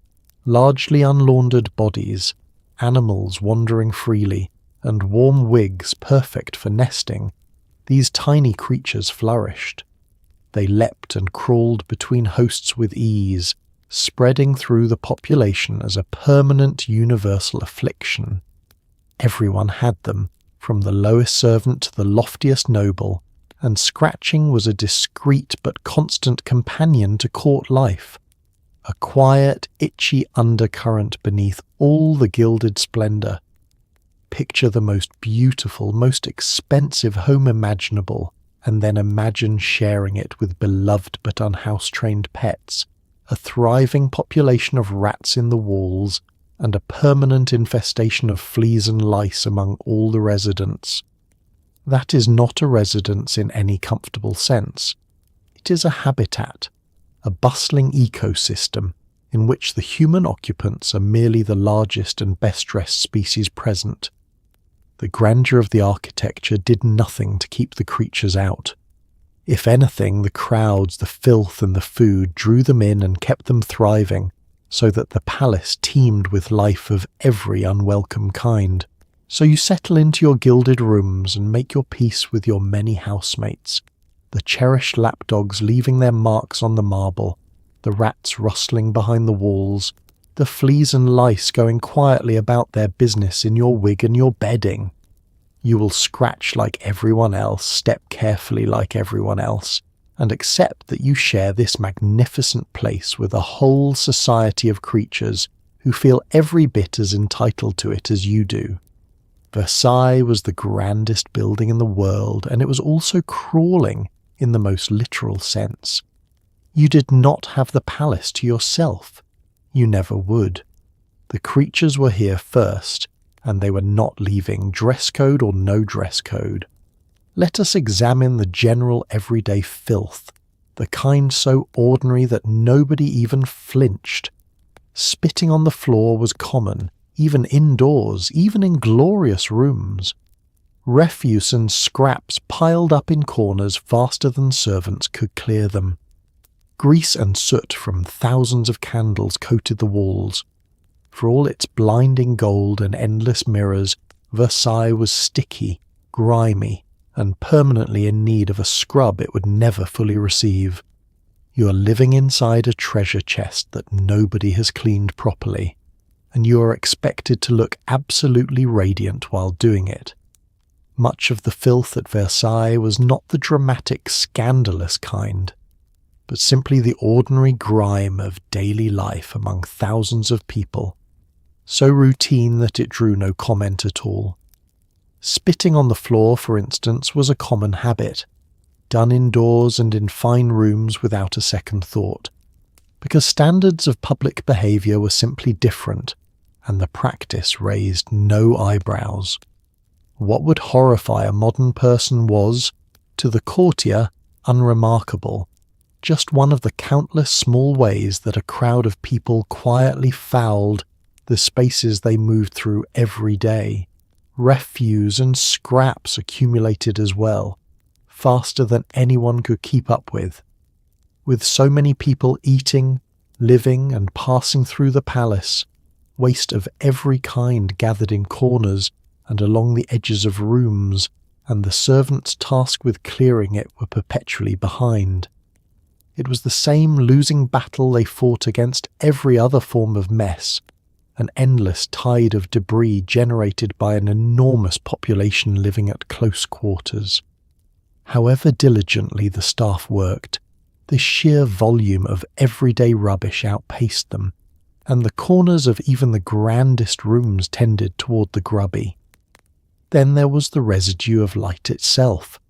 largely unlaundered bodies, animals wandering freely, and warm wigs perfect for nesting, these tiny creatures flourished. They leapt and crawled between hosts with ease, spreading through the population as a permanent universal affliction. Everyone had them, from the lowest servant to the loftiest noble, and scratching was a discreet but constant companion to court life, a quiet, itchy undercurrent beneath all the gilded splendour. Picture the most beautiful, most expensive home imaginable, and then imagine sharing it with beloved but unhouse-trained pets, a thriving population of rats in the walls, and a permanent infestation of fleas and lice among all the residents. That is not a residence in any comfortable sense. It is a habitat, a bustling ecosystem, in which the human occupants are merely the largest and best-dressed species present. The grandeur of the architecture did nothing to keep the creatures out. If anything, the crowds, the filth and the food drew them in and kept them thriving, so that the palace teemed with life of every unwelcome kind. So you settle into your gilded rooms and make your peace with your many housemates, the cherished lapdogs leaving their marks on the marble, the rats rustling behind the walls, the fleas and lice going quietly about their business in your wig and your bedding. You will scratch like everyone else, step carefully like everyone else, and accept that you share this magnificent place with a whole society of creatures who feel every bit as entitled to it as you do. Versailles was the grandest building in the world, and it was also crawling in the most literal sense. You did not have the palace to yourself. You never would. The creatures were here first, and they were not leaving, dress code or no dress code. Let us examine the general everyday filth, the kind so ordinary that nobody even flinched. Spitting on the floor was common, even indoors, even in glorious rooms. Refuse and scraps piled up in corners faster than servants could clear them. Grease and soot from thousands of candles coated the walls. For all its blinding gold and endless mirrors, Versailles was sticky, grimy, and permanently in need of a scrub it would never fully receive. You are living inside a treasure chest that nobody has cleaned properly, and you are expected to look absolutely radiant while doing it. Much of the filth at Versailles was not the dramatic, scandalous kind, but simply the ordinary grime of daily life among thousands of people, so routine that it drew no comment at all. Spitting on the floor, for instance, was a common habit, done indoors and in fine rooms without a second thought, because standards of public behaviour were simply different, and the practice raised no eyebrows. What would horrify a modern person was, to the courtier, unremarkable, just one of the countless small ways that a crowd of people quietly fouled the spaces they moved through every day. Refuse and scraps accumulated as well, faster than anyone could keep up with. With so many people eating, living, and passing through the palace, waste of every kind gathered in corners and along the edges of rooms, and the servants tasked with clearing it were perpetually behind. It was the same losing battle they fought against every other form of mess, an endless tide of debris generated by an enormous population living at close quarters. However diligently the staff worked, the sheer volume of everyday rubbish outpaced them, and the corners of even the grandest rooms tended toward the grubby. Then there was the residue of light itself.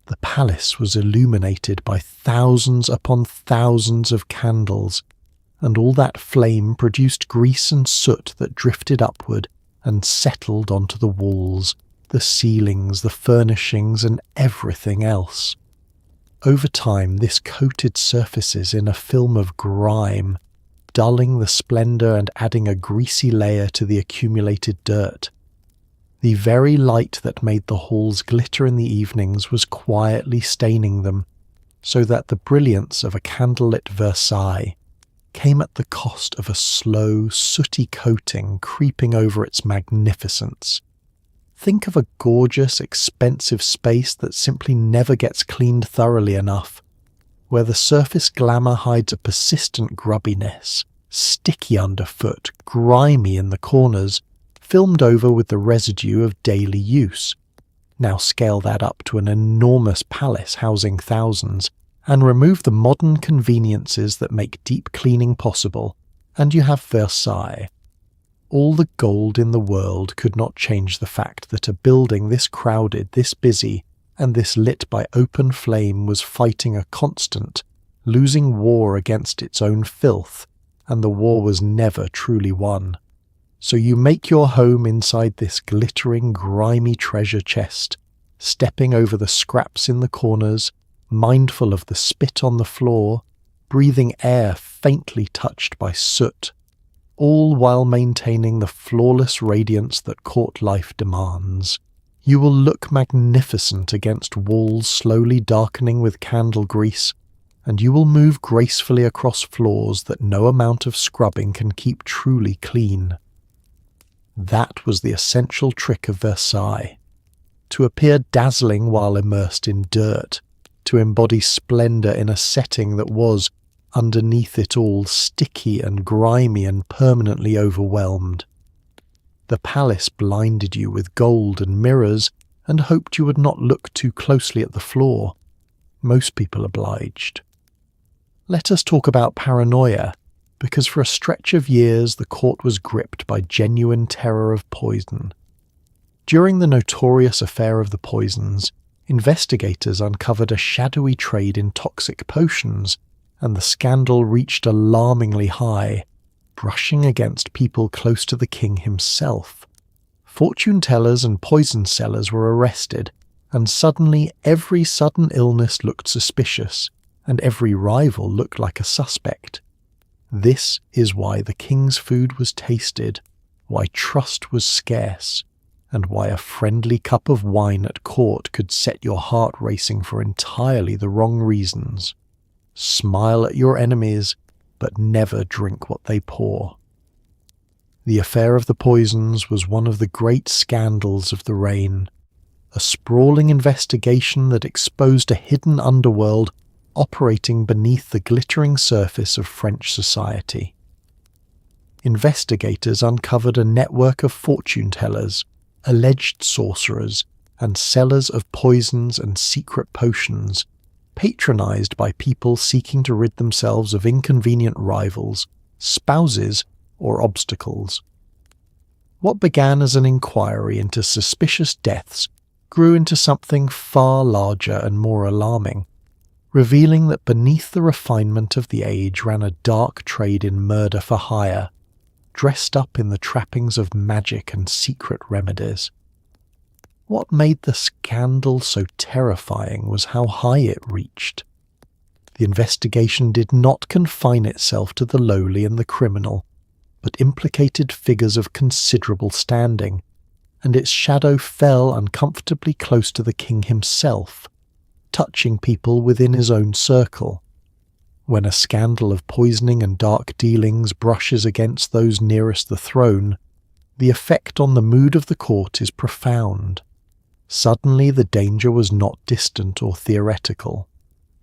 The palace was illuminated by thousands upon thousands of candles, and all that flame produced grease and soot that drifted upward and settled onto the walls, the ceilings, the furnishings, and everything else. Over time, this coated surfaces in a film of grime, dulling the splendour and adding a greasy layer to the accumulated dirt. The very light that made the halls glitter in the evenings was quietly staining them, so that the brilliance of a candlelit Versailles came at the cost of a slow, sooty coating creeping over its magnificence. Think of a gorgeous, expensive space that simply never gets cleaned thoroughly enough, where the surface glamour hides a persistent grubbiness, sticky underfoot, grimy in the corners, filmed over with the residue of daily use. Now scale that up to an enormous palace housing thousands, and remove the modern conveniences that make deep cleaning possible, and you have Versailles. All the gold in the world could not change the fact that a building this crowded, this busy, and this lit by open flame was fighting a constant, losing war against its own filth, and the war was never truly won. So you make your home inside this glittering, grimy treasure chest, stepping over the scraps in the corners, mindful of the spit on the floor, breathing air faintly touched by soot, all while maintaining the flawless radiance that court life demands. You will look magnificent against walls slowly darkening with candle grease, and you will move gracefully across floors that no amount of scrubbing can keep truly clean. That was the essential trick of Versailles: to appear dazzling while immersed in dirt, to embody splendour in a setting that was, underneath it all, sticky and grimy and permanently overwhelmed. The palace blinded you with gold and mirrors and hoped you would not look too closely at the floor. Most people obliged. Let us talk about paranoia, because for a stretch of years the court was gripped by genuine terror of poison. During the notorious affair of the poisons, investigators uncovered a shadowy trade in toxic potions, and the scandal reached alarmingly high, brushing against people close to the king himself. Fortune-tellers and poison sellers were arrested, and suddenly every sudden illness looked suspicious, and every rival looked like a suspect. This is why the king's food was tasted, why trust was scarce, and why a friendly cup of wine at court could set your heart racing for entirely the wrong reasons. Smile at your enemies, but never drink what they pour. The affair of the poisons was one of the great scandals of the reign, a sprawling investigation that exposed a hidden underworld operating beneath the glittering surface of French society. Investigators uncovered a network of fortune-tellers, alleged sorcerers, and sellers of poisons and secret potions, patronized by people seeking to rid themselves of inconvenient rivals, spouses, or obstacles. What began as an inquiry into suspicious deaths grew into something far larger and more alarming, revealing that beneath the refinement of the age ran a dark trade in murder for hire, dressed up in the trappings of magic and secret remedies. What made the scandal so terrifying was how high it reached. The investigation did not confine itself to the lowly and the criminal, but implicated figures of considerable standing, and its shadow fell uncomfortably close to the king himself, touching people within his own circle. When a scandal of poisoning and dark dealings brushes against those nearest the throne, the effect on the mood of the court is profound. Suddenly the danger was not distant or theoretical.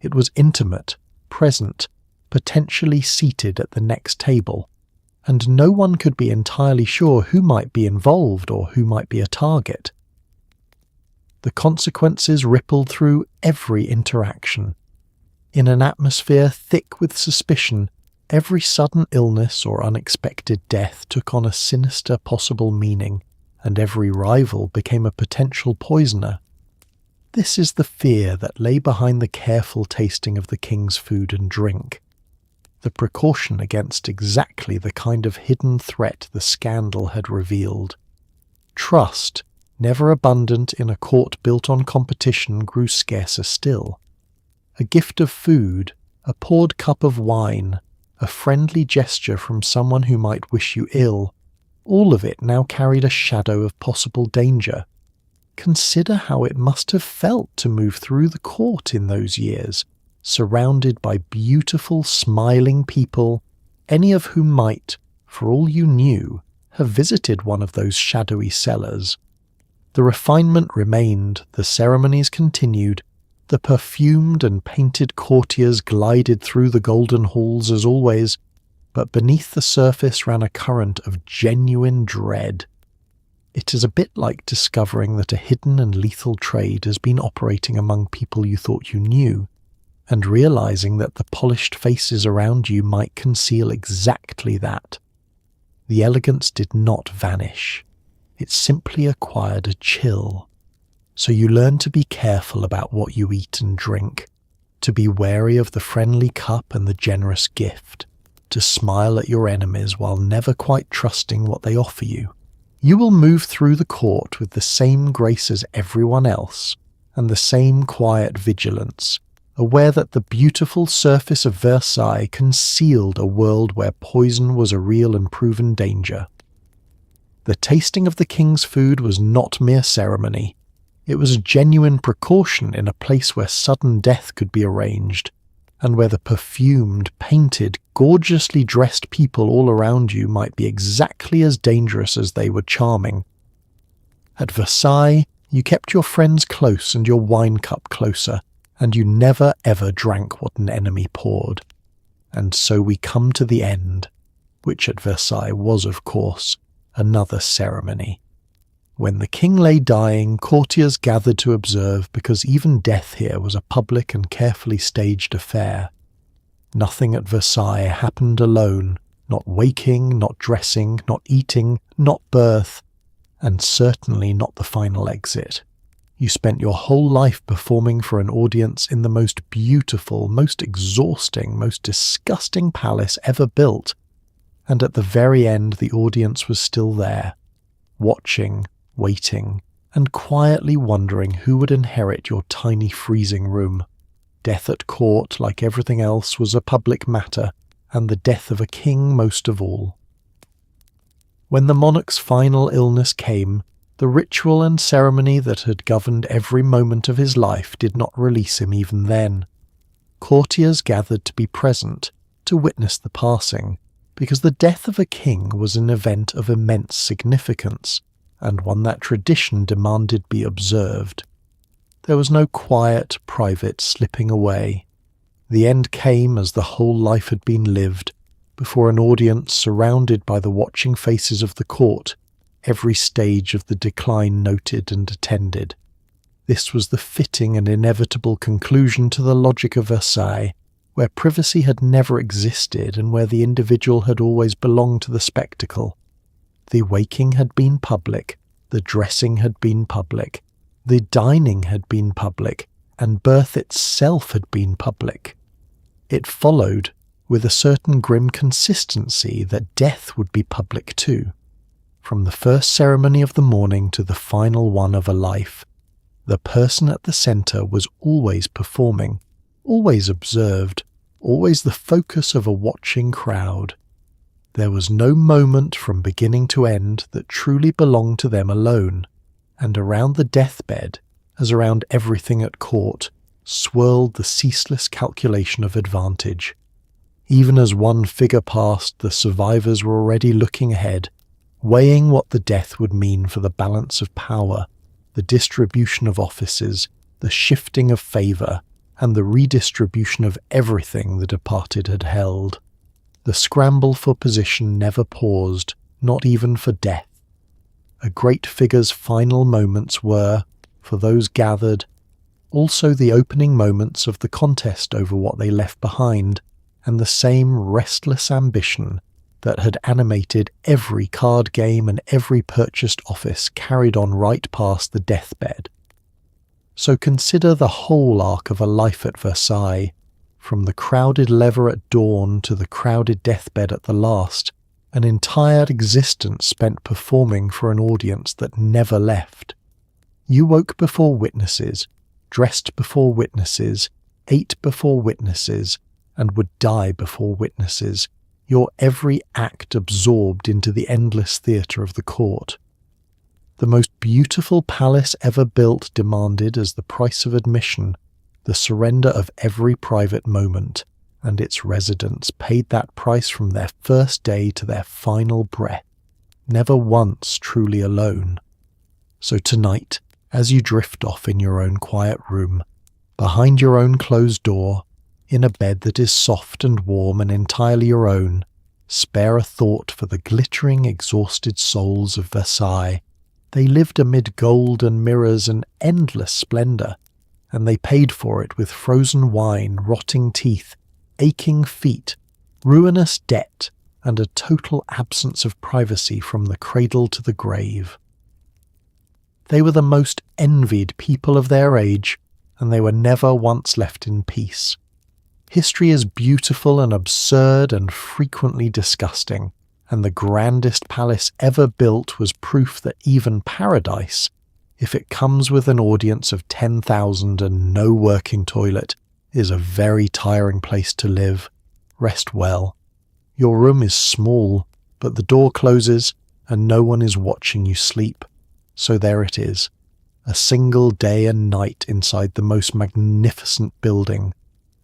It was intimate, present, potentially seated at the next table, and no one could be entirely sure who might be involved or who might be a target. The consequences rippled through every interaction. In an atmosphere thick with suspicion, every sudden illness or unexpected death took on a sinister possible meaning, and every rival became a potential poisoner. This is the fear that lay behind the careful tasting of the king's food and drink, the precaution against exactly the kind of hidden threat the scandal had revealed. Trust, never abundant in a court built on competition, grew scarcer still. A gift of food, a poured cup of wine, a friendly gesture from someone who might wish you ill, all of it now carried a shadow of possible danger. Consider how it must have felt to move through the court in those years, surrounded by beautiful, smiling people, any of whom might, for all you knew, have visited one of those shadowy cellars. The refinement remained, the ceremonies continued, the perfumed and painted courtiers glided through the golden halls as always, but beneath the surface ran a current of genuine dread. It is a bit like discovering that a hidden and lethal trade has been operating among people you thought you knew, and realizing that the polished faces around you might conceal exactly that. The elegance did not vanish. It simply acquired a chill. So you learn to be careful about what you eat and drink, to be wary of the friendly cup and the generous gift, to smile at your enemies while never quite trusting what they offer you. You will move through the court with the same grace as everyone else, and the same quiet vigilance, aware that the beautiful surface of Versailles concealed a world where poison was a real and proven danger. The tasting of the king's food was not mere ceremony. It was a genuine precaution in a place where sudden death could be arranged, and where the perfumed, painted, gorgeously dressed people all around you might be exactly as dangerous as they were charming. At Versailles, you kept your friends close and your wine cup closer, and you never ever drank what an enemy poured. And so we come to the end, which at Versailles was, of course, another ceremony. When the king lay dying, courtiers gathered to observe because even death here was a public and carefully staged affair. Nothing at Versailles happened alone, not waking, not dressing, not eating, not birth, and certainly not the final exit. You spent your whole life performing for an audience in the most beautiful, most exhausting, most disgusting palace ever built, and at the very end the audience was still there, watching, waiting, and quietly wondering who would inherit your tiny freezing room. Death at court, like everything else, was a public matter, and the death of a king most of all. When the monarch's final illness came, the ritual and ceremony that had governed every moment of his life did not release him even then. Courtiers gathered to be present, to witness the passing, because the death of a king was an event of immense significance, and one that tradition demanded be observed. There was no quiet, private slipping away. The end came as the whole life had been lived, before an audience surrounded by the watching faces of the court, every stage of the decline noted and attended. This was the fitting and inevitable conclusion to the logic of Versailles, where privacy had never existed and where the individual had always belonged to the spectacle. The waking had been public, the dressing had been public, the dining had been public, and birth itself had been public. It followed, with a certain grim consistency, that death would be public too. From the first ceremony of the morning to the final one of a life, the person at the centre was always performing, always observed, always the focus of a watching crowd. There was no moment from beginning to end that truly belonged to them alone, and around the deathbed, as around everything at court, swirled the ceaseless calculation of advantage. Even as one figure passed, the survivors were already looking ahead, weighing what the death would mean for the balance of power, the distribution of offices, the shifting of favour, and the redistribution of everything the departed had held. The scramble for position never paused, not even for death. A great figure's final moments were, for those gathered, also the opening moments of the contest over what they left behind, and the same restless ambition that had animated every card game and every purchased office carried on right past the deathbed. So consider the whole arc of a life at Versailles, from the crowded lever at dawn to the crowded deathbed at the last, an entire existence spent performing for an audience that never left. You woke before witnesses, dressed before witnesses, ate before witnesses, and would die before witnesses, your every act absorbed into the endless theatre of the court. The most beautiful palace ever built demanded, as the price of admission, the surrender of every private moment, and its residents paid that price from their first day to their final breath, never once truly alone. So tonight, as you drift off in your own quiet room, behind your own closed door, in a bed that is soft and warm and entirely your own, spare a thought for the glittering, exhausted souls of Versailles. They lived amid gold and mirrors and endless splendour, and they paid for it with frozen wine, rotting teeth, aching feet, ruinous debt, and a total absence of privacy from the cradle to the grave. They were the most envied people of their age, and they were never once left in peace. History is beautiful and absurd and frequently disgusting, and the grandest palace ever built was proof that even paradise, if it comes with an audience of 10,000 and no working toilet, is a very tiring place to live. Rest well. Your room is small, but the door closes and no one is watching you sleep. So there it is, a single day and night inside the most magnificent building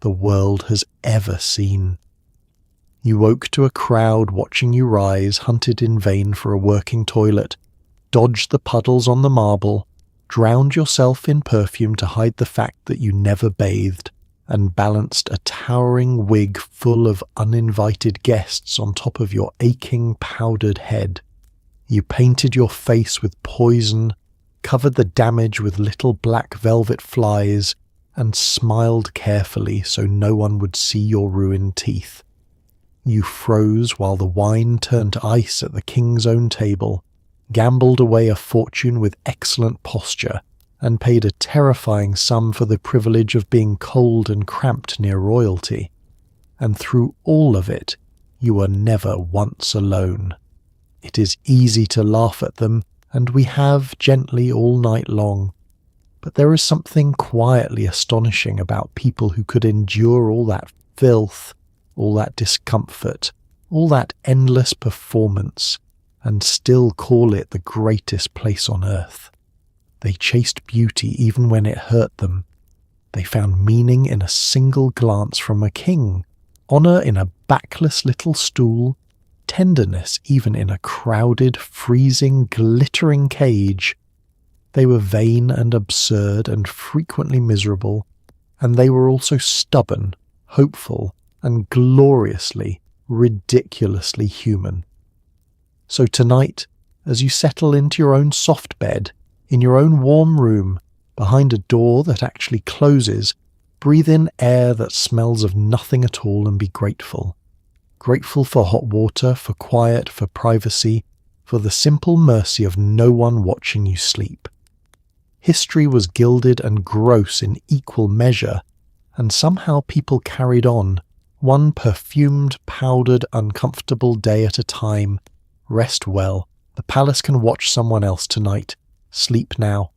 the world has ever seen. You woke to a crowd watching you rise, hunted in vain for a working toilet, dodged the puddles on the marble, drowned yourself in perfume to hide the fact that you never bathed, and balanced a towering wig full of uninvited guests on top of your aching, powdered head. You painted your face with poison, covered the damage with little black velvet flies, and smiled carefully so no one would see your ruined teeth. You froze while the wine turned to ice at the king's own table, gambled away a fortune with excellent posture, and paid a terrifying sum for the privilege of being cold and cramped near royalty. And through all of it, you were never once alone. It is easy to laugh at them, and we have gently all night long. But there is something quietly astonishing about people who could endure all that filth, all that discomfort, all that endless performance, and still call it the greatest place on earth. They chased beauty even when it hurt them. They found meaning in a single glance from a king, honour in a backless little stool, tenderness even in a crowded, freezing, glittering cage. They were vain and absurd and frequently miserable, and they were also stubborn, hopeful, and gloriously, ridiculously human. So tonight, as you settle into your own soft bed, in your own warm room, behind a door that actually closes, breathe in air that smells of nothing at all and be grateful. Grateful for hot water, for quiet, for privacy, for the simple mercy of no one watching you sleep. History was gilded and gross in equal measure, and somehow people carried on, one perfumed, powdered, uncomfortable day at a time. Rest well. The palace can watch someone else tonight. Sleep now.